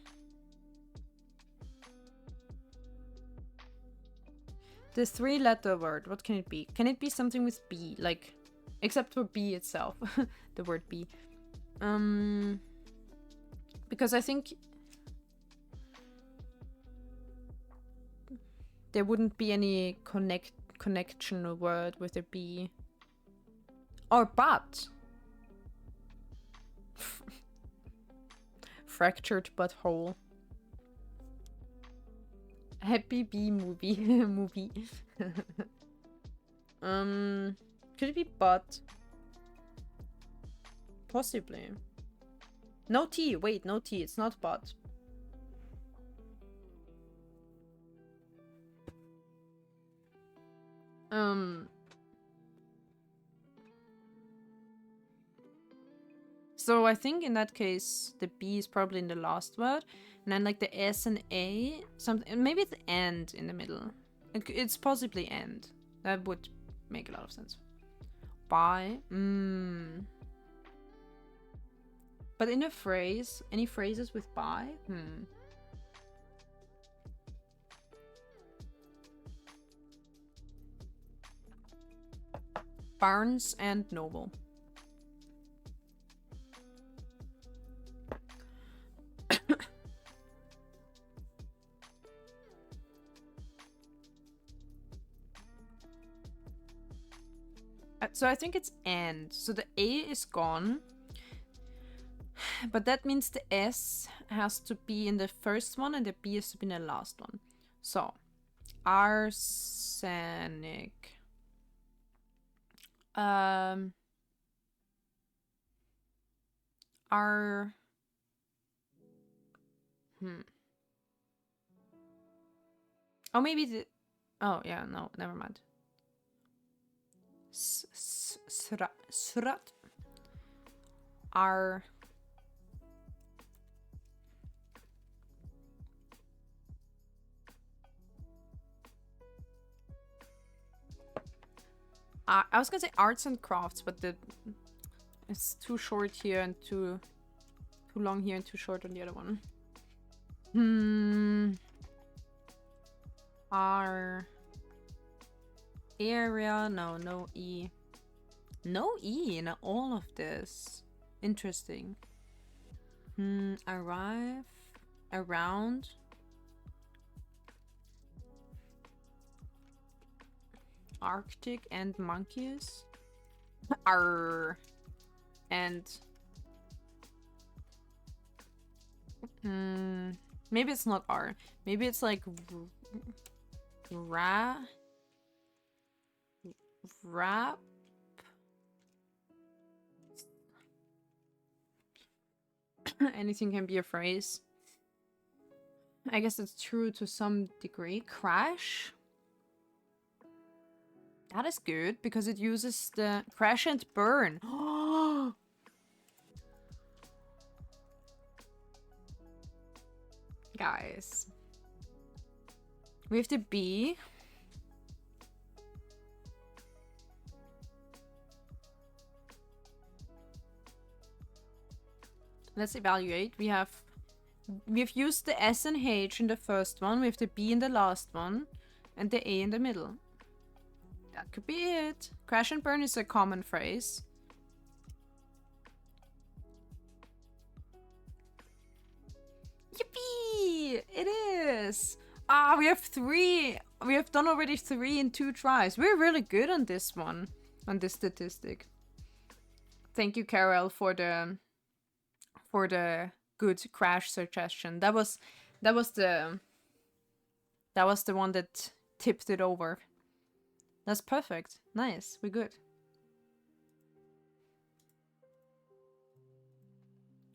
The 3-letter word, what can it be? Can it be something with B? Like, except for B itself, the word B. Because I think there wouldn't be any connection word with a B. Or but. Fractured butthole. Happy bee movie. movie. Could it be but? Possibly. No T. Wait, no T. It's not but. So I think in that case, the B is probably in the last word. And then like the S and A, something, maybe it's and in the middle. It's possibly and. That would make a lot of sense. By. But in a phrase, any phrases with by? Barnes and Noble. So I think it's and. So the A is gone. But that means the S has to be in the first one and the B has to be in the last one. So, arsenic. Oh, maybe the... Oh, yeah, no, never mind. Surat. Ar... I was gonna say arts and crafts, but it's too short here and too long here and too short on the other one. Our area, no E. No E in all of this. Interesting. Arrive, around. Arctic and monkeys. And maybe it's not R. Maybe it's like rap. Anything can be a phrase. I guess it's true to some degree. Crash. That is good because it uses the crash and burn. Guys. We have the B. Let's evaluate. We've used the S and H in the first one. We have the B in the last one. And the A in the middle. That could be it. Crash and burn is a common phrase. Yippee! It is! Ah, we have 3. We have done already 3 in 2 tries. We're really good on this one. On this statistic. Thank you, Carol, for the good crash suggestion. That was the one that tipped it over. That's perfect. Nice. We're good.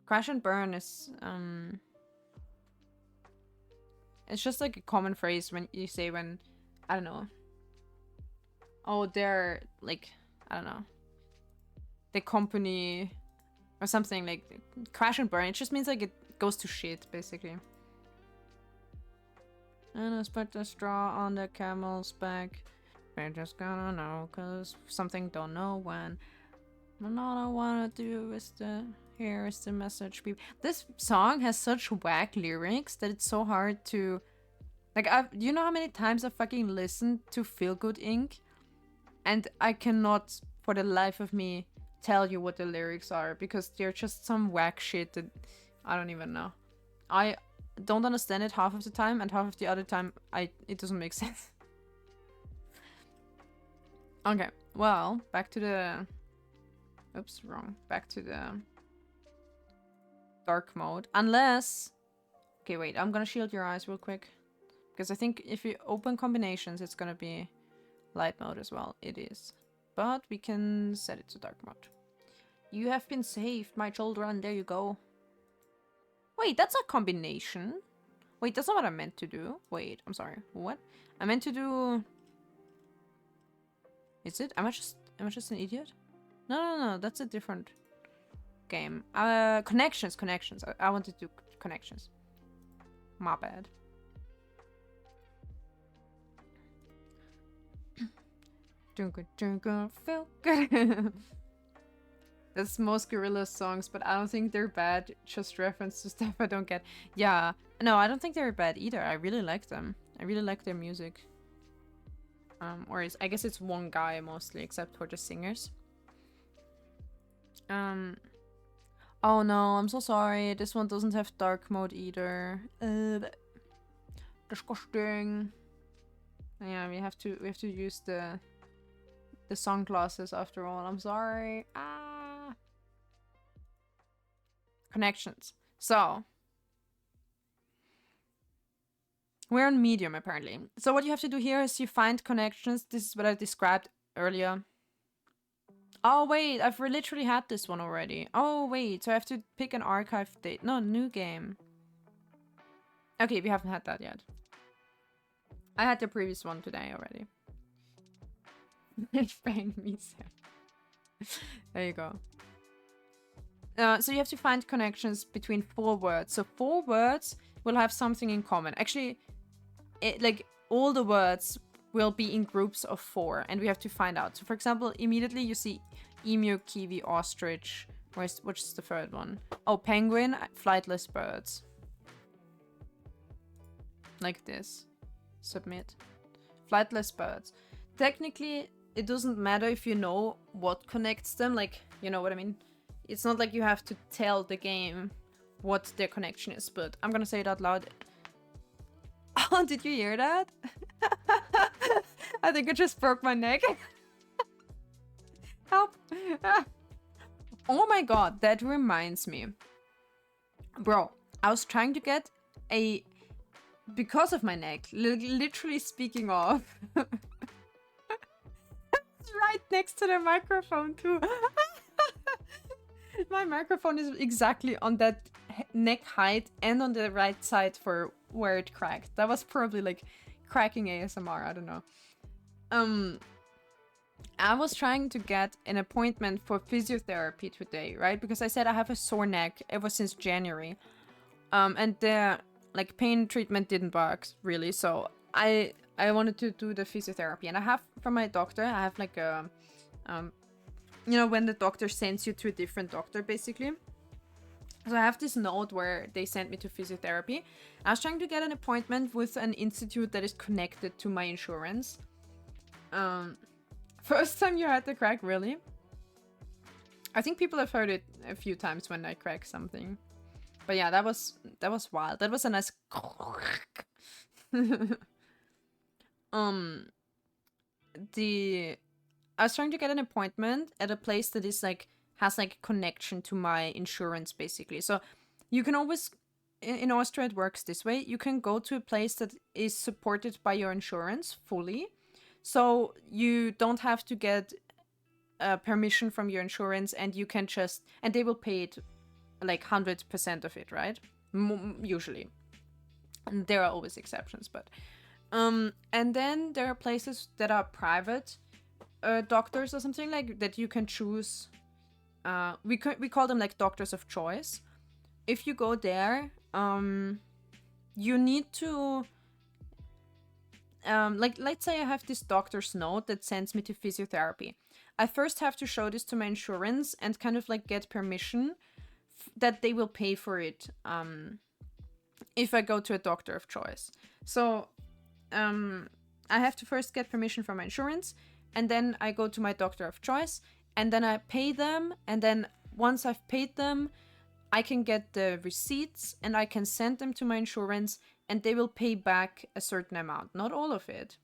Crash and burn is It's just like a common phrase when you say when, I don't know. Oh, they're like, I don't know. The company or something like crash and burn. It just means like it goes to shit, basically. And I put the straw on the camel's back. We're just gonna know, cause something don't know when. And all I wanna do is here is the message. This song has such whack lyrics that it's so hard to, like, you know how many times I fucking listened to Feel Good Inc. And I cannot, for the life of me, tell you what the lyrics are because they're just some whack shit that I don't even know. I don't understand it half of the time, and half of the other time it doesn't make sense. Okay, well, back to the... Oops, wrong. Back to the dark mode. Unless... Okay, wait, I'm gonna shield your eyes real quick. Because I think if you open combinations, it's gonna be light mode as well. It is. But we can set it to dark mode. You have been saved, my children. There you go. Wait, that's a combination. Wait, that's not what I meant to do. Wait, I'm sorry. What? I meant to do... Is it? Am I just an idiot? No. That's a different game. Connections. I wanted to do connections. My bad. Feel good. That's most Gorillaz songs, but I don't think they're bad. Just reference to stuff I don't get. Yeah. No, I don't think they're bad either. I really like them. I really like their music. I guess it's one guy mostly, except for the singers. Oh no, I'm so sorry. This one doesn't have dark mode either. Disgusting. Yeah, we have to use the sunglasses after all. I'm sorry. Connections. So we're on medium apparently. So what you have to do here is you find connections. This is what I described earlier. Oh wait, I've literally had this one already. Oh wait, so I have to pick an archive date. No, new game. Okay, we haven't had that yet. I had the previous one today already. Find me, there you go. So you have to find connections between 4 words. So 4 words will have something in common. Actually, like all the words will be in groups of 4, and we have to find out. So for example, immediately you see emu, kiwi, ostrich. Which is the third one? Oh, penguin, flightless birds. Like this. Submit. Flightless birds. Technically, it doesn't matter if you know what connects them. Like, you know what I mean? It's not like you have to tell the game what their connection is, but I'm gonna say it out loud. Oh, did you hear that? I think I just broke my neck. Help. Oh my god, that reminds me. Bro, I was trying to get a... Because of my neck, literally speaking of... It's right next to the microphone too. My microphone is exactly on that neck height and on the right side for where it cracked. That was probably like cracking ASMR, I don't know. I was trying to get an appointment for physiotherapy today, right? Because I said I have a sore neck ever since January. And the like pain treatment didn't work really, so I wanted to do the physiotherapy. And I have from my doctor, I have like a you know, when the doctor sends you to a different doctor, basically. So I have this note where they sent me to physiotherapy. I was trying to get an appointment with an institute that is connected to my insurance. First time you had the crack, really? I think people have heard it a few times when I crack something. But yeah, that was wild. That was a nice... I was trying to get an appointment at a place that is like has like a connection to my insurance, basically. So you can always, in Austria it works this way, you can go to a place that is supported by your insurance fully. So you don't have to get permission from your insurance, and you can just, and they will pay it like 100% of it, right? Usually. And there are always exceptions, but and then there are places that are private doctors or something like that you can choose. We call them like doctors of choice. If you go there, you need to like, let's say I have this doctor's note that sends me to physiotherapy. I first have to show this to my insurance and kind of like get permission that they will pay for it if I go to a doctor of choice. So I have to first get permission from my insurance, and then I go to my doctor of choice, and then I pay them, and then once I've paid them, I can get the receipts and I can send them to my insurance, and they will pay back a certain amount, not all of it.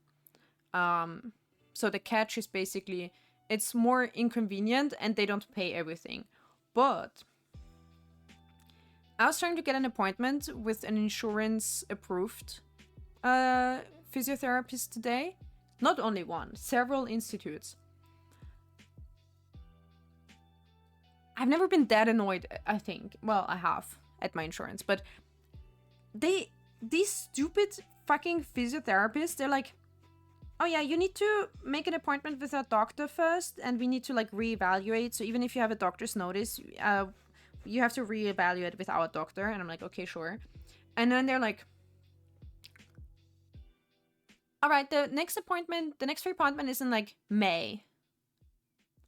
So the catch is basically it's more inconvenient and they don't pay everything. But I was trying to get an appointment with an insurance approved physiotherapist today. Not only one, several institutes. I've never been that annoyed, I think. Well, I have at my insurance, but these stupid fucking physiotherapists, they're like, oh yeah, you need to make an appointment with a doctor first, and we need to like reevaluate. So even if you have a doctor's notice, you have to reevaluate with our doctor. And I'm like, okay, sure. And then they're like, all right, the next free appointment is in like May.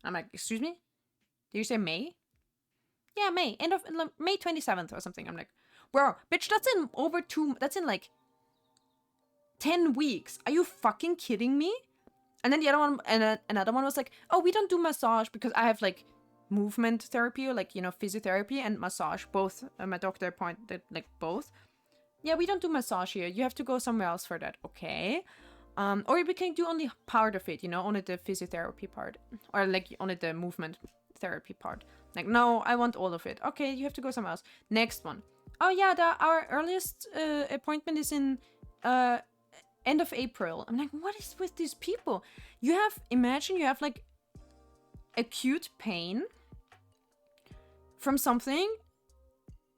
I'm like, excuse me? Did you say May? Yeah, May. End of May 27th or something. I'm like, bro, bitch, that's in like 10 weeks. Are you fucking kidding me? And then the other one, and another one was like, oh, we don't do massage because I have like movement therapy or like, physiotherapy and massage, both. My doctor pointed like both. Yeah, we don't do massage here. You have to go somewhere else for that. Okay. Or we can do only part of it, only the physiotherapy part, or like only the movement therapy part. Like, no, I want all of it. Okay, you have to go somewhere else. Next one. Oh yeah, our earliest appointment is in end of April. I'm like, what is with these people? Imagine you have like acute pain from something,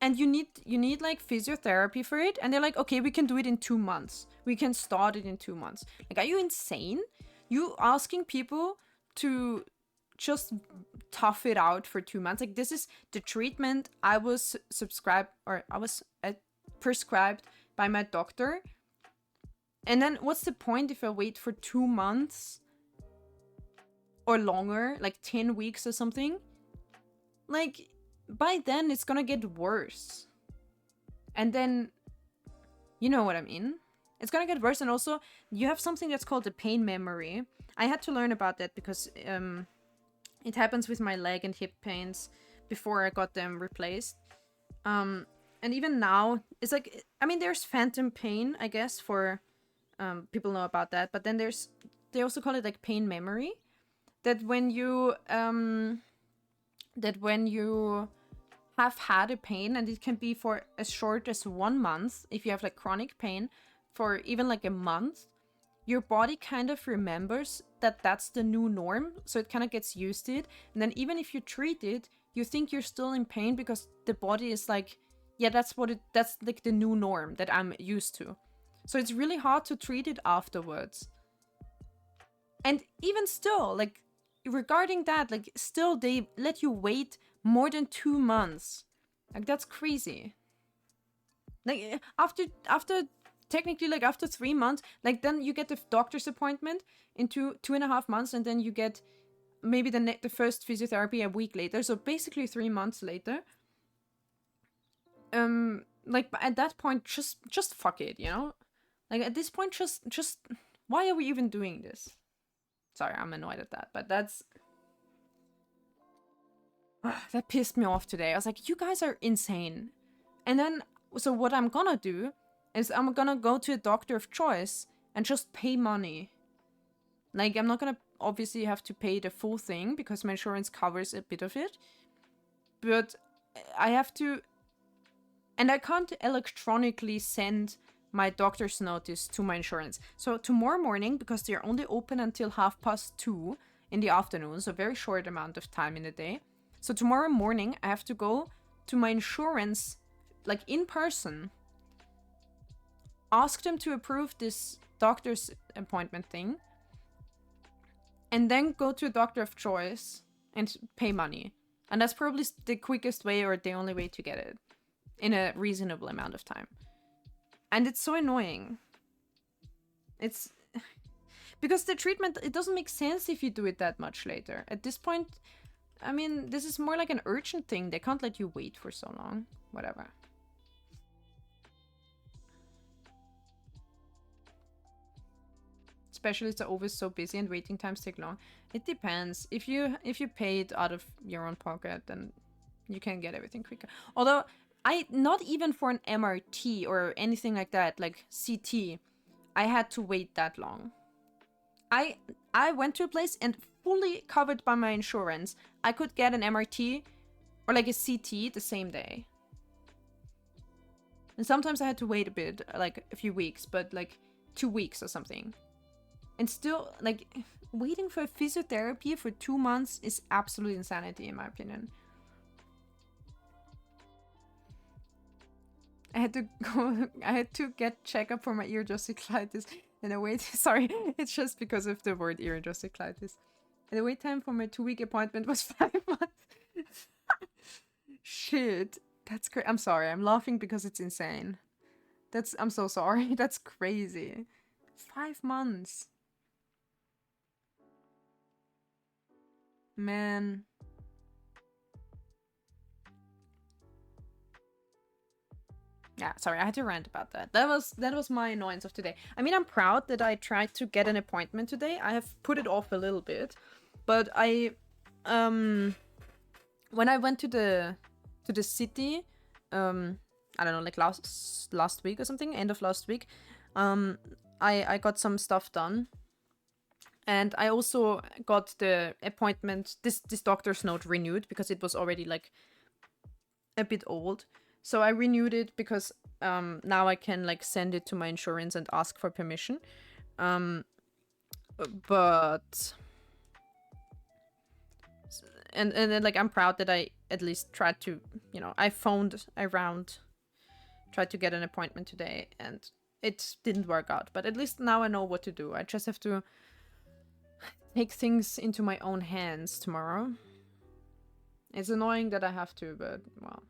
and you need like physiotherapy for it, and they're like, okay, we can do it in 2 months. We can start it in 2 months. Like, are you insane? You asking people to just tough it out for 2 months? Like, this is the treatment I was prescribed by my doctor. And then what's the point if I wait for 2 months or longer, like 10 weeks or something? Like, by then it's gonna get worse. And then, you know what I mean? It's gonna get worse. And also, you have something that's called the pain memory. I had to learn about that because it happens with my leg and hip pains before I got them replaced. And even now, it's like, I mean, there's phantom pain, I guess, for people know about that. But then they also call it like pain memory. That when you have had a pain, and it can be for as short as 1 month, if you have like chronic pain for even like a month, your body kind of remembers that that's the new norm, so it kind of gets used to it. And then even if you treat it, you think you're still in pain because the body is like, yeah, that's like the new norm that I'm used to. So it's really hard to treat it afterwards. And even still, like, regarding that, like, still they let you wait more than 2 months. Like, that's crazy. Like, after technically, like, after 3 months, like, then you get the doctor's appointment in 2.5 months, and then you get maybe the first physiotherapy a week later. So basically 3 months later. Like, at that point, just fuck it, Like, at this point, just why are we even doing this? Sorry, I'm annoyed at that, but that pissed me off today. I was like, you guys are insane. And then, so what I'm gonna do is I'm gonna go to a doctor of choice and just pay money. Like, I'm not gonna obviously have to pay the full thing because my insurance covers a bit of it. But I have to, and I can't electronically send my doctor's notice to my insurance. So tomorrow morning, because they're only open until 2:30 in the afternoon, so very short amount of time in the day. So tomorrow morning, I have to go to my insurance, like, in person, ask them to approve this doctor's appointment thing, and then go to a doctor of choice and pay money. And that's probably the quickest way or the only way to get it in a reasonable amount of time. And it's so annoying. It's because the treatment, it doesn't make sense if you do it that much later. At this point, I mean, this is more like an urgent thing. They can't let you wait for so long. Whatever. Specialists are always so busy and waiting times take long. It depends. If you pay it out of your own pocket, then you can get everything quicker. Although not even for an MRT or anything like that, like CT, I had to wait that long. I went to a place and fully covered by my insurance, I could get an MRT or like a CT the same day. And sometimes I had to wait a bit, like a few weeks, but like 2 weeks or something. And still, like, waiting for physiotherapy for 2 months is absolute insanity, in my opinion. I had to get checkup for my eardrosiculitis. And the wait, sorry, it's just because of the word eardrosiculitis. And the wait time for my 2-week appointment was 5 months. Shit, that's great. I'm sorry, I'm laughing because it's insane. I'm so sorry, that's crazy. 5 months. Man. Yeah, sorry, I had to rant about that. That was my annoyance of today. I mean, I'm proud that I tried to get an appointment today. I have put it off a little bit, but when I went to the city, I don't know, like last week or something, end of last week, I got some stuff done. And I also got the appointment, this doctor's note renewed because it was already like a bit old. So I renewed it because now I can like send it to my insurance and ask for permission. But and then like I'm proud that I at least tried to, you know, I phoned around, tried to get an appointment today, and it didn't work out. But at least now I know what to do. I just have to take things into my own hands tomorrow. It's annoying that I have to, but well.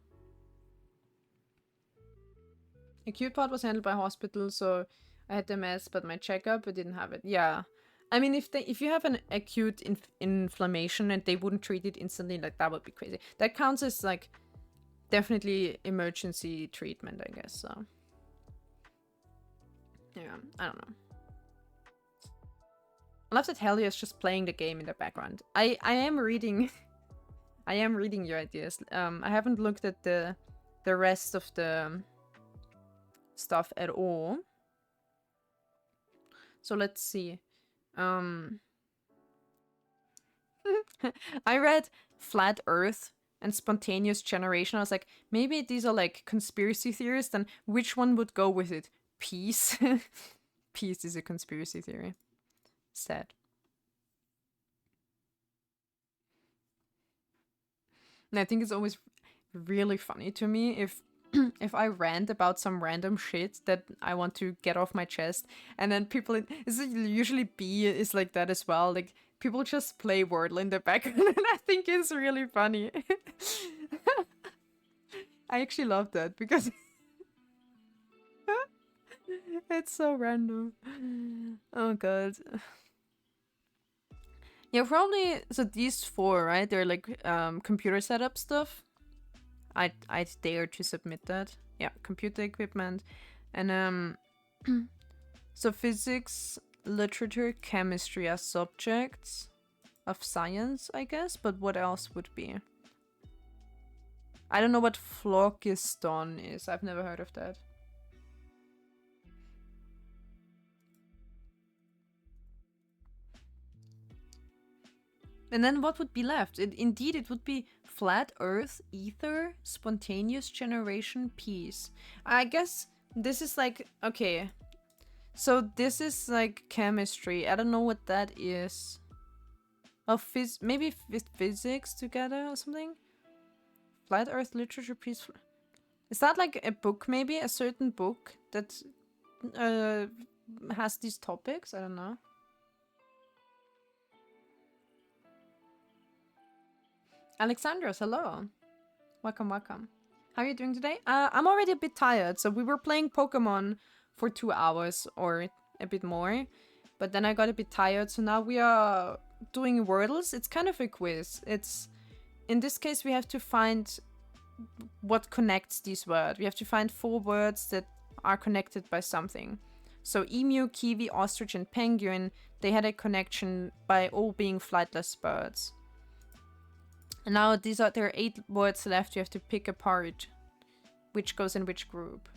Acute part was handled by hospital, so I had the mess, but my checkup, I didn't have it. Yeah. I mean, if you have an acute inflammation and they wouldn't treat it instantly, like, that would be crazy. That counts as, like, definitely emergency treatment, I guess, so. Yeah, I don't know. I love that Helio is just playing the game in the background. I am reading... I am reading your ideas. I haven't looked at the rest of the stuff at all. So let's see. I read Flat Earth and Spontaneous Generation. I was like, maybe these are like conspiracy theories, then which one would go with it? Peace? Peace is a conspiracy theory. Sad. And I think it's always really funny to me if I rant about some random shit that I want to get off my chest, and then people, usually B is like that as well, like people just play Wordle in the background, and I think it's really funny. I actually love that because it's so random. Oh god. Yeah, probably, so these 4, right? They're like computer setup stuff. I'd dare to submit that. Yeah, computer equipment. And so physics, literature, chemistry as subjects of science, I guess, but what else would be? I don't know what phlogiston is. I've never heard of that. And then what would be left? Indeed, it would be flat earth, ether, spontaneous generation, peace. I guess this is like, okay. So this is like chemistry. I don't know what that is. Oh, maybe with physics together or something? Flat earth, literature, peace. Is that like a book maybe? A certain book that has these topics. I don't know. Alexandros, hello. Welcome, welcome. How are you doing today? I'm already a bit tired. So we were playing Pokemon for 2 hours or a bit more. But then I got a bit tired. So now we are doing Wordles. It's kind of a quiz. It's in this case, we have to find what connects these words. We have to find 4 words that are connected by something. So emu, kiwi, ostrich, and penguin, they had a connection by all being flightless birds. And now there are 8 words left. You have to pick apart which goes in which group.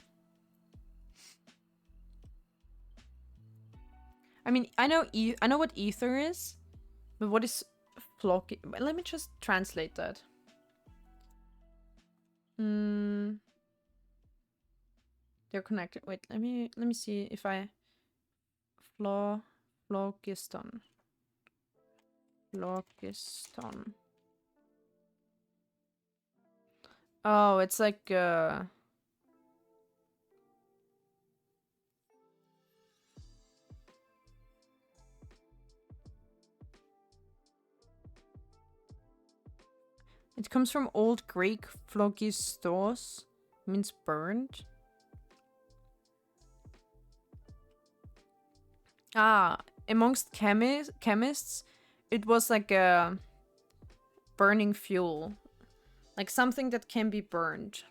I mean, I know what ether is, but what is flocky? Let me just translate that. They're connected. Wait, let me see if I phlogiston. Phlogiston. Oh, it's like it comes from Old Greek phlogistos, means burned. Amongst chemists, it was like a burning fuel. Like something that can be burned.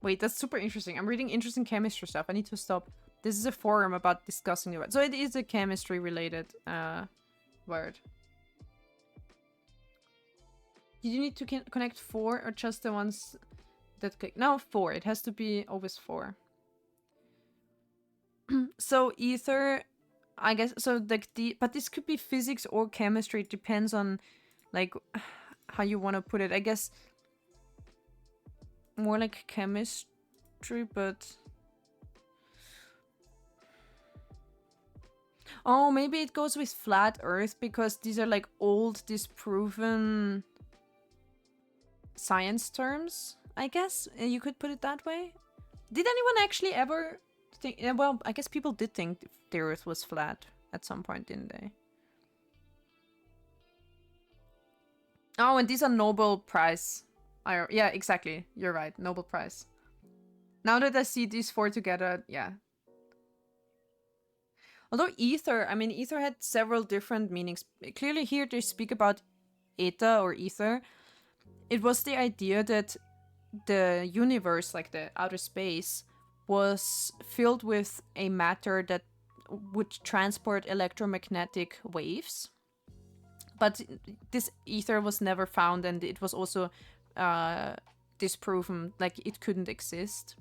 Wait, that's super interesting. I'm reading interesting chemistry stuff. I need to stop. This is a forum about discussing the word. So it is a chemistry related word. Did you need to connect 4 or just the ones that click? No, 4. It has to be always 4. So ether, I guess. So like but this could be physics or chemistry. It depends on like how you want to put it. I guess more like chemistry, but oh, maybe it goes with flat Earth because these are like old, disproven science terms. I guess you could put it that way. Did anyone actually ever think? Well, I guess people did think the Earth was flat at some point, didn't they? Oh, and these are Nobel Prize. Yeah, exactly. You're right. Nobel Prize. Now that I see these 4 together, yeah. Although ether, I mean, ether had several different meanings. Clearly here they speak about eta or ether. It was the idea that the universe, like the outer space, was filled with a matter that would transport electromagnetic waves. But this ether was never found, and it was also disproven, like it couldn't exist.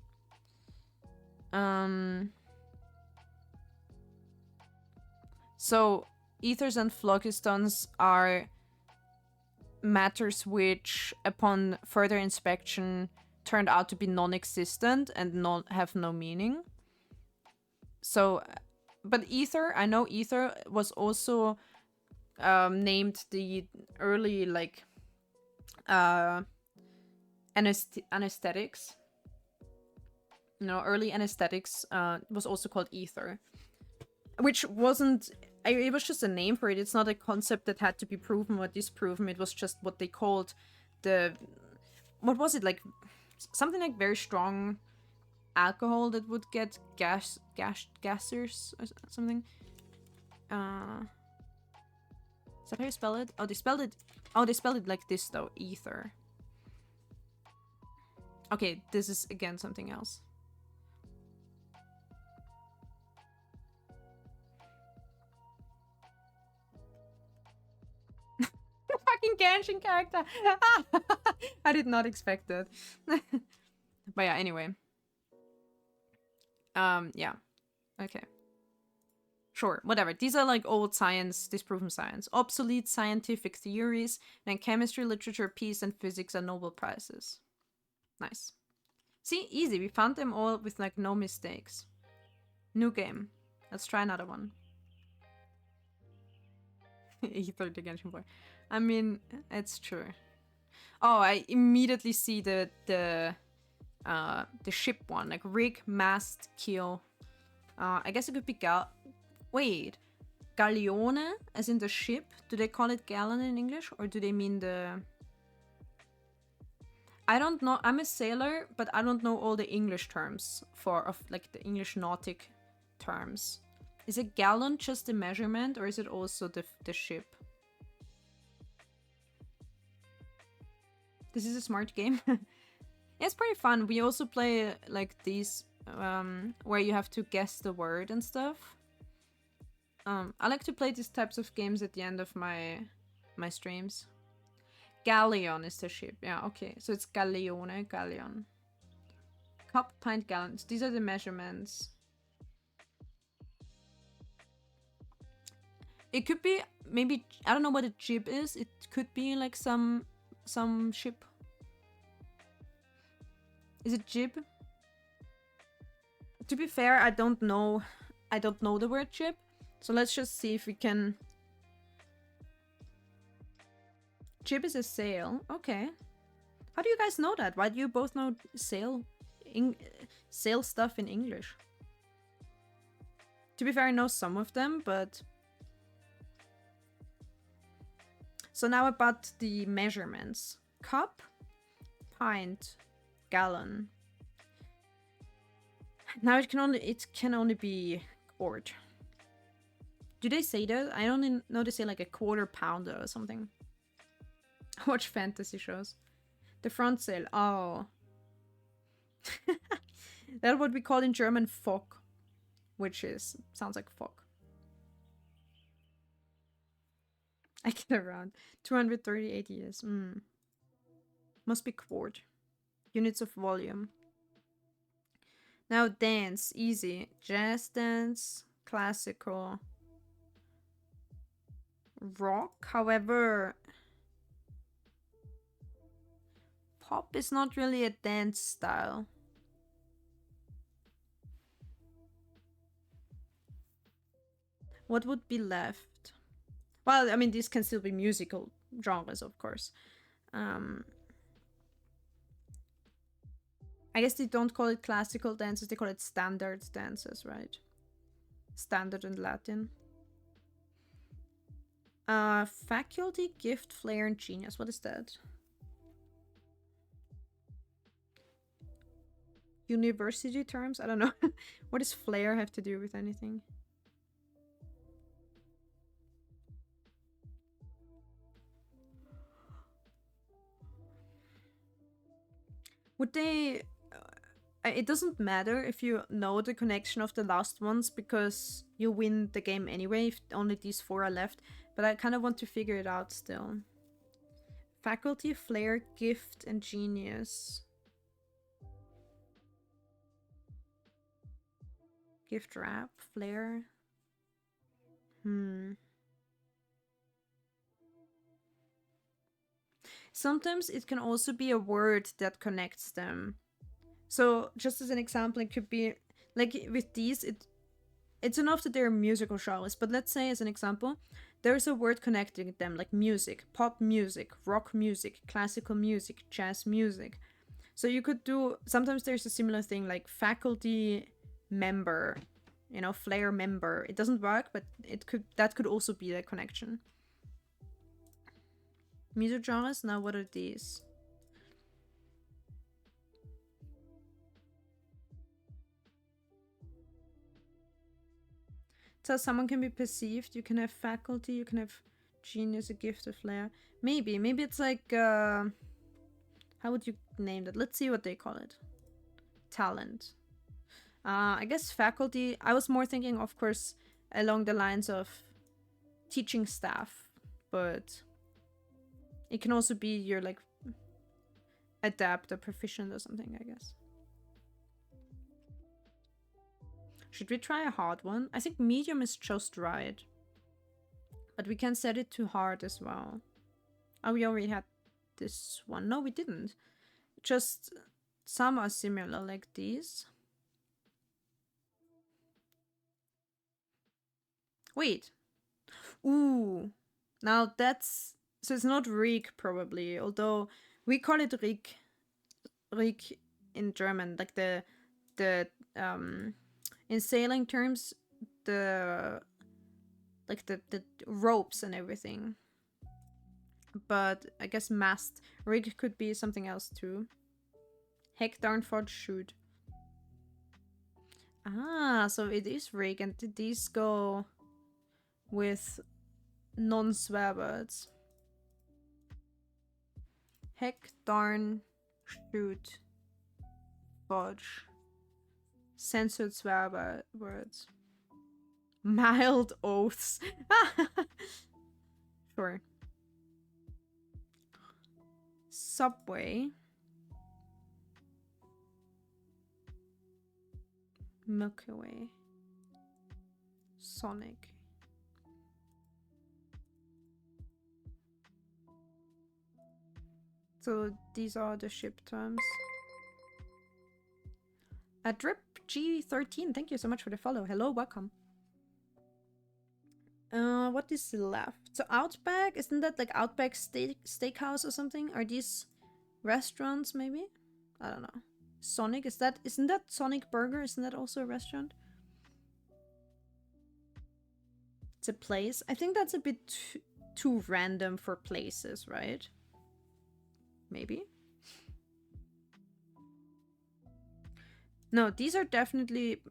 So ethers and phlogistons are matters which, upon further inspection, turned out to be non-existent and have no meaning. So, but ether, I know ether was also named the early like anesthetics. No, early anesthetics was also called ether, which wasn't. It was just a name for it. It's not a concept that had to be proven or disproven. It was just what they called the. What was it like? Something like very strong alcohol that would get gassers or something. Is that how you spell it? Oh, they spelled it. Oh, they spelled it like this though. Ether. Okay, this is again something else. Fucking Genshin character. I did not expect that. But yeah, anyway. Yeah. Okay. Sure, whatever. These are like old science, disproven science. Obsolete scientific theories. And chemistry, literature, peace, and physics are Nobel Prizes. Nice. See, easy. We found them all with like no mistakes. New game. Let's try another one. Ether the Genshin boy. I mean, it's true. Oh, I immediately see the ship one, like rig, mast, keel. I guess it could be wait, Galleone, as in the ship. Do they call it gallon in English, or do they mean the? I don't know. I'm a sailor, but I don't know all the English terms of like the English nautic terms. Is a gallon just the measurement, or is it also the ship? This is a smart game. Yeah, it's pretty fun. We also play like these where you have to guess the word and stuff. I like to play these types of games at the end of my streams. Galleon is the ship. Yeah, okay. So it's galleone, galleon. Cup, pint, gallons. These are the measurements. It could be maybe, I don't know what a jib is. It could be like some ship. Is it jib? To be fair, I don't know the word jib. So let's just see if we can. Jib is a sail. Okay. How do you guys know that? Why do you both know sail stuff in English? To be fair, I know some of them, but... So now about the measurements. Cup, pint, gallon. Now it can only be quart. Do they say that? I only know they say like a quarter pounder or something. I watch fantasy shows. The front sail. Oh. That's what we call in German Fock. Which sounds like Fock. I get around. 238 years. Must be quart. Units of volume. Now dance. Easy. Jazz dance. Classical. Rock. However... Pop is not really a dance style. What would be left? Well, I mean, these can still be musical genres, of course. I guess they don't call it classical dances, they call it standard dances, right? Standard in Latin. Faculty, gift, flair, and genius. What is that? University terms? I don't know. What does flair have to do with anything? Would they... it doesn't matter if you know the connection of the last ones, because you win the game anyway if only these 4 are left. But I kind of want to figure it out still. Faculty, flair, gift, and genius. Gift wrap, flair. Sometimes it can also be a word that connects them. So just as an example, it could be like with these, it's enough that they're musical genres. But let's say as an example, there's a word connecting them, like music, pop music, rock music, classical music, jazz music. So you could do, sometimes there's a similar thing like faculty member, you know, flair member. It doesn't work, but that could also be the connection. Music genres. Now what are these? So someone can be perceived. You can have faculty. You can have genius, a gift, a flair. Maybe it's like how would you name that? Let's see what they call it. Talent. I guess faculty. I was more thinking, of course, along the lines of teaching staff, but it can also be you're like adept or proficient or something, I guess. Should we try a hard one? I think medium is just right. But we can set it to hard as well. Oh, we already had this one. No, we didn't. Just Some are similar, like these. Wait. Ooh. Now that's... So it's not Rig, probably, although we call it Rig. Rig in German. Like the in sailing terms, the ropes and everything. But I guess mast. Rig could be something else too. Heck darn fudge shoot. Ah, so it is Rig, and did these go with non-swear words? Heck darn shoot fudge. Censored swear words. Mild oaths. Sure. Subway. Milky Way. Sonic. So these are the ship terms. Drip G13, thank you so much for the follow. Hello, welcome. What is left? So Outback, isn't that like Outback Steakhouse or something? Are these restaurants maybe? I don't know. Sonic, isn't that Sonic Burger? Isn't that also a restaurant? It's a place. I think that's a bit too random for places, right? Maybe. No, these are definitely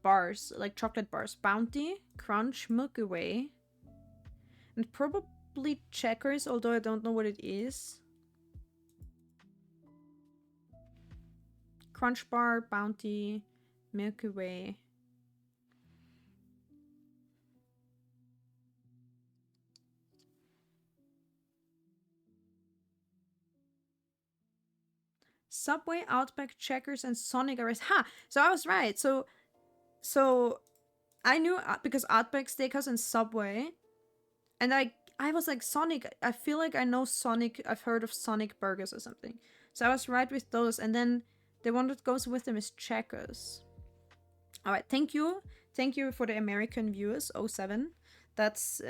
bars, like chocolate bars. Bounty, Crunch, Milky Way, and probably Checkers, although I don't know what it is. Crunch Bar, Bounty, Milky Way. Subway, Outback, Checkers, and Sonic are... Ha! So I was right. So I knew because Outback Steakhouse and Subway, and I was like, Sonic, I feel like I know Sonic, I've heard of Sonic Burgers or something. So I was right with those, and then the one that goes with them is Checkers. Alright, thank you. Thank you for the American viewers, 07. That's,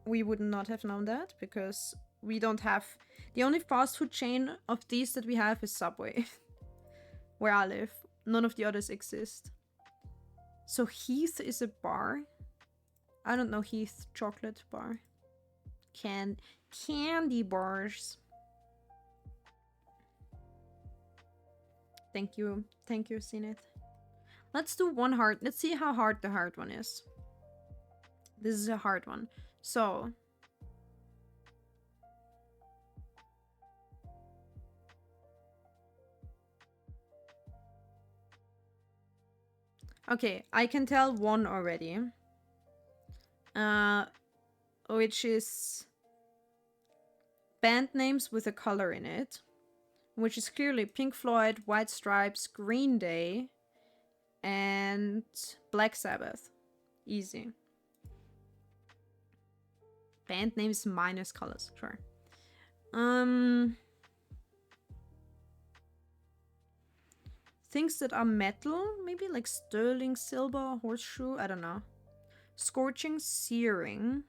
we would not have known that, because we don't have... The only fast food chain of these that we have is Subway. Where I live. None of the others exist. So Heath is a bar. I don't know Heath chocolate bar. Candy bars. Thank you. Thank you, Zenith. Let's do one hard. Let's see how hard the hard one is. This is a hard one. So... Okay, I can tell one already. Which is band names with a color in it. Which is clearly Pink Floyd, White Stripes, Green Day, and Black Sabbath. Easy. Band names minus colors, sure. Things that are metal, maybe like sterling silver, horseshoe, I don't know. Scorching, searing,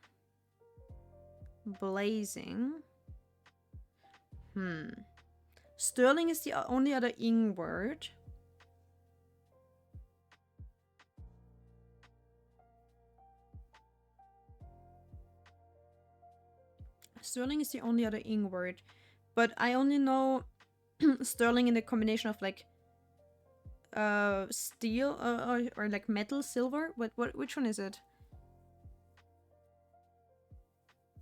blazing. Sterling is the only other ing word. Sterling is the only other ing word, but I only know sterling in the combination of like steel or like metal, silver. Which one is it?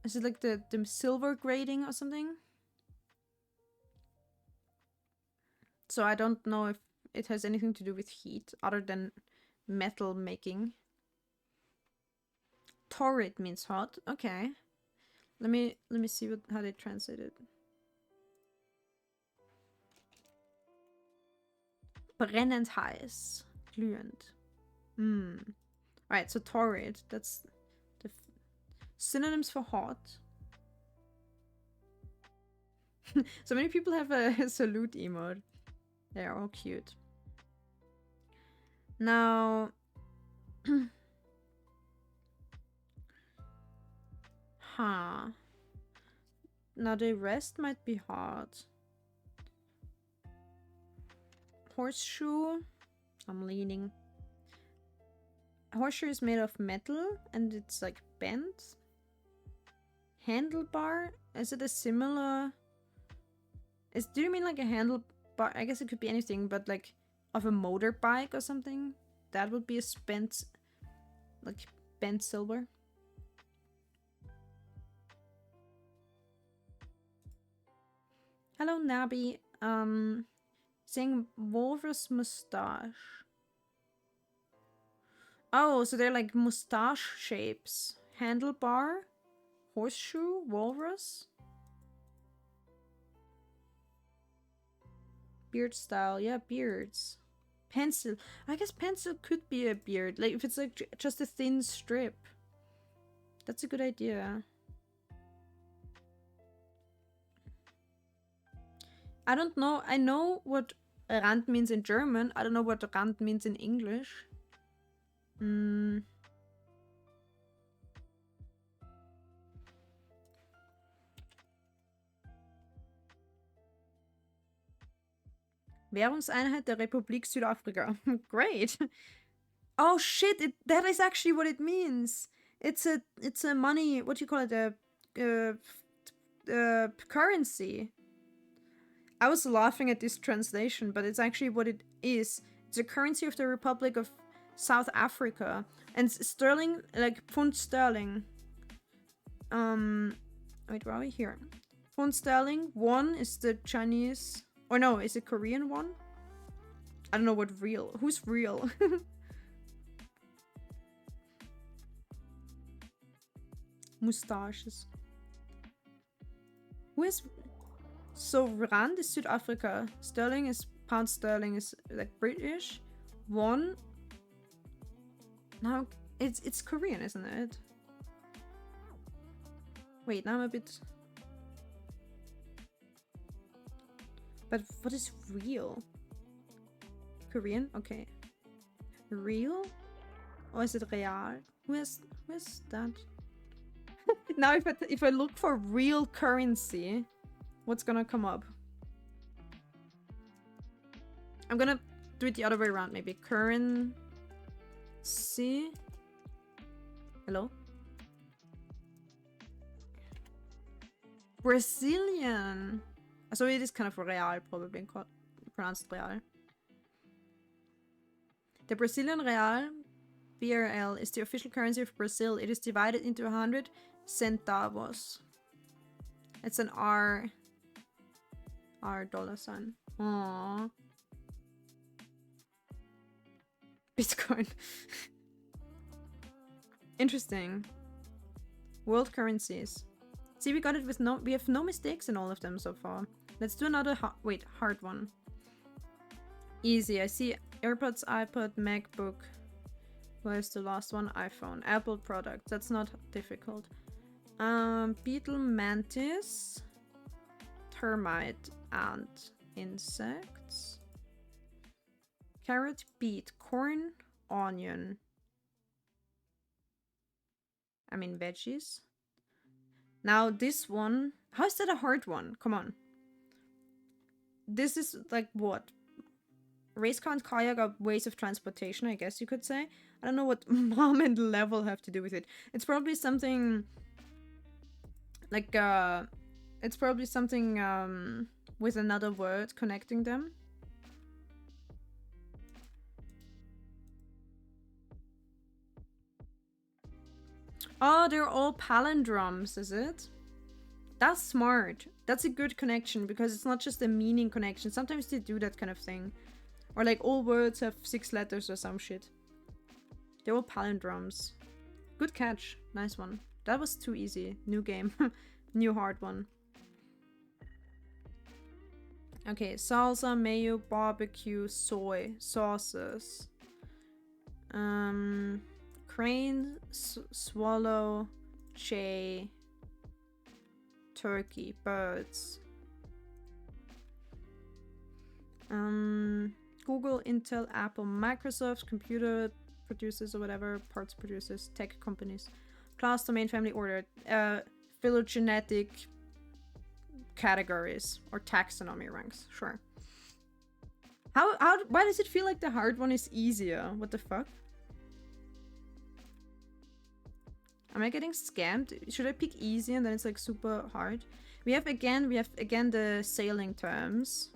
Is it like the silver grading or something? So I don't know if it has anything to do with heat other than metal making. Torrid means hot. Okay. Let me see how they translate it. Brennend heiß. Glühend. Right, so torrid. That's the synonyms for hot. So many people have a salute emote. They're all cute. Now, huh. Now the rest might be hard. Horseshoe. I'm leaning. Horseshoe is made of metal and it's like bent. Handlebar. Is it a similar? Do you mean like a handlebar? I guess it could be anything, but like of a motorbike or something. That would be a bent, like bent silver. Hello, Nabi. Saying walrus mustache. Oh, so they're like mustache shapes. Handlebar, horseshoe, walrus. Beard style, yeah, beards. Pencil. I guess pencil could be a beard. Like if it's like just a thin strip. That's a good idea. I don't know. I know what Rand means in German. I don't know what Rand means in English. Währungseinheit der Republik Südafrika. Great. Oh shit! That is actually what it means. It's a money. What do you call it? A currency. I was laughing at this translation, but it's actually what it is. It's a currency of the Republic of South Africa, and sterling, like pund sterling. Wait, where are we here? Pund sterling. Won is the Chinese. Or no, is it Korean won? I don't know what real. Who's real? Mustaches. Who is... So Rand is South Africa. Sterling is... Pound sterling is like British. Won... Now, it's Korean, isn't it? Wait, now I'm a bit... But what is real? Korean? Okay. Real? Or is it real? Where's that? Now if I look for real currency, what's gonna come up? I'm gonna do it the other way around maybe. Currency. Hello? Brazilian. So it is kind of real, probably pronounced real. The Brazilian real, BRL, is the official currency of Brazil. It is divided into 100 centavos. It's an R dollar sign. Aww. Bitcoin. Interesting. World currencies. See, we got it with we have no mistakes in all of them so far. Let's do another hard one. Easy. I see AirPods, iPod, MacBook. Where's the last one? iPhone. Apple products. That's not difficult. Beetle, mantis, termite, ant, insects. Carrot, beet, corn, onion. I mean veggies. Now this one, how is that a hard one? Come on. This is like what? Race car and kayak are ways of transportation, I guess you could say. I don't know what mom and level have to do with it. It's probably something like it's probably something with another word connecting them. Oh, they're all palindromes, is it? That's smart. That's a good connection because it's not just a meaning connection. Sometimes they do that kind of thing. Or like all words have 6 letters or some shit. They're all palindromes. Good catch. Nice one. That was too easy. New game. New hard one. Okay, salsa, mayo, barbecue, soy, sauces. Crane, swallow, jay, turkey, birds, Intel, Apple, Microsoft, computer producers or whatever, parts producers, tech companies. Class, domain, family, order, phylogenetic categories or taxonomy ranks. Sure. Why does it feel like the hard one is easier? What the fuck? Am I getting scammed? Should I pick easy and then it's like super hard? We have again the sailing terms.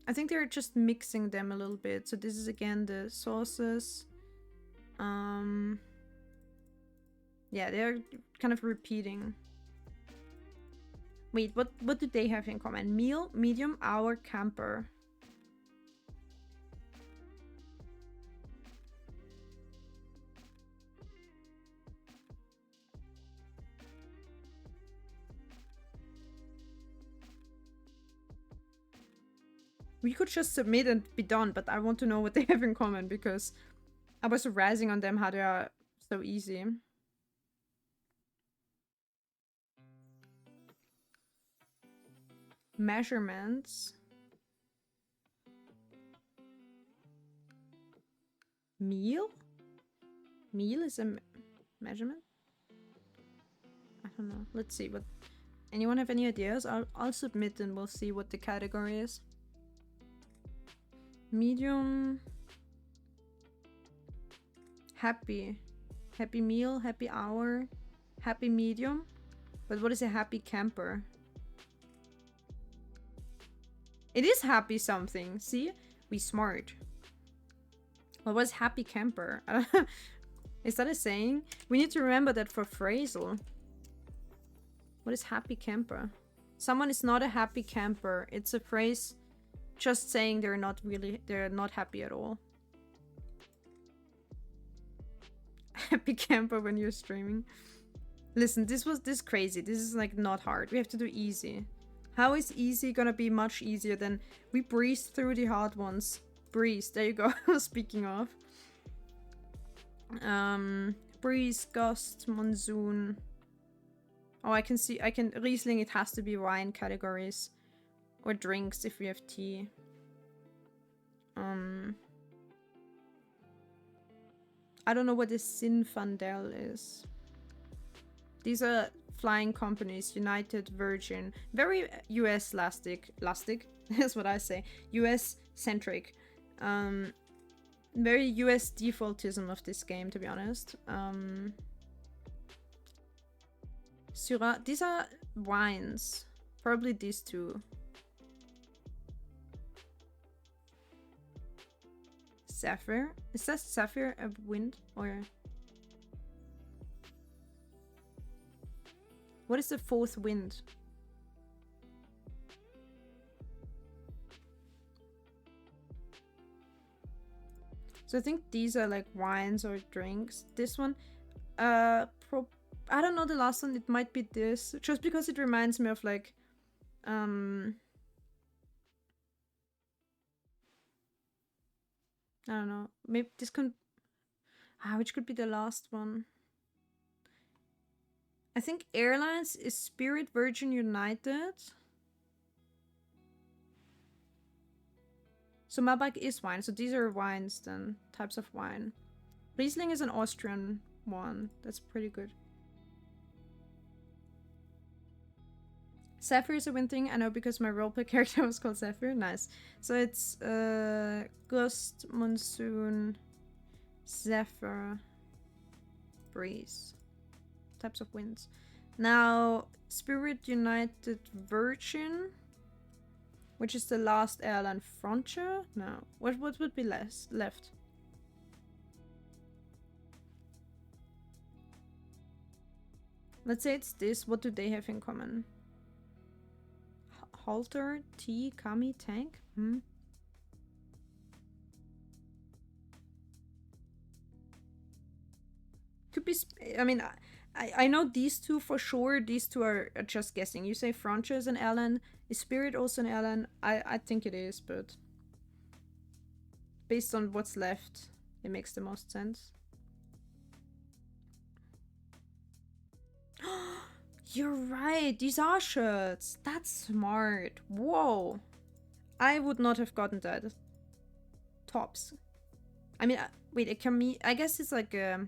I think they're just mixing them a little bit. So this is again the sources. Yeah, they're kind of repeating. Wait, what do they have in common? Meal, medium, hour, camper. We could just submit and be done, but I want to know what they have in common because I was razzing on them how they are so easy. Measurements. Meal? Meal is a measurement? I don't know. Let's see what... Anyone have any ideas? I'll submit and we'll see what the category is. Medium. Happy. Happy meal, happy hour, happy medium. But what is a happy camper? It is happy something. See? We smart. What was happy camper? Is that a saying? We need to remember that for phrasal. What is happy camper? Someone is not a happy camper. It's a phrase just saying they're not happy at all. Happy camper when you're streaming. Listen, this crazy. This is like not hard. We have to do easy. How is easy gonna be much easier than we breezed through the hard ones? Breeze, there you go. Speaking of. Breeze, gust, monsoon. Oh, I can Riesling, it has to be wine categories. Or drinks if we have tea. I don't know what a Zinfandel is. These are flying companies, United, Virgin. Very US-lastic. That's what I say. US-centric. Very US defaultism of this game, to be honest. Syrah. These are wines. Probably these two. Sapphire? Is that sapphire a wind or... What is the fourth wind? So I think these are like wines or drinks. This one, I don't know the last one. It might be this, just because it reminds me of like, I don't know. Maybe this can... which could be the last one? I think airlines is Spirit, Virgin, United. So Malbec is wine. So these are wines then. Types of wine. Riesling is an Austrian one. That's pretty good. Sapphire is a wind thing. I know because my roleplay character was called Sapphire. Nice. So it's gust, monsoon, zephyr, breeze. Types of winds. Now, Spirit, United, Virgin, which is the last airline. Frontier? No. What would be left? Let's say it's this. What do they have in common? Halter, T, Kami, tank? Could be... I mean, I know these two for sure. These two are just guessing. You say Frontier is an airline. Is Spirit also an airline? I think it is, but... based on what's left, it makes the most sense. You're right. These are shirts. That's smart. Whoa. I would not have gotten that. Tops. I mean, wait, a chemise. I guess it's like a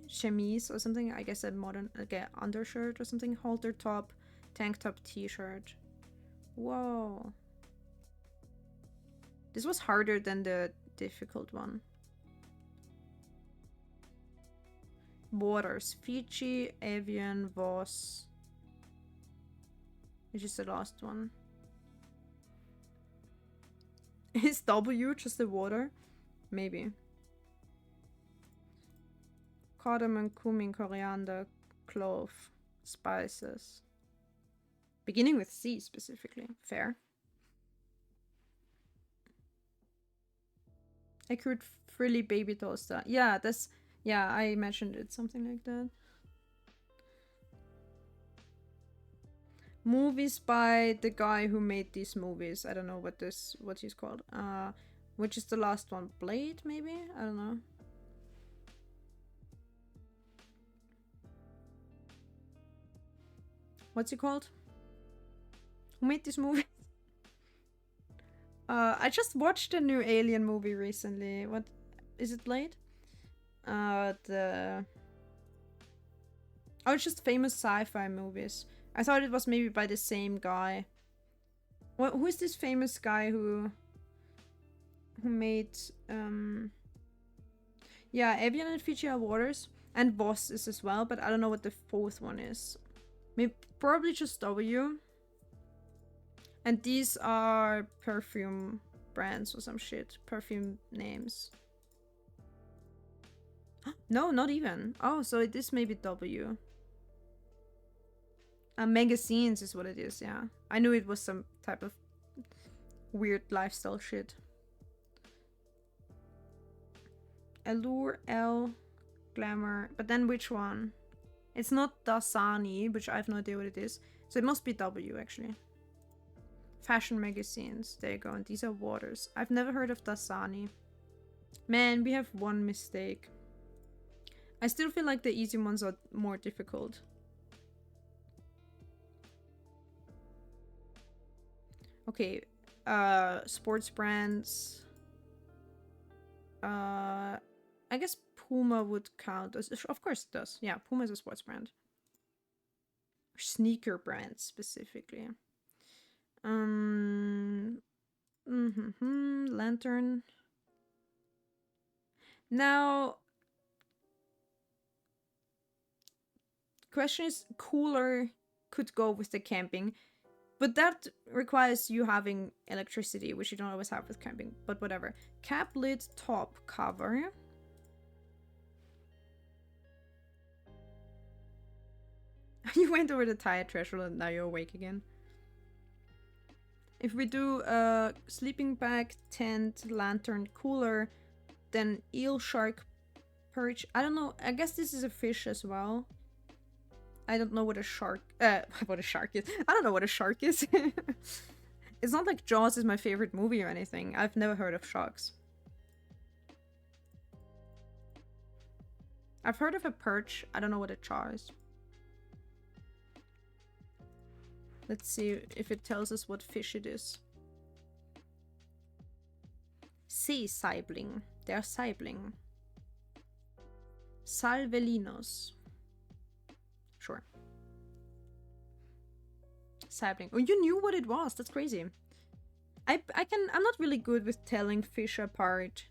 chemise or something. I guess a modern, like a undershirt or something. Halter top, tank top, t-shirt. Whoa. This was harder than the difficult one. Waters. Fiji, Avian, Voss. Which is the last one. Is W just the water? Maybe. Cardamom, cumin, coriander, clove, spices. Beginning with C specifically. Fair. Accurate frilly baby toaster. Yeah, that's... Yeah, I imagined it. Something like that. Movies by the guy who made these movies. I don't know what he's called. Which is the last one? Blade, maybe? I don't know. What's he called? Who made this movie? I just watched a new Alien movie recently. What is it? Blade? Oh, it's just famous sci-fi movies. I thought it was maybe by the same guy. Who is this famous guy who made yeah, Avian and Fiji are waters, and Boss is as well, but I don't know what the fourth one is. Maybe probably just W. And these are perfume brands or some shit. Perfume names. No, not even. Oh, so it is maybe W. Magazines is what it is, yeah. I knew it was some type of weird lifestyle shit. Allure, L, Glamour. But then which one? It's not Dasani, which I have no idea what it is. So it must be W, actually. Fashion magazines. There you go. And these are waters. I've never heard of Dasani. Man, we have one mistake. I still feel like the easy ones are more difficult. Okay. Sports brands. I guess Puma would count as... Of course it does. Yeah, Puma is a sports brand. Sneaker brands, specifically. Lantern. Now, question is, cooler could go with the camping, but that requires you having electricity, which you don't always have with camping, but whatever. Cap, lid, top, cover. You went over the tire threshold and now you're awake again. If we do a sleeping bag, tent, lantern, cooler, then eel, shark, perch. I don't know. I guess this is a fish as well. I don't know what a shark... what a shark is. I don't know what a shark is. It's not like Jaws is my favorite movie or anything. I've never heard of sharks. I've heard of a perch. I don't know what a char is. Let's see if it tells us what fish it is. Sea sibling. They are sibling. Salvelinos. Sure. Sibling. Oh, you knew what it was. That's crazy. I'm not really good with telling fish apart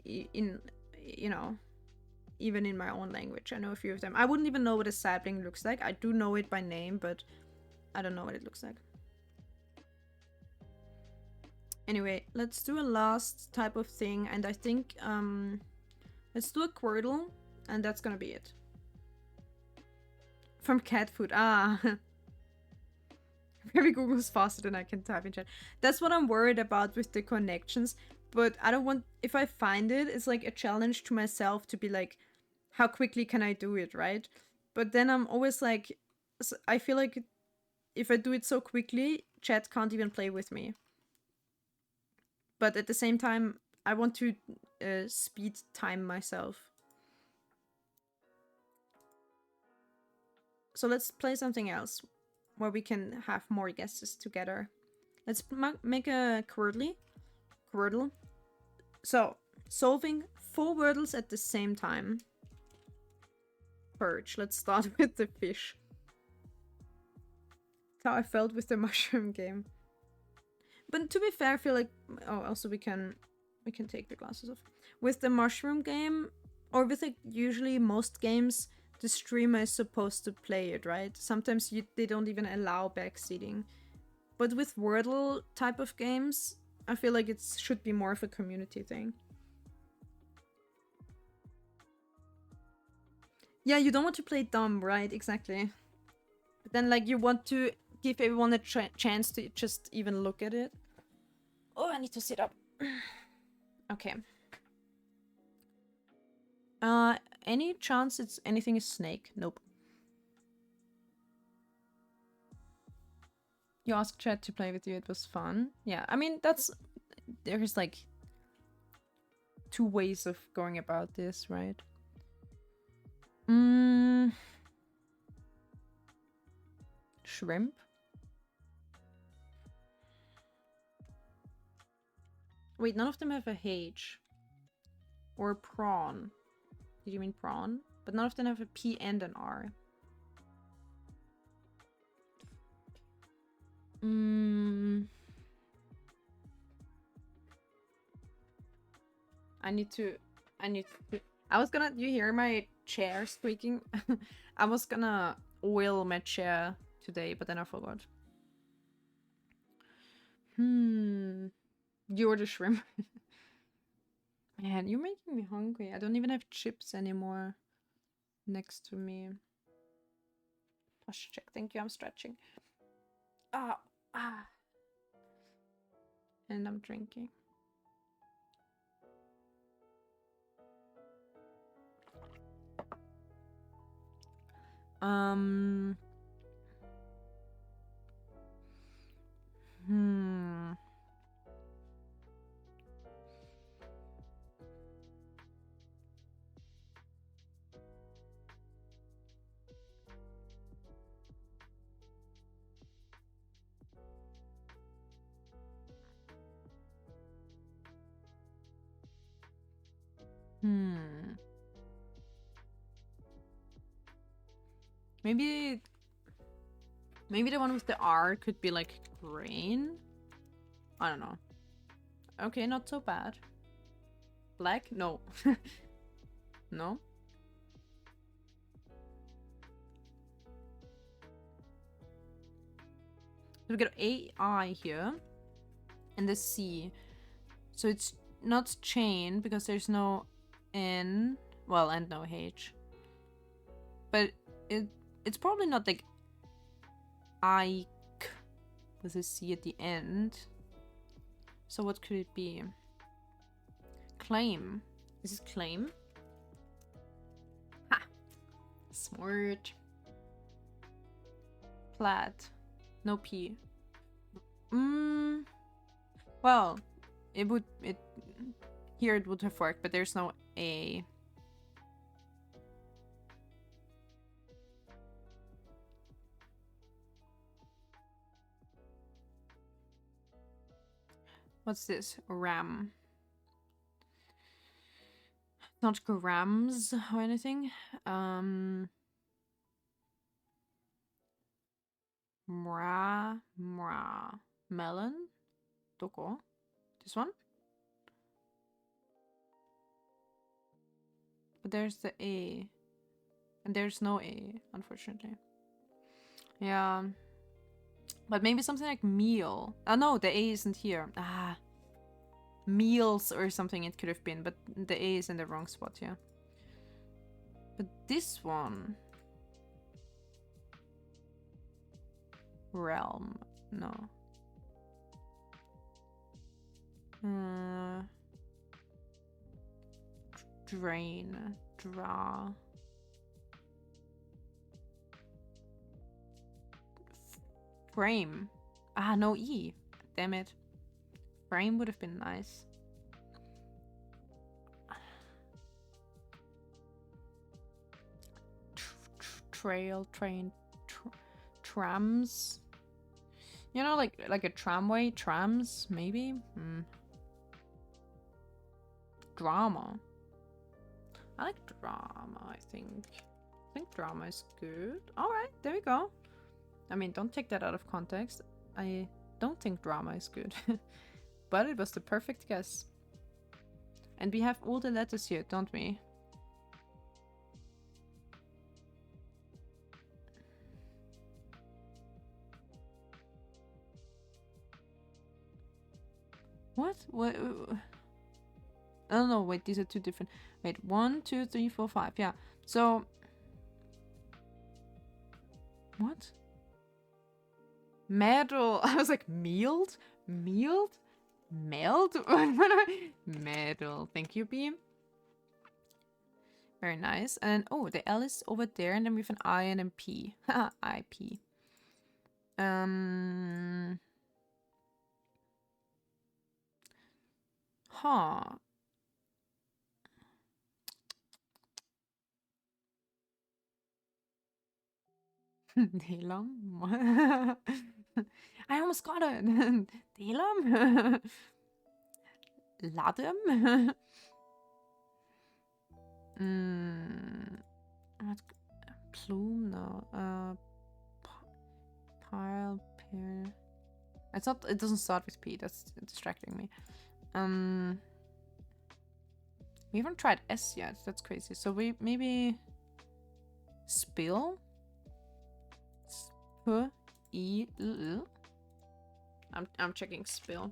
in, you know, even in my own language. I know a few of them. I wouldn't even know what a sibling looks like. I do know it by name, but I don't know what it looks like. Anyway, let's do a last type of thing, and I think let's do a Wordle, and that's gonna be it. From cat food. Ah. Maybe Google's faster than I can type in chat. That's what I'm worried about with the connections, but I don't want... If I find it, it's like a challenge to myself to be like, how quickly can I do it, right? But then I'm always like... I feel like if I do it so quickly, chat can't even play with me. But at the same time, I want to speed time myself. So let's play something else where we can have more guesses together. Let's make a Wordle. So, solving 4 Wordles at the same time. Purge. Let's start with the fish. That's how I felt with the mushroom game. But to be fair, I feel like... Oh, also we can take the glasses off. With the mushroom game, or with like usually most games, the streamer is supposed to play it, right? Sometimes they don't even allow backseating. But with Wordle type of games, I feel like it should be more of a community thing. Yeah, you don't want to play dumb, right? Exactly. But then, like, you want to give everyone a chance to just even look at it. Oh, I need to sit up. Okay. Any chance anything is snake? Nope. You asked chat to play with you. It was fun. Yeah, I mean, there's like 2 ways of going about this, right? Shrimp? Wait, none of them have a H. Or prawn. Did you mean prawn? But none of them have a P and an R. You hear my chair squeaking? I was gonna oil my chair today, but then I forgot. You're the shrimp. Man, you're making me hungry. I don't even have chips anymore next to me. Posture check. Thank you. I'm stretching. Ah. And I'm drinking. Maybe the one with the R could be like grain? I don't know. Okay, not so bad. Black? No. No? So we got AI here. And the C. So it's not chain because there's no N. Well, and no H. But it's probably not like Ike with a C at the end. So what could it be? Claim. Is it claim? Ha! Smart. Plat. No P. Well, here it would have worked, but there's no A. What's this? Ram. Not grams or anything. Melon. Doko. This one? But there's the A. And there's no A, unfortunately. Yeah. But maybe something like meal. Oh no, the A isn't here. Meals or something it could have been, but the A is in the wrong spot, yeah. But this one... Realm. No. Drain. Draw. Frame. No E. Damn it. Frame would have been nice. Trail, train, trams. You know, like a tramway, trams, maybe? Drama. I like drama, I think. I think drama is good. Alright, there we go. I mean, don't take that out of context. I don't think drama is good. But it was the perfect guess. And we have all the letters here, don't we? What? What? Oh no, wait, these are two different. Wait, 1, 2, 3, 4, 5. Yeah. So. What? Medal. I was like, mealed? Mealed? Meld? Medal. Thank you, Beam. Very nice. And oh, the L is over there, and then we have an I and a P. Haha, IP. Huh. Delam? I almost got it. Delam? Ladem? What? Plume? No. Pile, pair. It's not. It doesn't start with P. That's distracting me. We haven't tried S yet. That's crazy. So we maybe spill. P-E-L-L. I'm checking spill.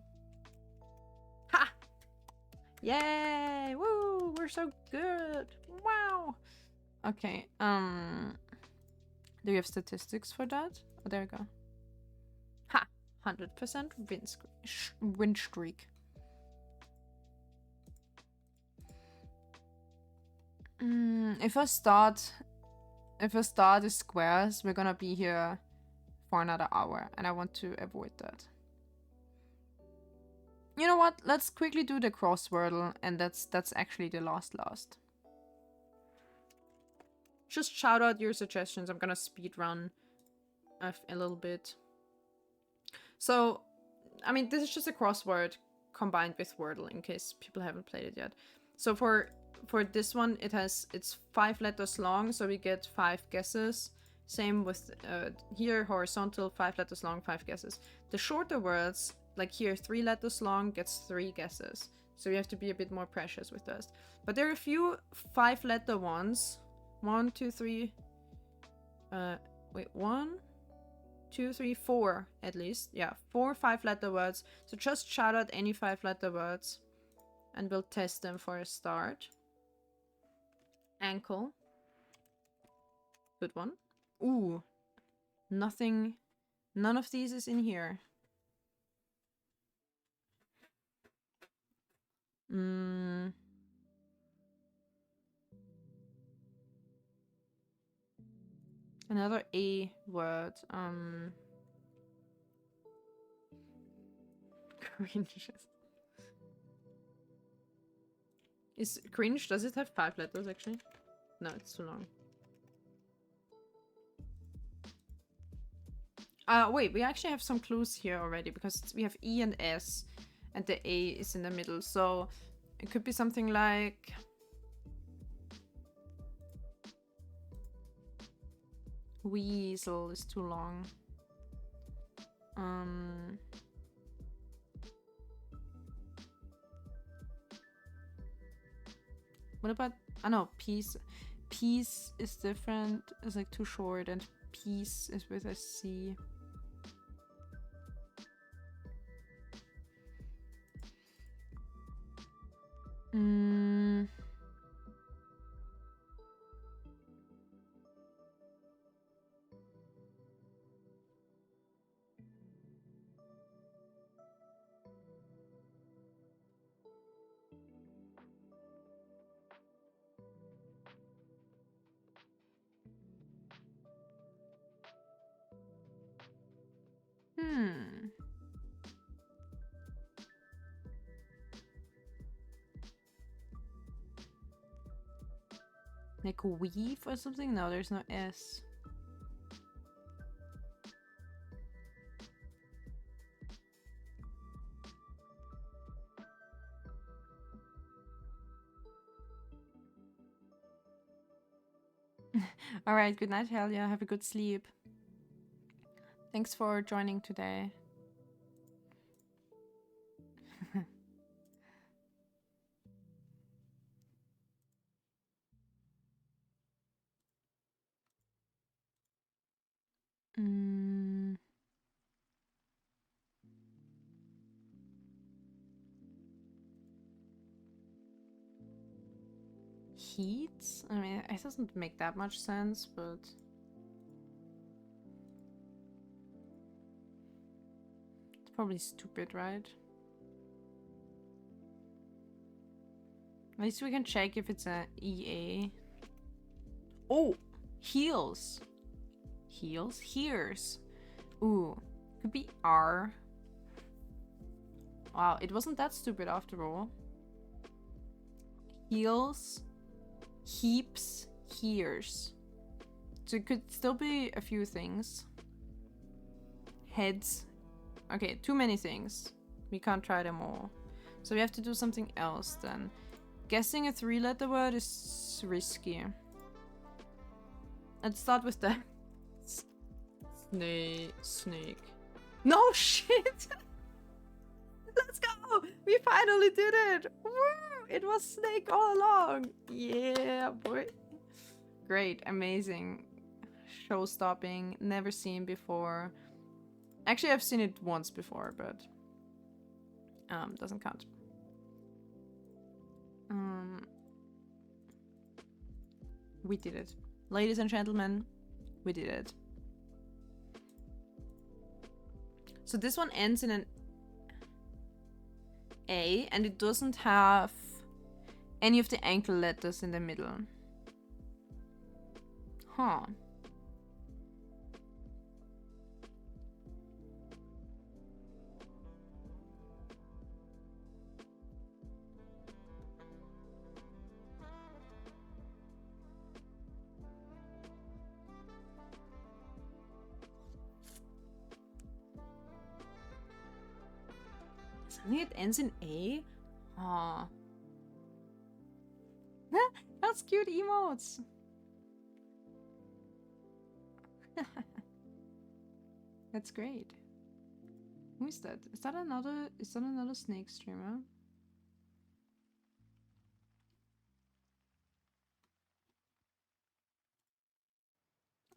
Ha! Yay! Woo! We're so good! Wow! Okay, do we have statistics for that? Oh, there we go. Ha! 100% win streak. If I start the squares, we're gonna be here for another hour, and I want to avoid that. You know what? Let's quickly do the crosswordle, and that's actually the last. Just shout out your suggestions. I'm gonna speed run a little bit. So, I mean, this is just a crossword combined with Wordle, in case people haven't played it yet. So for this one, it's 5 letters long, so we get 5 guesses. Same with here, horizontal, 5 letters long, 5 guesses. The shorter words, like here, 3 letters long, gets 3 guesses. So we have to be a bit more precious with those. But there are a few 5-letter ones. 1, 2, 3. Wait, 1, 2, 3, 4 at least. Yeah, 4 5-letter words. So just shout out any 5-letter words, and we'll test them for a start. Ankle. Good one. Ooh. Nothing. None of these is in here. Another A word. Cringe. Is cringe, does it have 5 letters actually? No, it's too long. Wait, we actually have some clues here already, because we have E and S, and the A is in the middle, so it could be something like... Weasel is too long. What about... I know, peace. Peace is different. It's like too short, and peace is with a C. Like weave or something? No, there's no S. All right, good night, Helia. Have a good sleep. Thanks for joining today. mm. Heat? I mean, it doesn't make that much sense, but... It's probably stupid, right? At least we can check if it's a EA. Oh! Heals! Heals? Hears. Ooh. Could be R. Wow, it wasn't that stupid after all. Heals. Heaps. Hears. So it could still be a few things. Heads. Okay, too many things. We can't try them all. So we have to do something else then. Guessing a 3-letter word is risky. Let's start with the snake. No shit! Let's go! We finally did it! Woo! It was snake all along! Yeah, boy. Great, amazing. Show-stopping, never seen before. Actually, I've seen it once before, but doesn't count. We did it. Ladies and gentlemen, we did it. So this one ends in an A, and it doesn't have any of the ankle letters in the middle. Huh. Something that ends in A? Huh. That's cute emotes. That's great. Who is that? Is that another snake streamer?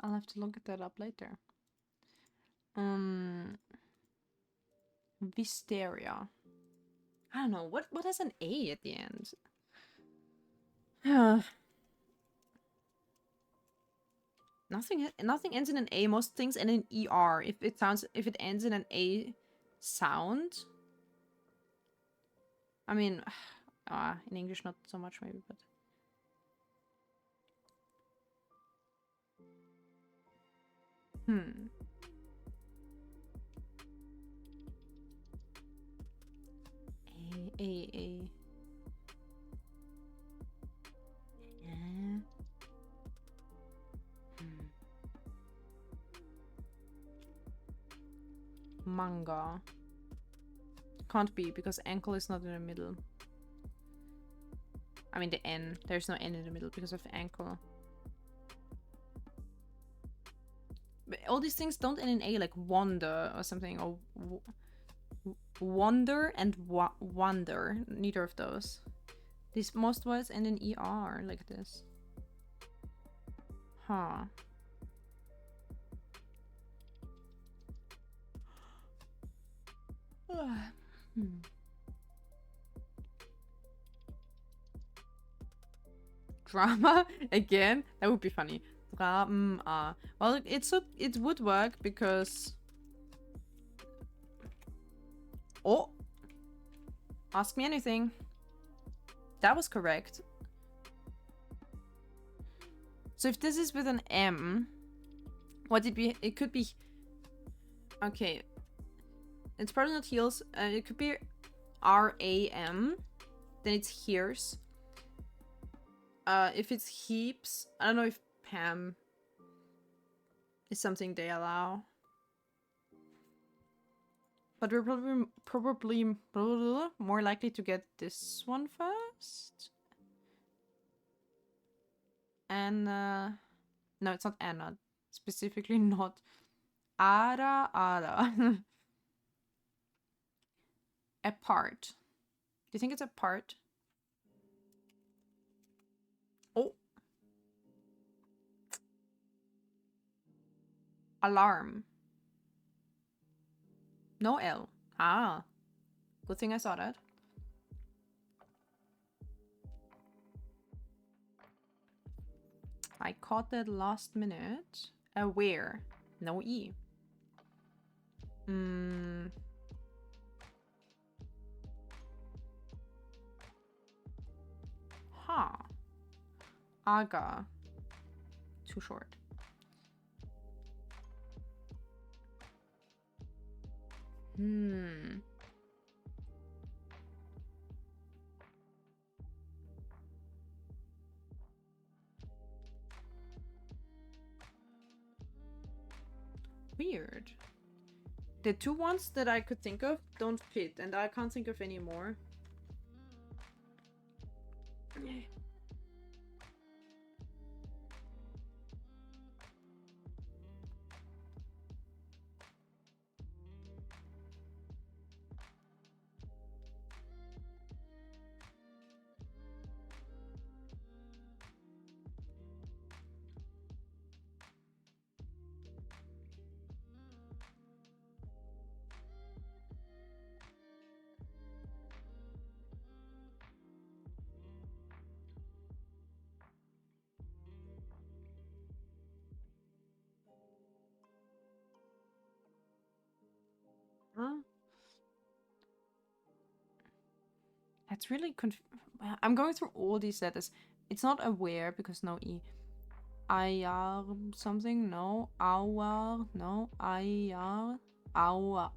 I'll have to look at that up later. Wisteria. I don't know. What has an A at the end? Nothing ends in an A. Most things end in ER. If it ends in an A sound. I mean, in English not so much maybe, but A. Manga. Can't be, because ankle is not in the middle. I mean the N. There's no N in the middle because of ankle. But all these things don't end in A, like wonder or something, or wonder and wonder. Neither of those. These most words end in ER, like this. Huh. Drama again? That would be funny. Drama. Well, it would work because. Oh, ask me anything. That was correct. So if this is with an M, what it be? It could be. Okay. It's probably not heels. It could be RAM. Then it's hears. If it's heaps, I don't know if Pam is something they allow. But we're probably more likely to get this one first. And No, it's not Anna. Specifically not. Ada, Ada. Apart. Do you think it's apart? Oh. Alarm. No L. Ah. Good thing I saw that. I caught that last minute. Aware. No E. Huh. Aga. Too short. Weird. The two ones that I could think of don't fit, and I can't think of any more. Huh? That's really I'm going through all these letters. It's not aware because no E. Ayar something, no. Our, no. Ayar. Our.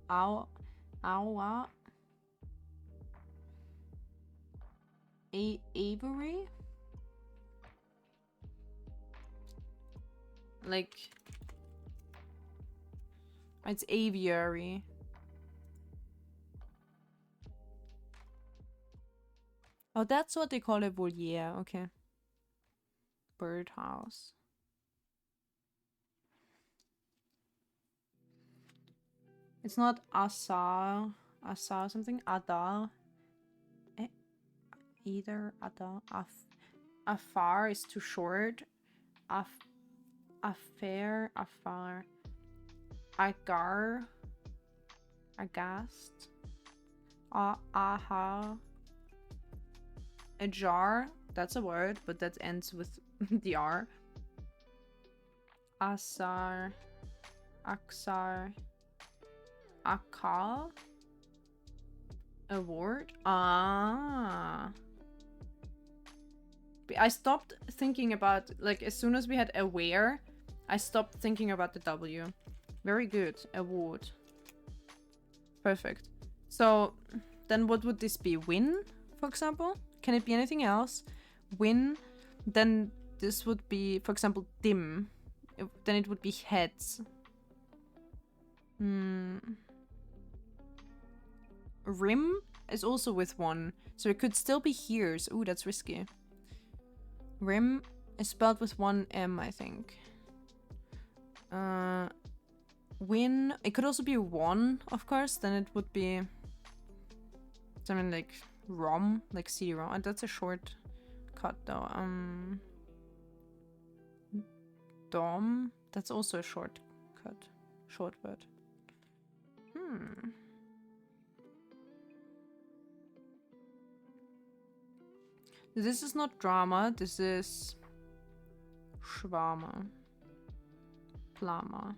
Avery? Like, it's aviary. Oh, that's what they call a voliere. Okay. Birdhouse. It's not asar. Asar something. Adar. Either Adar. Afar is too short. Affair. Afar. Agar. Agast. Aha. Ajar. That's a word, but that ends with the R. Asar. Aksar. Akal. Award. Ah. I stopped thinking about, like, as soon as we had aware, I stopped thinking about the W. Very good. Award. Perfect. So, then what would this be? Win, for example? Can it be anything else? Win. Then this would be, for example, dim. Then it would be heads. Rim is also with one. So it could still be here's. Ooh, that's risky. Rim is spelled with one M, I think. Win. It could also be one, of course. Then it would be something like ROM, like CD-ROM. And that's a short cut, though. Dom. That's also a short cut. Short word. This is not drama. This is Schwama. Plama.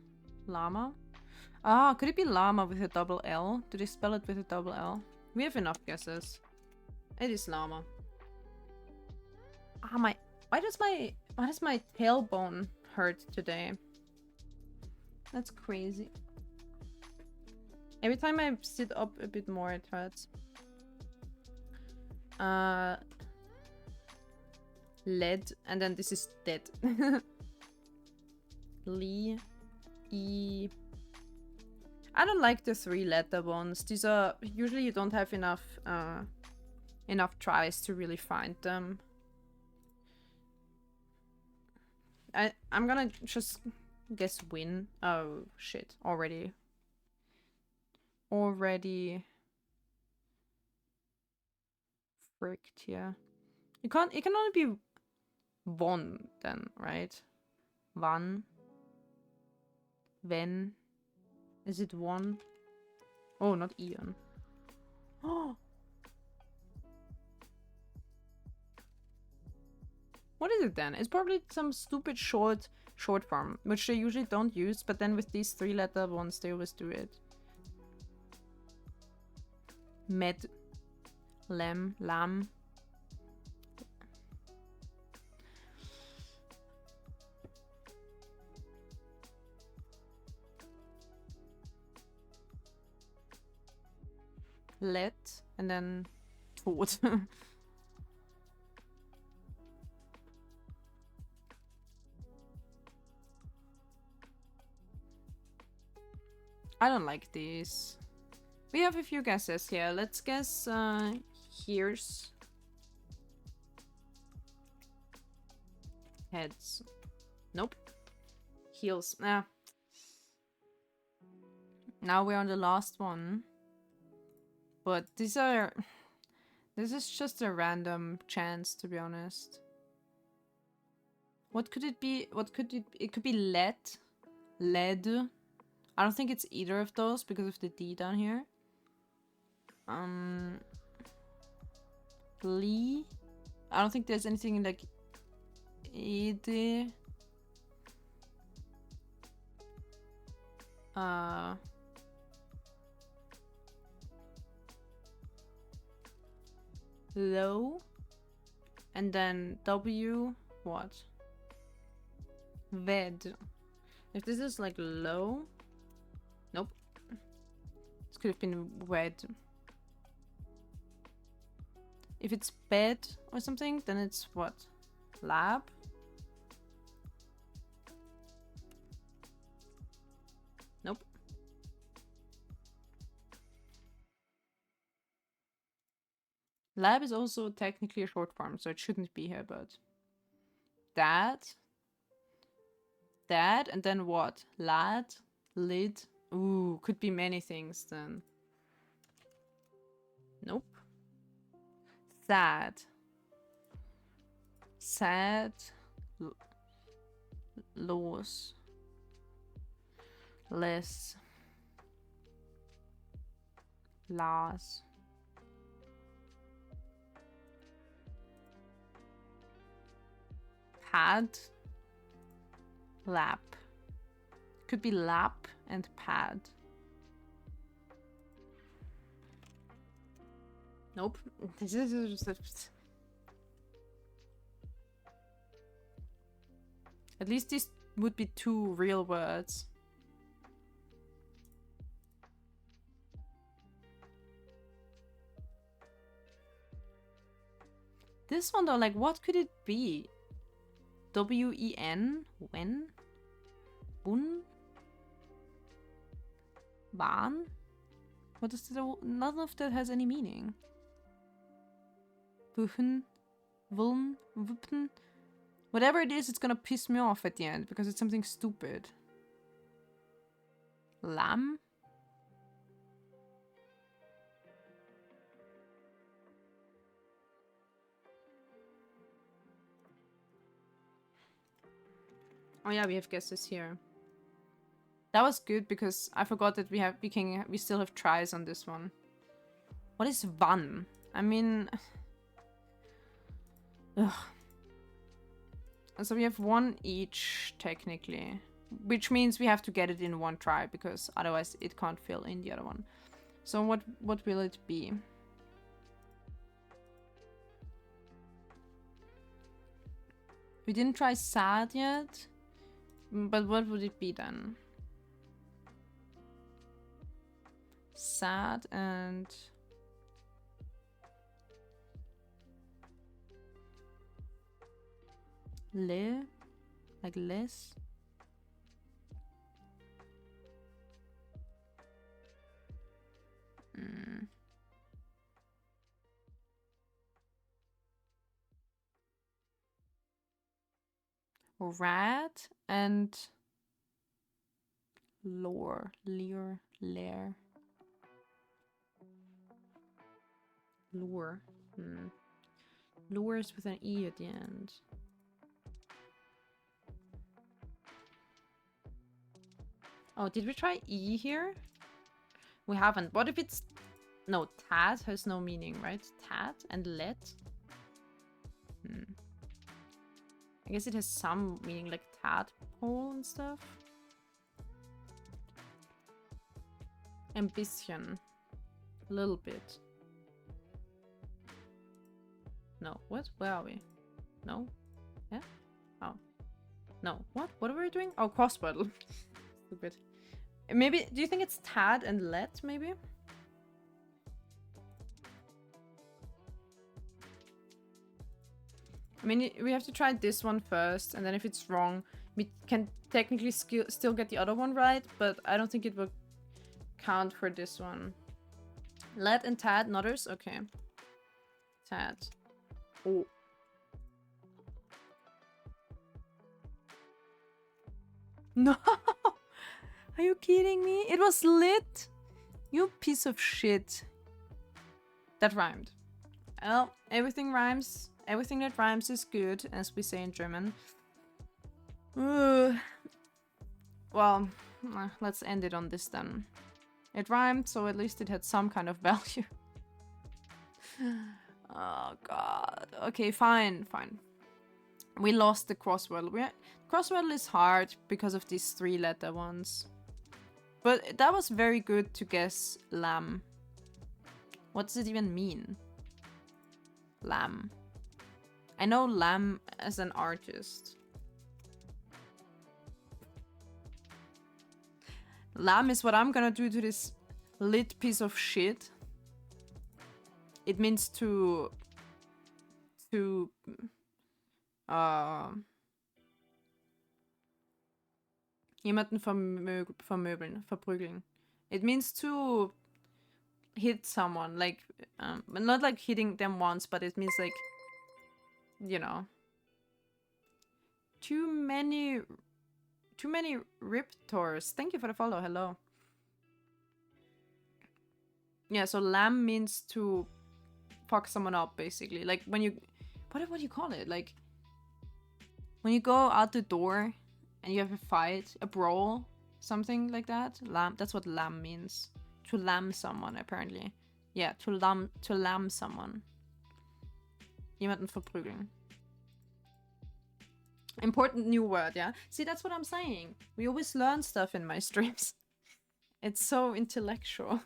Llama? Ah, could it be llama with a double L? Do they spell it with a double L? We have enough guesses. It is llama. Ah, why does my tailbone hurt today? That's crazy. Every time I sit up a bit more, it hurts. Lead, and then this is dead. Lee. E. I don't like the 3-letter ones. These are usually you don't have enough tries to really find them. I'm gonna just guess win. Oh shit! Already fricked. Yeah, you can't. It can only be one then, right? Wann? When? Is it one? Oh, not Ian. Oh. What is it then? It's probably some stupid short form, which they usually don't use, but then with these 3-letter ones, they always do it. Med. Lam. Let. And then tot. I don't like these. We have a few guesses here. Let's guess here's heads. Nope. Heels. Ah. Now we're on the last one. But this is just a random chance, to be honest. What could it be? It could be lead. I don't think it's either of those because of the D down here. Lee. I don't think there's anything like Ede. Low. And then W. What? Ved. If this is like low. Nope. This could have been wed. If it's bed or something, then it's what? Lab? Nope. Lab is also technically a short form, so it shouldn't be here, but... That, and then what? Lad? Lid? Ooh, could be many things then. Nope. Sad. Los. Less. Las. Pad. Lap. Could be lap and pad. Nope. This is just... At least these would be 2 real words. This one though, like, what could it be? W-E-N? When? Bun? Bahn? What is that? None of that has any meaning. Wuchen? Wuln? Wuppen? Whatever it is, it's gonna piss me off at the end because it's something stupid. Lamb? Oh yeah, we have guesses here. That was good because I forgot that we still have tries on this one. What is Van? I mean... Ugh. So we have 1 each, technically. Which means we have to get it in 1 try, because otherwise it can't fill in the other one. So what will it be? We didn't try sad yet, but what would it be then? Sad and... Le? Like less? rat and lore. Lear. Lair. Lure. Lure is with an E at the end. Oh, did we try E here? We haven't. What if it's... No, tad has no meaning, right? Tad and let? I guess it has some meaning, like tadpole and stuff. Ambition. A little bit. No. What? Where are we? No? Yeah? Oh. No. What? What are we doing? Oh, crossword. Stupid. Maybe... Do you think it's tad and let, maybe? I mean, we have to try this one first, and then if it's wrong, we can technically still get the other one right, but I don't think it will count for this one. Let and tad, nodders? Okay. Tad. Oh. No! Are you kidding me? It was lit! You piece of shit. That rhymed. Well, everything rhymes. Everything that rhymes is good, as we say in German. Well, let's end it on this then. It rhymed, so at least it had some kind of value. Oh god. Okay, fine. We lost the crossword. Crossword is hard because of these 3-letter ones. But that was very good to guess lamb. What does it even mean? Lamb. I know Lamb as an artist. Lamb is what I'm gonna do to this lit piece of shit. It means to jemanden verprügeln. It means to hit someone, like not like hitting them once, but it means like, you know, too many Riptors. Thank you for the follow. Hello. Yeah, so lamb means to fuck someone up, basically. Like when you, what do you call it? Like when you go out the door and you have a fight, a brawl, something like that. Lamb. That's what lamb means. To lamb someone, apparently. Yeah, to lamb someone. Jemanden verprügeln. Important new word, yeah? See, that's what I'm saying. We always learn stuff in my streams. It's so intellectual.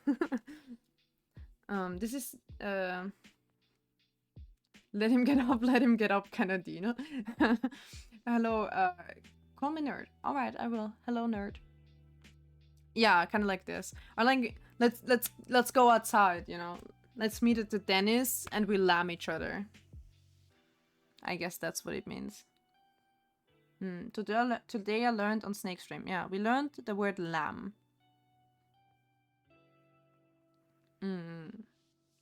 This is, let him get up, Canadino. Hello, call me nerd. Alright, I will. Hello, nerd. Yeah, kind of like this. Or like, let's go outside, you know? Let's meet at the dentist and we lamb each other. I guess that's what it means. Today I learned on Snake Stream. Yeah, we learned the word lamb.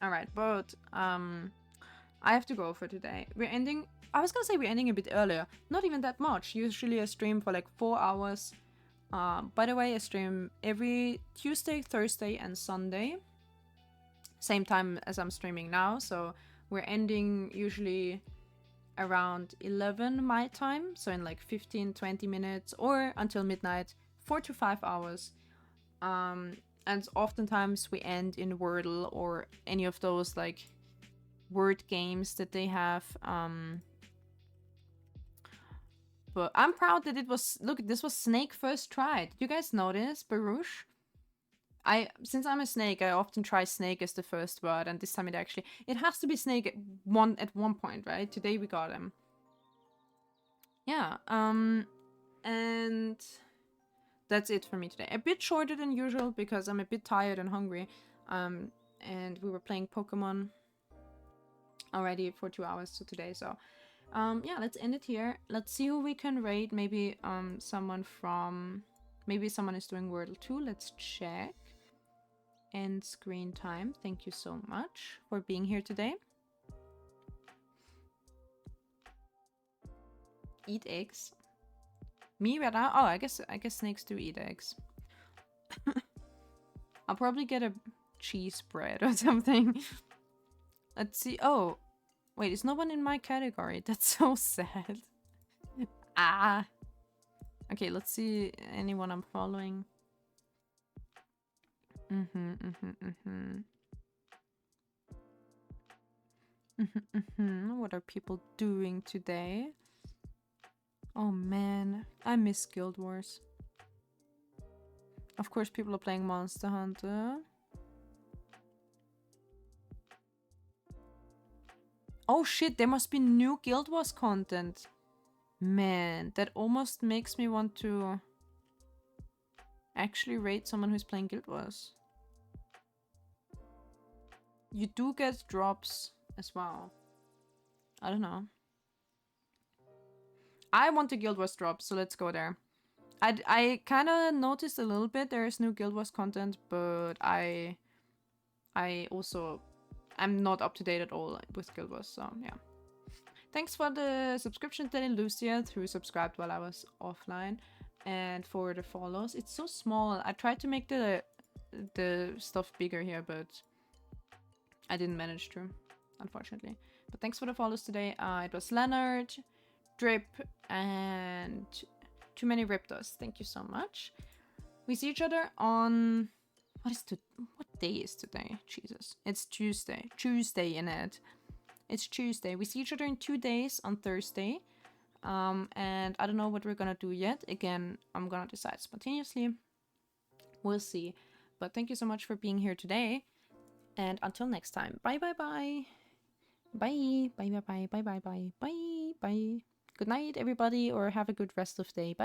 Alright, but I have to go for today. We're ending... I was gonna say we're ending a bit earlier. Not even that much. Usually I stream for like 4 hours. By the way, I stream every Tuesday, Thursday, and Sunday. Same time as I'm streaming now, so we're ending usually around 11 my time, so in like 15-20 minutes, or until midnight, 4 to 5 hours. And oftentimes we end in Wordle or any of those like word games that they have. But I'm proud that it was... Look, this was Snake first try. Did you guys notice, Baruch? Since I'm a snake, I often try snake as the first word, and this time it has to be snake at one point, right? Today we got him. Yeah, and that's it for me today. A bit shorter than usual because I'm a bit tired and hungry. And we were playing Pokemon already for 2 hours today, so yeah, let's end it here. Let's see who we can raid. Maybe someone is doing Wordle too. Let's check. End screen time. Thank you so much for being here today. Eat eggs. Me right now? Oh, I guess snakes do eat eggs. I'll probably get a cheese bread or something. Let's see. Oh, wait, is no one in my category? That's so sad. Ah. Okay, let's see anyone I'm following. What are people doing today? Oh man, I miss Guild Wars. Of course, people are playing Monster Hunter. Oh shit, there must be new Guild Wars content. Man, that almost makes me want to actually rate someone who's playing Guild Wars. You do get drops as well. I don't know. I want the Guild Wars drop, so let's go there. I kind of noticed a little bit there is new Guild Wars content, but I'm not up to date at all with Guild Wars, so yeah. Thanks for the subscription, Danny Lucia, who subscribed while I was offline, and for the follows. It's so small. I tried to make the stuff bigger here, but I didn't manage to, unfortunately. But thanks for the follows today. It was Leonard, Drip, and Too Many Riptos. Thank you so much. We see each other on... What day is today? Jesus. It's Tuesday. Tuesday, Annette. It's Tuesday. We see each other in 2 days on Thursday. And I don't know what we're gonna do yet. Again, I'm gonna decide spontaneously. We'll see. But thank you so much for being here today. And until next time. Bye bye bye. Bye. Bye bye bye bye bye bye bye bye. Good night everybody, or have a good rest of the day. Bye.